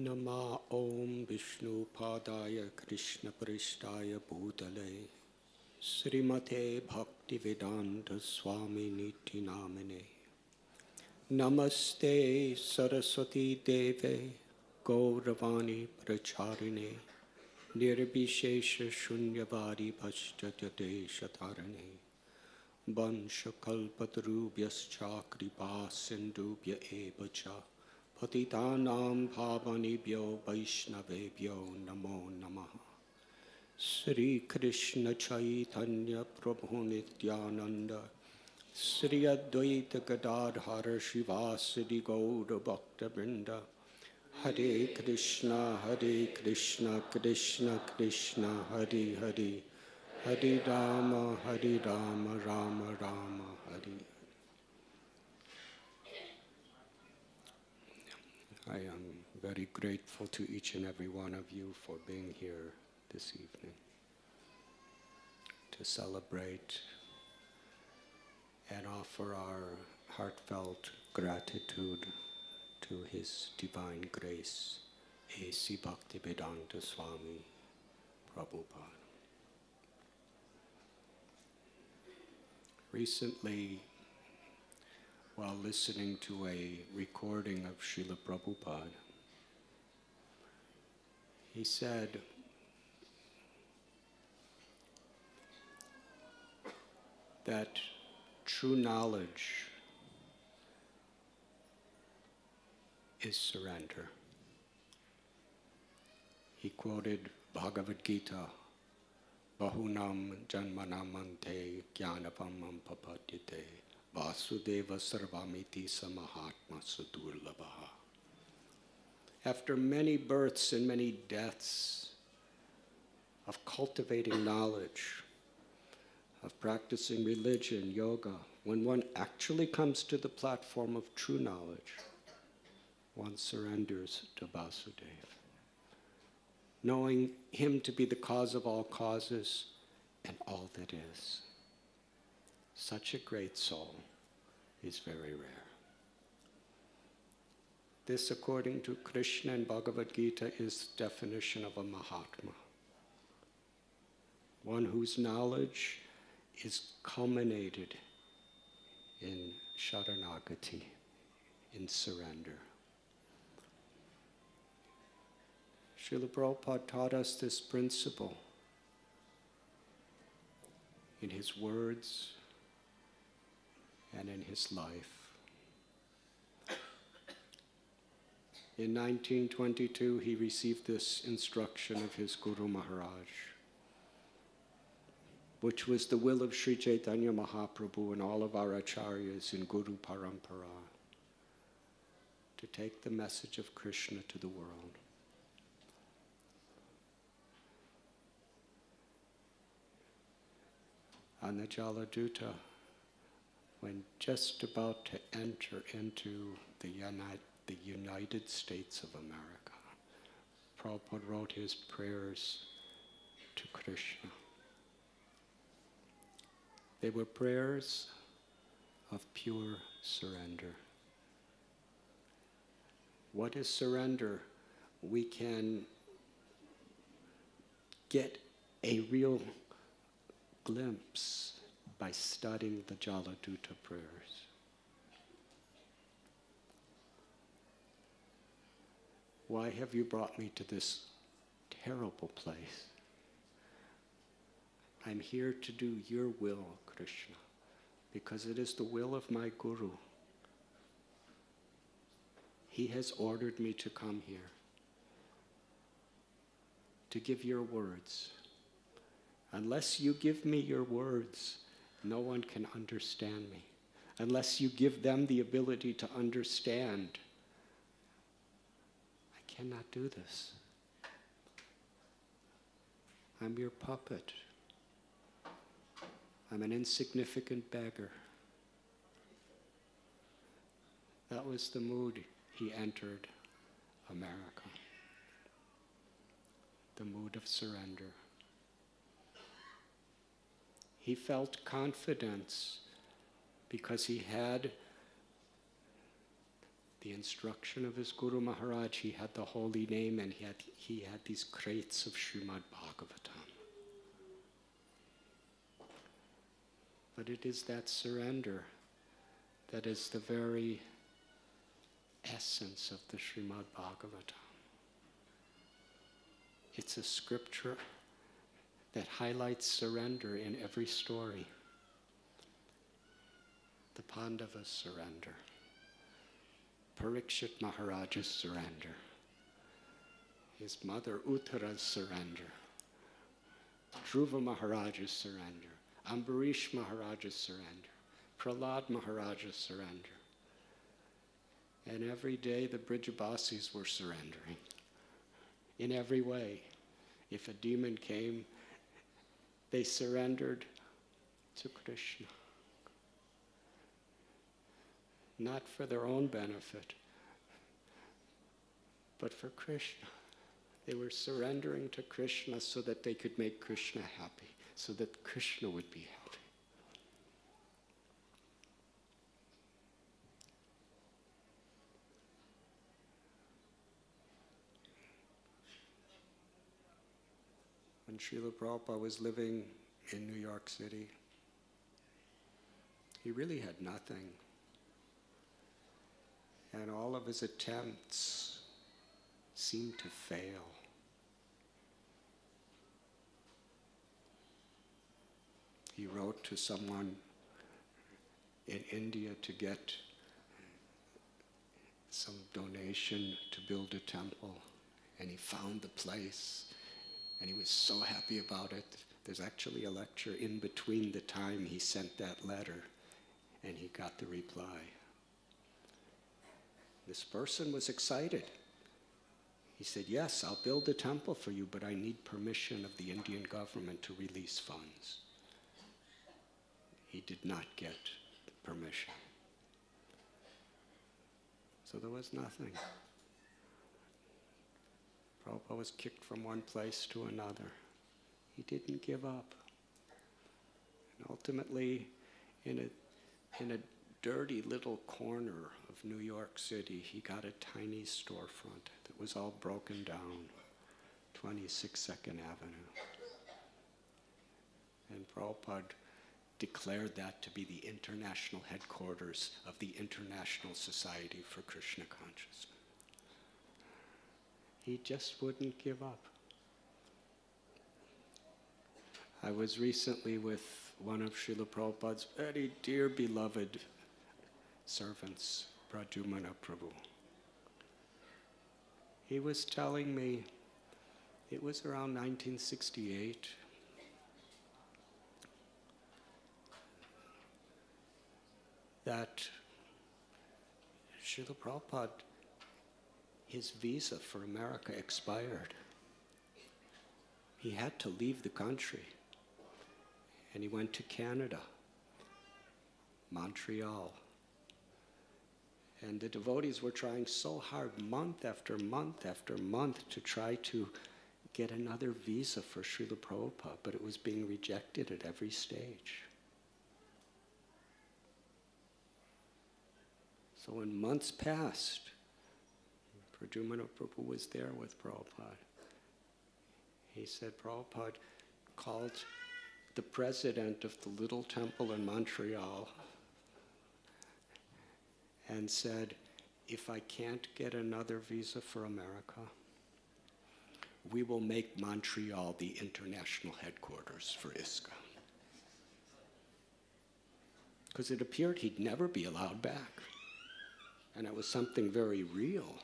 Nama Om Vishnu Padaya Krishna Prishtaya Bhutale Srimate Bhaktivedanta Swami Niti Namine Namaste Saraswati Deve Gauravani Pracharine Nirbhishesha Shunyavadi Pashchatyate Shatarane Vansha Kalpatarubhyascha Kripa Sindhubhya Evacha Patitanam Bhavanibhyo Vaishnavebhyo Namo Namaha Sri Krishna Chaitanya Prabhu Nityananda Sri Advaita Gadadhara Shivasadi Gaura Bhakta Vrinda Hare Krishna Krishna Krishna Hare Hare Hare Rama Rama Rama Hare. I am very grateful to each and every one of you for being here this evening to celebrate and offer our heartfelt gratitude to His Divine Grace, A.C. Bhaktivedanta Swami Prabhupada. Recently, while listening to a recording of Srila Prabhupada, he said, that true knowledge is surrender. He quoted Bhagavad-Gita, Bahunam Janmanamante Jnanapamam Papadyate Vasudeva Sarvamiti Samahatma Sudurlabha. After many births and many deaths of cultivating knowledge, of practicing religion, yoga, when one actually comes to the platform of true knowledge, one surrenders to Vasudeva, knowing him to be the cause of all causes and all that is. Such a great soul is very rare. This, according to Krishna and Bhagavad-Gita, is the definition of a Mahatma. One whose knowledge is culminated in Sharanagati, in surrender. Srila Prabhupada taught us this principle in his words and in his life. In 1922, he received this instruction of his Guru Maharaj, which was the will of Sri Chaitanya Mahaprabhu and all of our acharyas in Guru Parampara, to take the message of Krishna to the world. On the Jaladuta, when just about to enter into the United States of America, Prabhupada wrote his prayers to Krishna. They were prayers of pure surrender. What is surrender? We can get a real glimpse by studying the Jaladuta prayers. why have you brought me to this terrible place? I'm here to do your will, Krishna, because it is the will of my Guru. He has ordered me to come here, to give your words. Unless you give me your words, no one can understand me. Unless you give them the ability to understand, I cannot do this. I'm your puppet. I'm an insignificant beggar. That was the mood he entered America. The mood of surrender. He felt confidence because he had the instruction of his Guru Maharaj, he had the holy name, and he had these crates of Srimad Bhagavatam. But it is that surrender that is the very essence of the Srimad Bhagavatam. It's a scripture that highlights surrender in every story. The Pandavas surrender. Parikshit Maharaj's surrender. His mother Uttara's surrender. Dhruva Maharaj's surrender. Ambarish Maharaj's surrender. Prahlad Maharaj's surrender. And every day the Brijabasis were surrendering. In every way. If a demon came, they surrendered to Krishna. Not for their own benefit, but for Krishna. They were surrendering to Krishna so that they could make Krishna happy, so that Krishna would be happy. When Srila Prabhupada was living in New York City, he really had nothing. And all of his attempts seemed to fail. He wrote to someone in India to get some donation to build a temple, and he found the place, and he was so happy about it. There's actually a lecture in between the time he sent that letter and he got the reply. This person was excited. He said, yes, I'll build a temple for you, but I need permission of the Indian government to release funds. He did not get permission. So there was nothing. Prabhupada was kicked from one place to another. He didn't give up. And ultimately, in a dirty little corner of New York City, he got a tiny storefront that was all broken down, 26 2nd Avenue. And Prabhupada declared that to be the international headquarters of the International Society for Krishna Consciousness. He just wouldn't give up. I was recently with one of Srila Prabhupada's very dear beloved servants, Pradyumna Prabhu. He was telling me, it was around 1968, that Srila Prabhupada, his visa for America expired. He had to leave the country. And he went to Canada, Montreal. And the devotees were trying so hard, month after month after month, to try to get another visa for Srila Prabhupada, but it was being rejected at every stage. So when months passed, Pradyumna Prabhu was there with Prabhupada. He said Prabhupada called the president of the little temple in Montreal and said, if I can't get another visa for America, we will make Montreal the international headquarters for ISKCON. Because it appeared he'd never be allowed back. And it was something very real.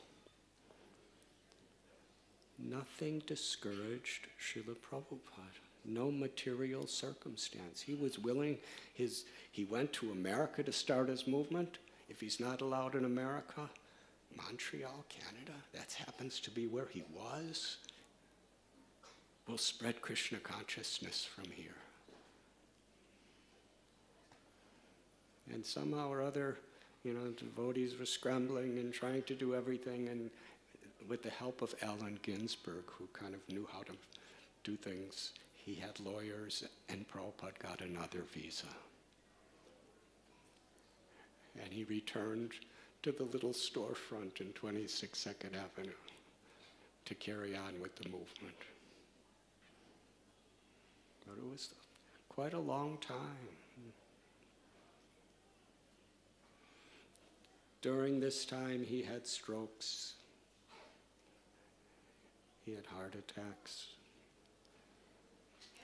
Nothing discouraged Srila Prabhupada. No material circumstance. He was willing, he went to America to start his movement. If he's not allowed in America, Montreal, Canada, that happens to be where he was. We'll spread Krishna consciousness from here. And somehow or other, devotees were scrambling and trying to do everything, and with the help of Allen Ginsberg, who kind of knew how to do things, he had lawyers, and Prabhupada got another visa. And he returned to the little storefront in 26 Second Avenue to carry on with the movement. But it was quite a long time. During this time, he had strokes. He had heart attacks.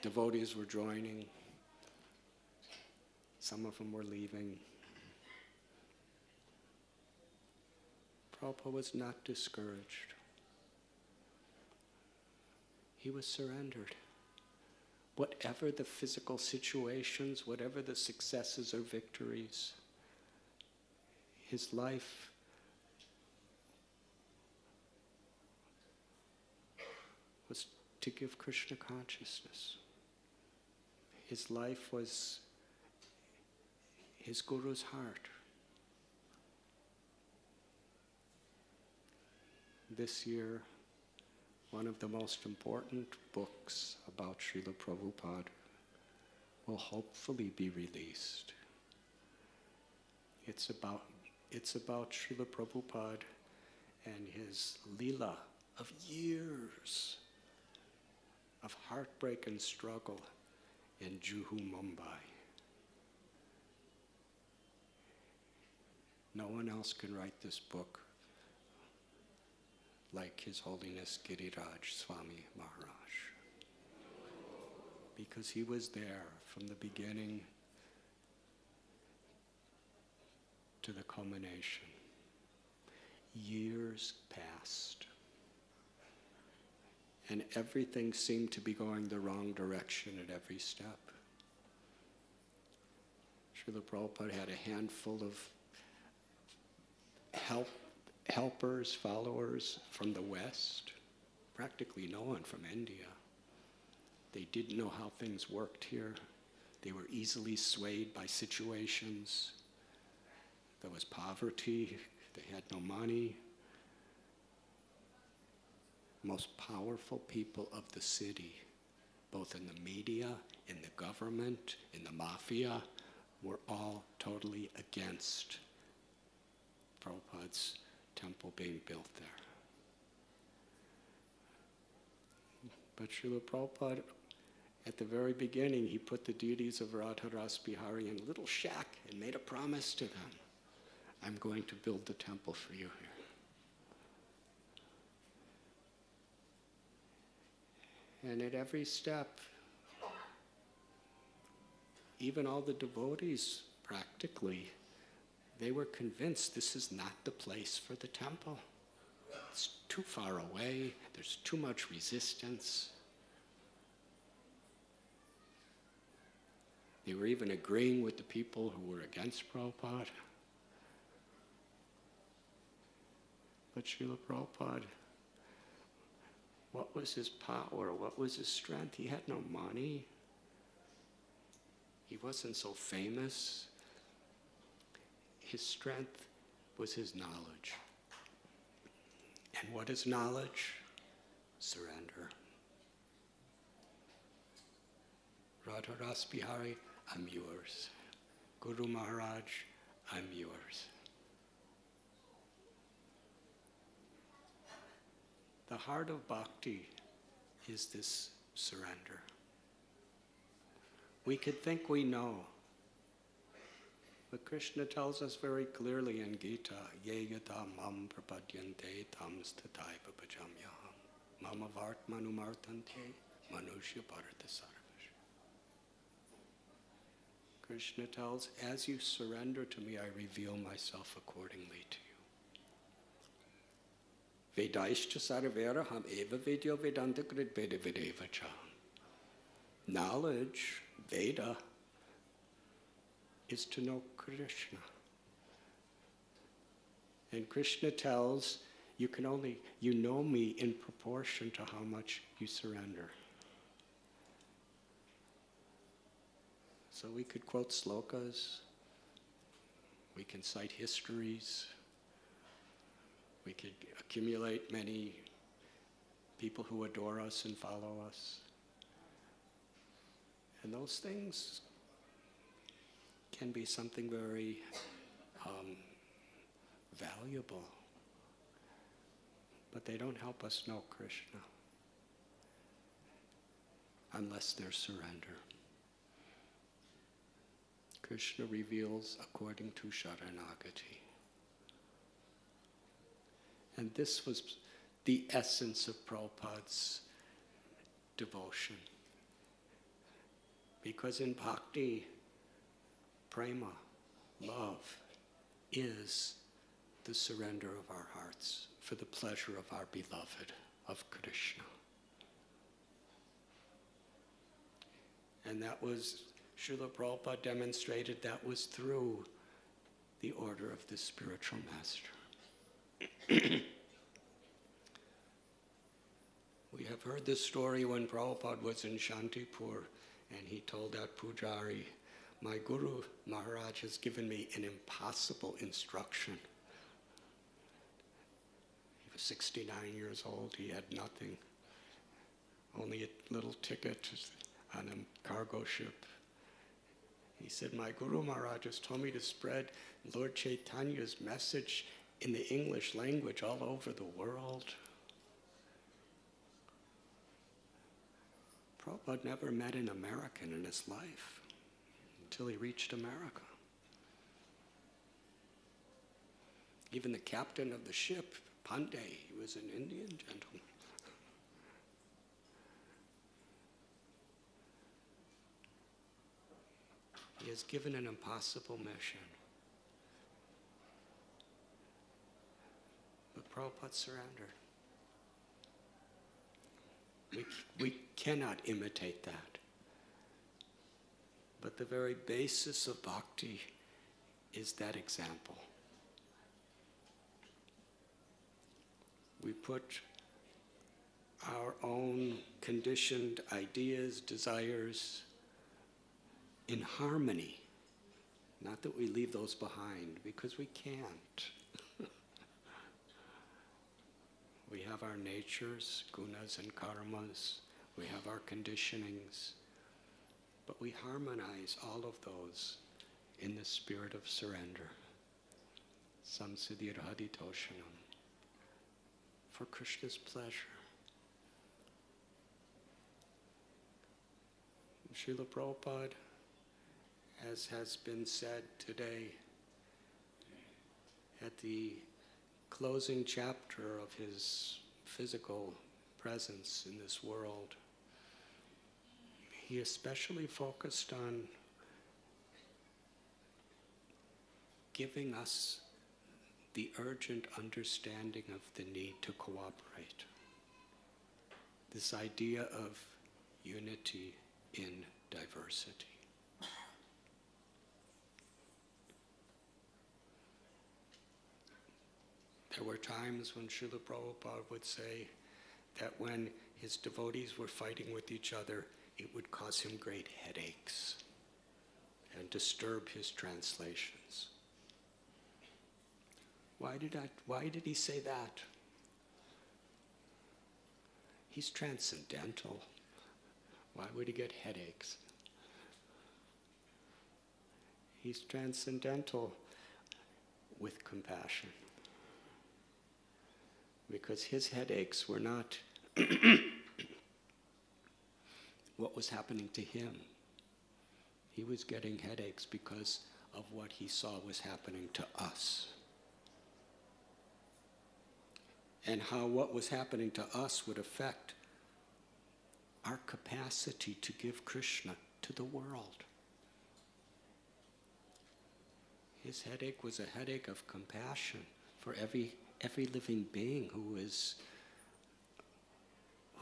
Devotees were joining. Some of them were leaving. Prabhupada was not discouraged. He was surrendered. Whatever the physical situations, whatever the successes or victories, his life was to give Krishna consciousness. His life was his Guru's heart. This year, one of the most important books about Srila Prabhupada will hopefully be released. It's about Srila Prabhupada and his Leela of years of heartbreak and struggle in Juhu, Mumbai. No one else can write this book like His Holiness Giriraj Swami Maharaj, because he was there from the beginning to the culmination. Years passed, and everything seemed to be going the wrong direction at every step. Srila Prabhupada had a handful of helpers, followers from the West, practically no one from India. They didn't know how things worked here. They were easily swayed by situations. There was poverty. They had no money. Most powerful people of the city, both in the media, in the government, in the mafia, were all totally against Prabhupada's temple being built there. But Srila Prabhupada, at the very beginning, he put the deities of Radha Ras Bihari in a little shack and made a promise to them. I'm going to build the temple for you here. And at every step, even all the devotees, practically, they were convinced this is not the place for the temple. It's too far away. There's too much resistance. They were even agreeing with the people who were against Prabhupada. But Srila Prabhupada, what was his power? What was his strength? He had no money. He wasn't so famous. His strength was his knowledge. And what is knowledge? Surrender. Radha Ras Bihari, I'm yours. Guru Maharaj, I'm yours. The heart of bhakti is this surrender. We could think we know, But Krishna tells us very clearly in Gita, ye yata mam prapadyante tam stataiva bhajamyaham mama vartmanumartante manushya bharata sarvash. Krishna tells, as you surrender to me, I reveal myself accordingly to you. Vedaishcha sarveraham eva vedyo vedanta grid veda vedeva cha. Knowledge, Veda, is to know Krishna. And Krishna tells, you know me in proportion to how much you surrender. So we could quote slokas, we can cite histories, we could accumulate many people who adore us and follow us. And those things can be something very valuable, but they don't help us know Krishna unless there's surrender. Krishna reveals according to Sharanagati. And this was the essence of Prabhupada's devotion. Because in bhakti, prema, love, is the surrender of our hearts for the pleasure of our beloved, of Krishna. And that was, Srila Prabhupada demonstrated that was through the order of the spiritual master. We have heard this story when Prabhupada was in Shantipur, and he told that pujari, my Guru Maharaj has given me an impossible instruction. He was 69 years old, he had nothing, only a little ticket on a cargo ship. He said, my Guru Maharaj has told me to spread Lord Chaitanya's message in the English language all over the world. Prabhupada never met an American in his life until he reached America. Even the captain of the ship, Pandey, he was an Indian gentleman. He has given an impossible mission. But Prabhupada surrendered. We cannot imitate that. But the very basis of bhakti is that example. We put our own conditioned ideas, desires in harmony. Not that we leave those behind, because we can't. We have our natures, gunas and karmas. We have our conditionings. But we harmonize all of those in the spirit of surrender. Samsiddhir haditoshanam. For Krishna's pleasure. Srila Prabhupada, as has been said today, at the closing chapter of his physical presence in this world, he especially focused on giving us the urgent understanding of the need to cooperate. This idea of unity in diversity. There were times when Srila Prabhupada would say that when his devotees were fighting with each other, it would cause him great headaches and disturb his translations. Why did he say that? He's transcendental. Why would he get headaches? He's transcendental with compassion. Because his headaches were not what was happening to him. He was getting headaches because of what he saw was happening to us. And how what was happening to us would affect our capacity to give Krishna to the world. His headache was a headache of compassion for every living being who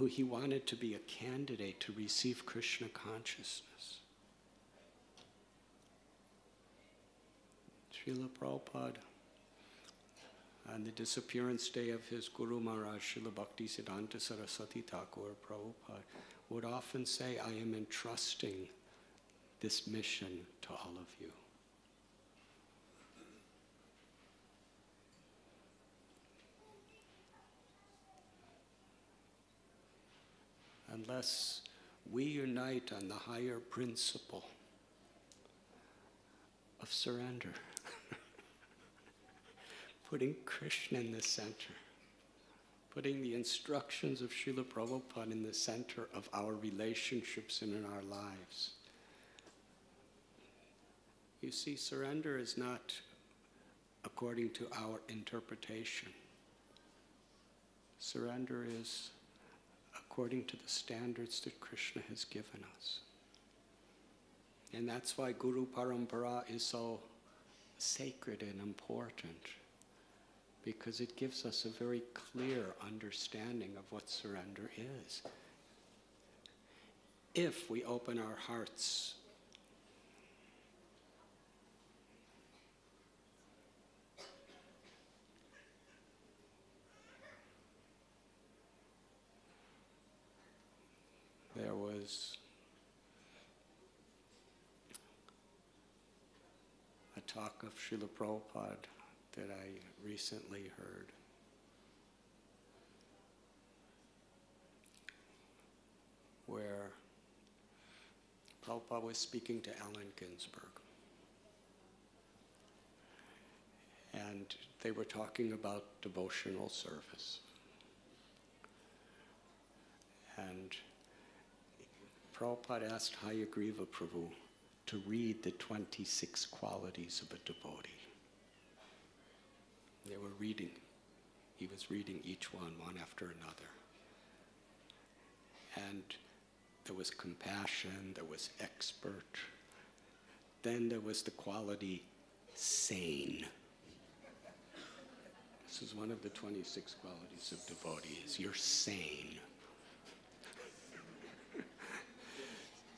he wanted to be a candidate to receive Krishna consciousness. Srila Prabhupada, on the disappearance day of his Guru Maharaj, Srila Bhaktisiddhanta Saraswati Thakur Prabhupada, would often say, I am entrusting this mission to all of you. Unless we unite on the higher principle of surrender, putting Krishna in the center, putting the instructions of Srila Prabhupada in the center of our relationships and in our lives. You see, surrender is not according to our interpretation. Surrender is according to the standards that Krishna has given us. And that's why Guru Parampara is so sacred and important, because it gives us a very clear understanding of what surrender is. If we open our hearts there was a talk of Srila Prabhupada that I recently heard. Where Prabhupada was speaking to Allen Ginsberg. And they were talking about devotional service. And Prabhupada asked Hayagriva Prabhu to read the 26 qualities of a devotee. They were reading. He was reading each one after another. And there was compassion, there was expert. Then there was the quality sane. This is one of the 26 qualities of devotees. You're sane.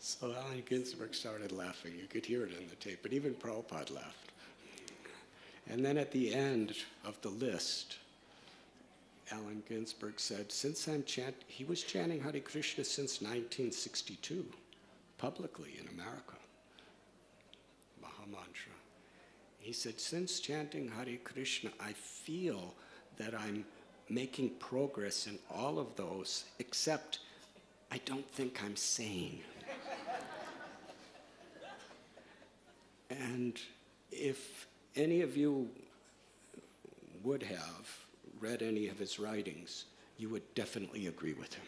So Allen Ginsberg started laughing. You could hear it on the tape, but even Prabhupada laughed. And then at the end of the list, Allen Ginsberg said, he was chanting Hare Krishna since 1962, publicly in America, Mahamantra. He said, since chanting Hare Krishna, I feel that I'm making progress in all of those, except I don't think I'm sane. And if any of you would have read any of his writings, you would definitely agree with him.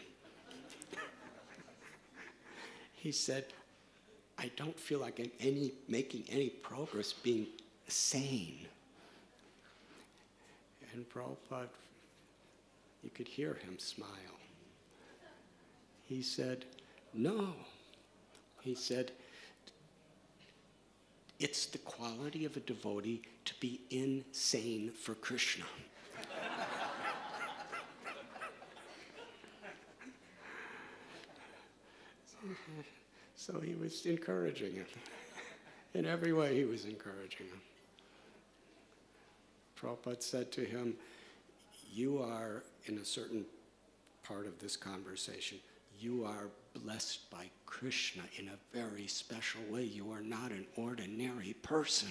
He said, I don't feel like I'm making any progress being sane. And Prabhupada, you could hear him smile. He said, no. He said, it's the quality of a devotee to be insane for Krishna. So he was encouraging him. In every way, he was encouraging him. Prabhupada said to him, you are, in a certain part of this conversation, you are blessed by Krishna in a very special way. You are not an ordinary person.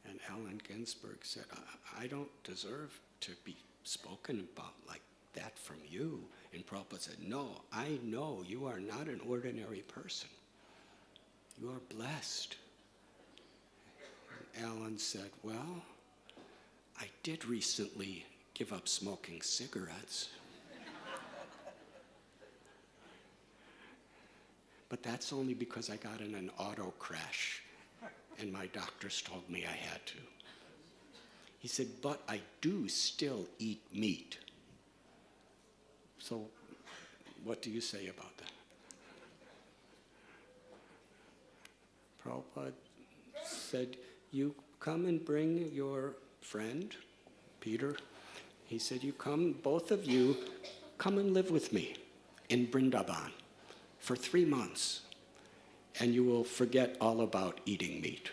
And Allen Ginsberg said, I don't deserve to be spoken about like that from you. And Prabhupada said, no, I know you are not an ordinary person. You are blessed. And Allen said, well, I did recently give up smoking cigarettes. But that's only because I got in an auto crash and my doctors told me I had to. He said, but I do still eat meat. So what do you say about that? Prabhupada said, you come and bring your friend, Peter. He said, you come, both of you, come and live with me in Vrindavan for 3 months, and you will forget all about eating meat.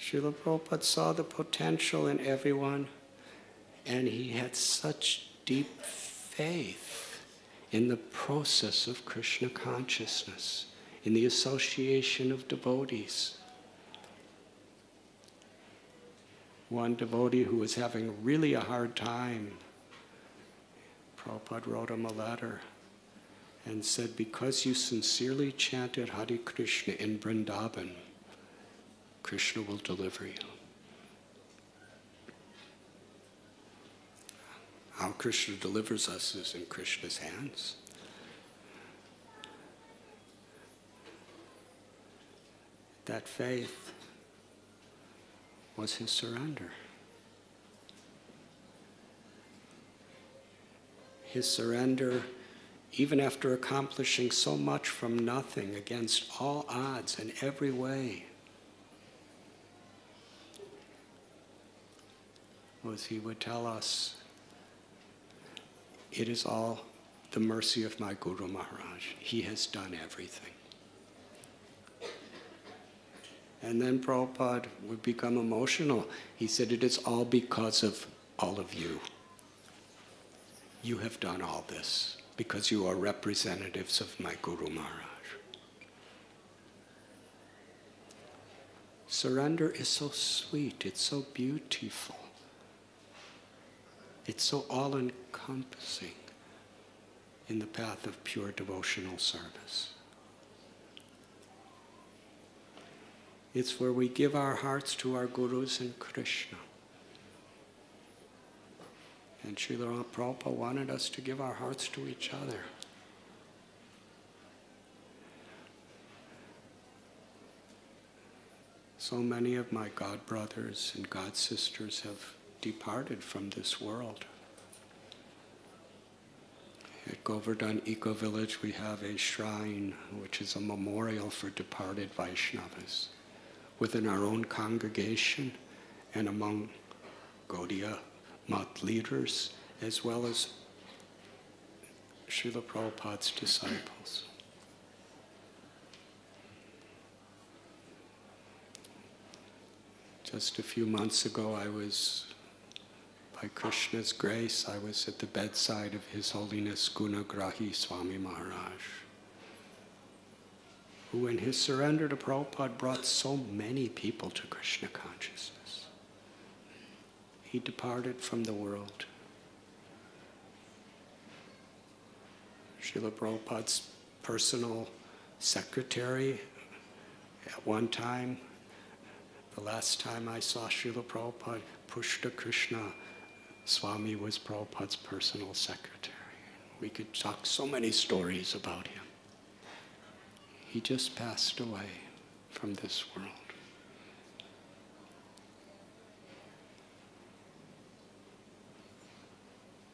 Srila Prabhupada saw the potential in everyone, and he had such deep faith in the process of Krishna consciousness, in the association of devotees. One devotee who was having really a hard time, Prabhupada wrote him a letter and said, because you sincerely chanted Hare Krishna in Vrindavan, Krishna will deliver you. How Krishna delivers us is in Krishna's hands. That faith was his surrender. His surrender, even after accomplishing so much from nothing against all odds in every way, was he would tell us, it is all the mercy of my Guru Maharaj. He has done everything. And then Prabhupada would become emotional. He said, it is all because of all of you. You have done all this because you are representatives of my Guru Maharaj. Surrender is so sweet, it's so beautiful. It's so all-encompassing in the path of pure devotional service. It's where we give our hearts to our gurus and Krishna. And Srila Prabhupada wanted us to give our hearts to each other. So many of my god brothers and god sisters have departed from this world. At Govardhan Eco Village we have a shrine which is a memorial for departed Vaishnavas within our own congregation and among Gaudiya Math leaders as well as Srila Prabhupada's disciples. Just a few months ago by Krishna's grace, I was at the bedside of His Holiness Gunagrahi Swami Maharaj, who in his surrender to Prabhupada brought so many people to Krishna consciousness. He departed from the world. Srila Prabhupada's personal secretary, at one time, the last time I saw Srila Prabhupada, Pushta Krishna Swami was Prabhupada's personal secretary. We could talk so many stories about him. He just passed away from this world.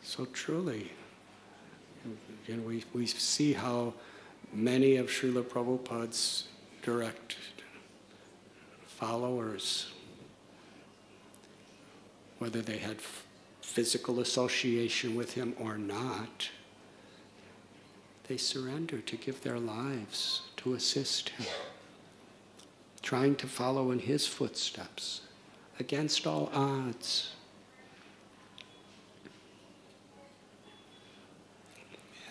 So truly, we see how many of Srila Prabhupada's direct followers, whether they had physical association with him or not, they surrender to give their lives to assist him, trying to follow in his footsteps against all odds.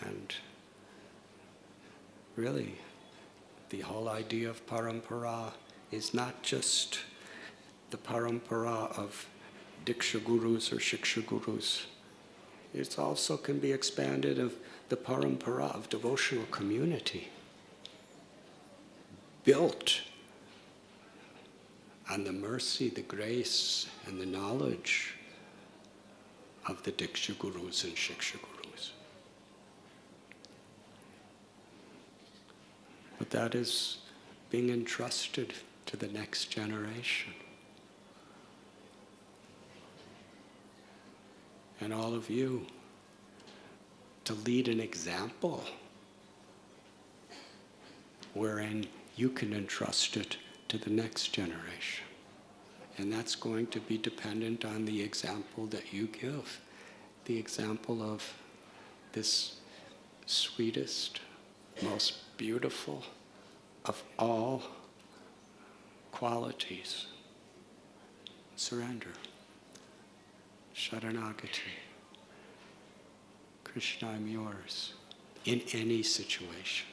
And really, the whole idea of parampara is not just the parampara of Diksha Gurus or Shiksha Gurus. It also can be expanded of the parampara of devotional community, built on the mercy, the grace, and the knowledge of the Diksha Gurus and Shiksha Gurus. But that is being entrusted to the next generation. And all of you, to lead an example wherein you can entrust it to the next generation. And that's going to be dependent on the example that you give. The example of this sweetest, most beautiful of all qualities. Surrender. Sharanagati. Krishna, I'm yours. In any situation.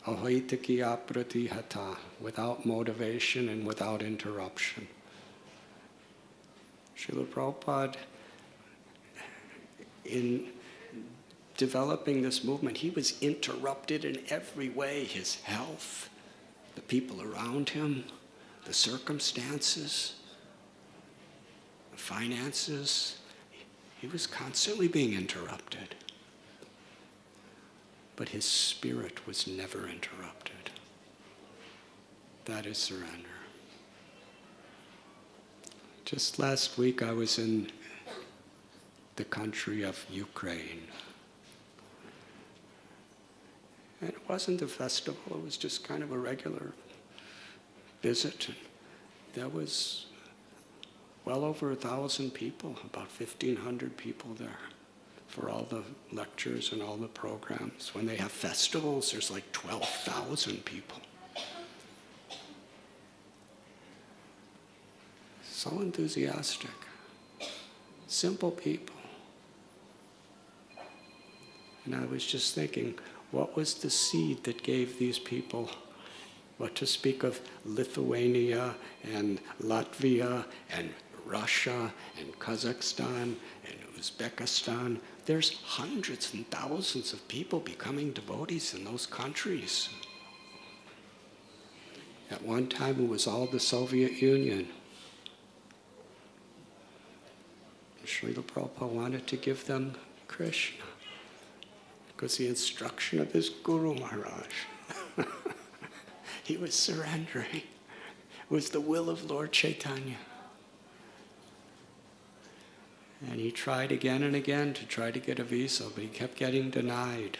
Ahoitaki aprati hata, without motivation and without interruption. Srila Prabhupada, in developing this movement, he was interrupted in every way. His health, the people around him, the circumstances, the finances. He was constantly being interrupted. But his spirit was never interrupted. That is surrender. Just last week I was in the country of Ukraine. And it wasn't a festival, it was just kind of a regular visit. There was well over 1,000 people, about 1,500 people there for all the lectures and all the programs. When they have festivals, there's like 12,000 people. So enthusiastic, simple people. And I was just thinking, what was the seed that gave these people, what to speak of Lithuania and Latvia and Russia and Kazakhstan and Uzbekistan? There's hundreds and thousands of people becoming devotees in those countries. At one time it was all the Soviet Union. Srila Prabhupada wanted to give them Krishna because the instruction of his Guru Maharaj, he was surrendering. It was the will of Lord Chaitanya. And he tried again and again to try to get a visa, but he kept getting denied.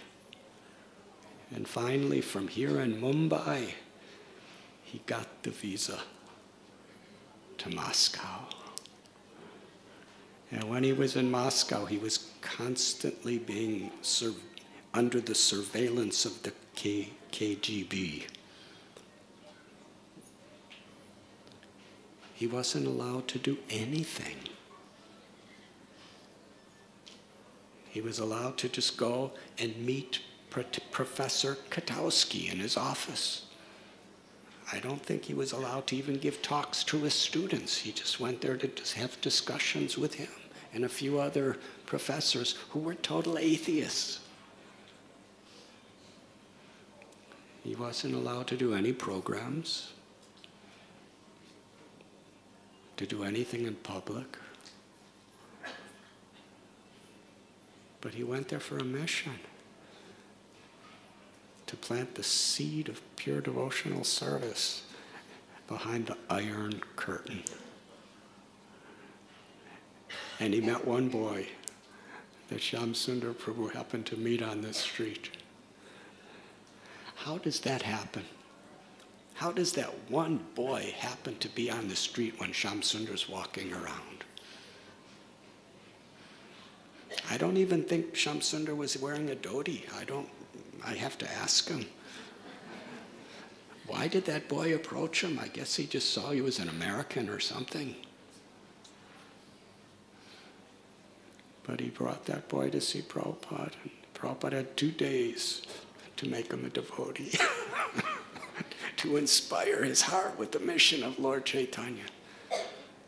And finally, from here in Mumbai, he got the visa to Moscow. And when he was in Moscow, he was constantly being under the surveillance of the KGB. He wasn't allowed to do anything. He was allowed to just go and meet Professor Katowski in his office. I don't think he was allowed to even give talks to his students. He just went there to just have discussions with him and a few other professors who were total atheists. He wasn't allowed to do any programs, to do anything in public. But he went there for a mission, to plant the seed of pure devotional service behind the Iron Curtain. And he met one boy that Shyam Sundar Prabhu happened to meet on this street. How does that happen? How does that one boy happen to be on the street when Shyam Sundar's walking around? I don't even think Shyam Sundar was wearing a dhoti. I have to ask him. Why did that boy approach him? I guess he just saw he was an American or something. But he brought that boy to see Prabhupada. And Prabhupada had 2 days to make him a devotee, to inspire his heart with the mission of Lord Chaitanya.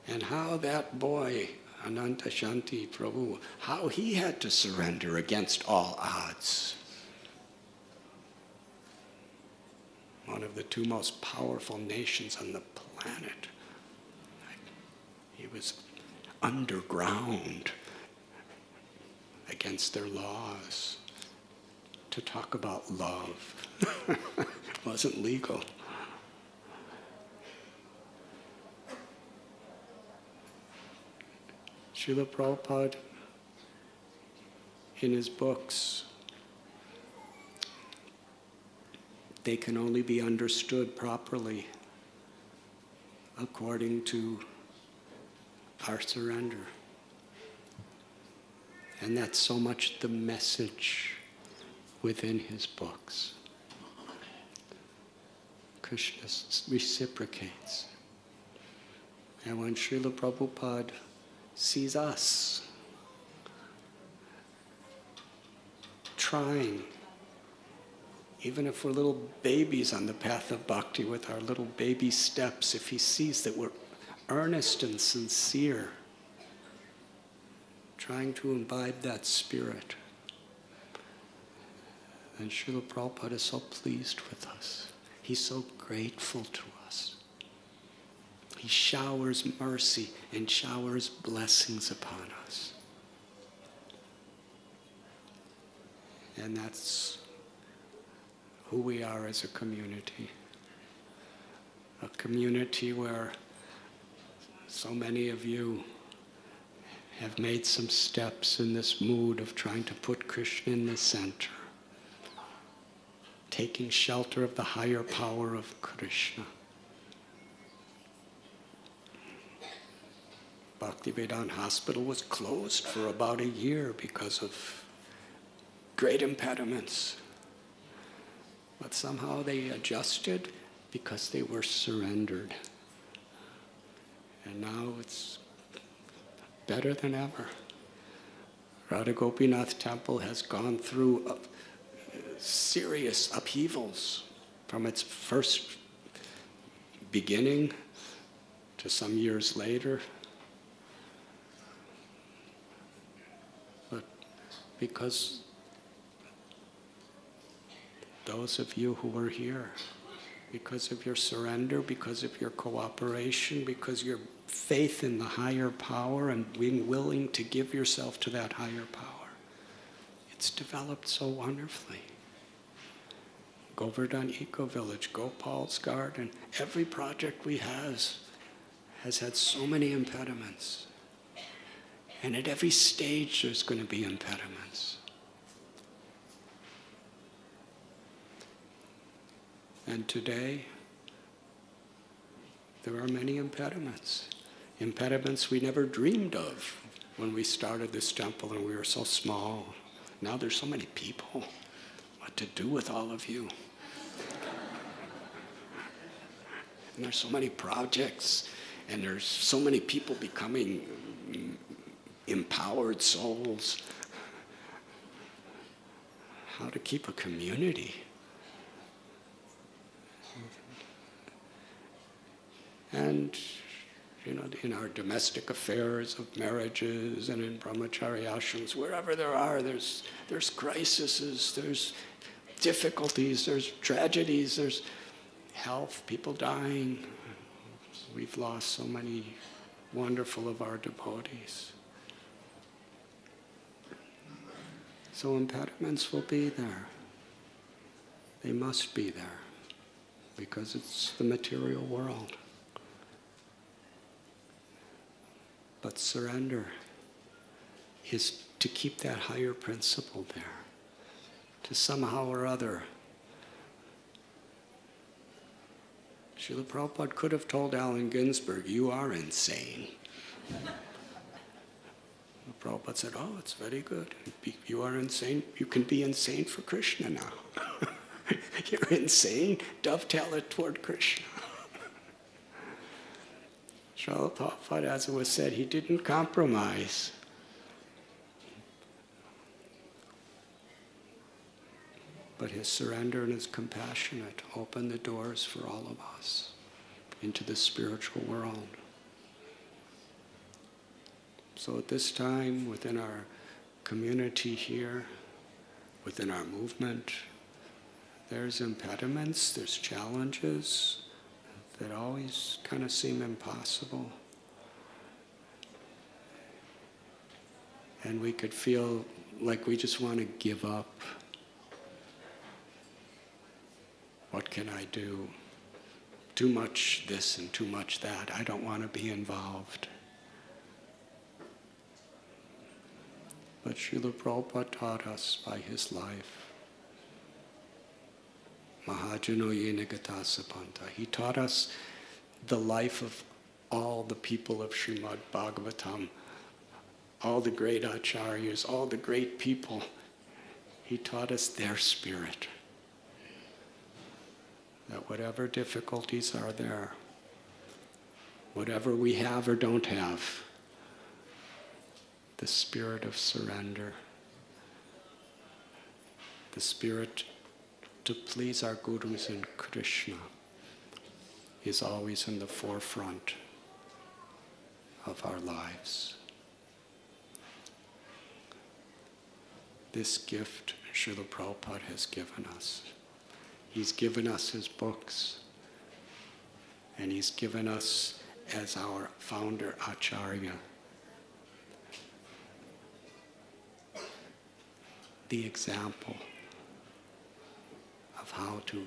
And how that boy, Ananta Shanti Prabhu, how he had to surrender against all odds. One of the 2 most powerful nations on the planet. He was underground against their laws. to talk about love. It wasn't legal. Srila Prabhupada, in his books, they can only be understood properly according to our surrender. And that's so much the message within his books. Krishna reciprocates. And when Srila Prabhupada sees us trying, even if we're little babies on the path of bhakti with our little baby steps, if he sees that we're earnest and sincere, trying to imbibe that spirit, then Srila Prabhupada is so pleased with us. He's so grateful to us. He showers mercy and showers blessings upon us. And that's who we are as a community. A community where so many of you have made some steps in this mood of trying to put Krishna in the center, taking shelter of the higher power of Krishna. Bhaktivedanta Hospital was closed for about a year because of great impediments. But somehow they adjusted because they were surrendered. And now it's better than ever. Radha Gopinath Temple has gone through serious upheavals from its first beginning to some years later. But because those of you who are here, because of your surrender, because of your cooperation, because your faith in the higher power and being willing to give yourself to that higher power, it's developed so wonderfully. Govardhan Eco Village, Gopal's Garden, every project we has had so many impediments. And at every stage there's going to be impediments. And today, there are many impediments. Impediments we never dreamed of when we started this temple and we were so small. Now there's so many people. What to do with all of you? And there's so many projects, and there's so many people becoming empowered souls. How to keep a community. And, you know, in our domestic affairs of marriages and in brahmachari ashrams, wherever there are, there's crises, there's difficulties, there's tragedies, there's health, people dying. We've lost so many wonderful of our devotees. So impediments will be there. They must be there because it's the material world. But surrender is to keep that higher principle there, to somehow or other. Srila Prabhupada could have told Allen Ginsberg, "You are insane." Prabhupada said, "Oh, it's very good. You are insane. You can be insane for Krishna now." You're insane, dovetail it toward Krishna. Srila Prabhupada, as it was said, he didn't compromise. But his surrender and his compassionate opened the doors for all of us into the spiritual world. So at this time, within our community here, within our movement, there's impediments, there's challenges that always kind of seem impossible. And we could feel like we just want to give up. what can I do? Too much this and too much that. I don't want to be involved. But Srila Prabhupada taught us by his life. Mahajano Yenagata Sapanta. He taught us the life of all the people of Srimad Bhagavatam, all the great acharyas, all the great people. He taught us their spirit. That whatever difficulties are there, whatever we have or don't have, the spirit of surrender, the spirit to please our gurus and Krishna is always in the forefront of our lives. This gift Srila Prabhupada has given us. He's given us his books, and he's given us, as our founder Acharya, the example of how to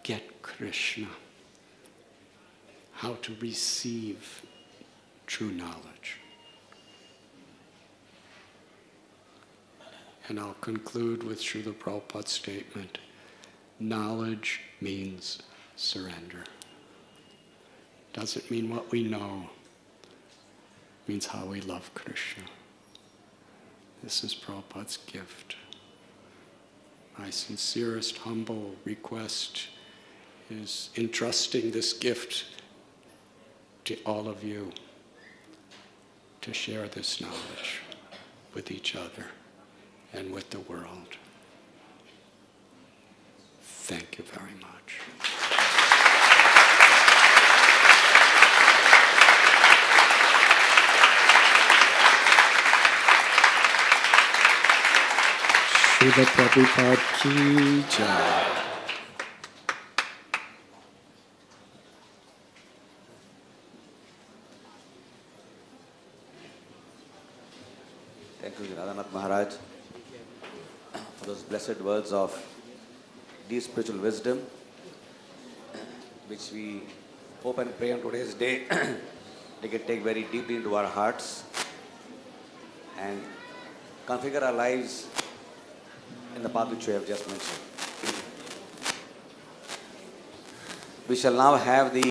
get Krishna, how to receive true knowledge. And I'll conclude with Srila Prabhupada's statement, knowledge means surrender. Doesn't mean what we know, it means how we love Krishna. This is Prabhupada's gift. My sincerest, humble request is entrusting this gift to all of you to share this knowledge with each other and with the world. Thank you very much. Srila Prabhupada ki jai. Thank you, Radhanath Maharaj, for those blessed words of deep spiritual wisdom, which we hope and pray on today's day they can take very deeply into our hearts and configure our lives in the path which we have just mentioned. We shall now have the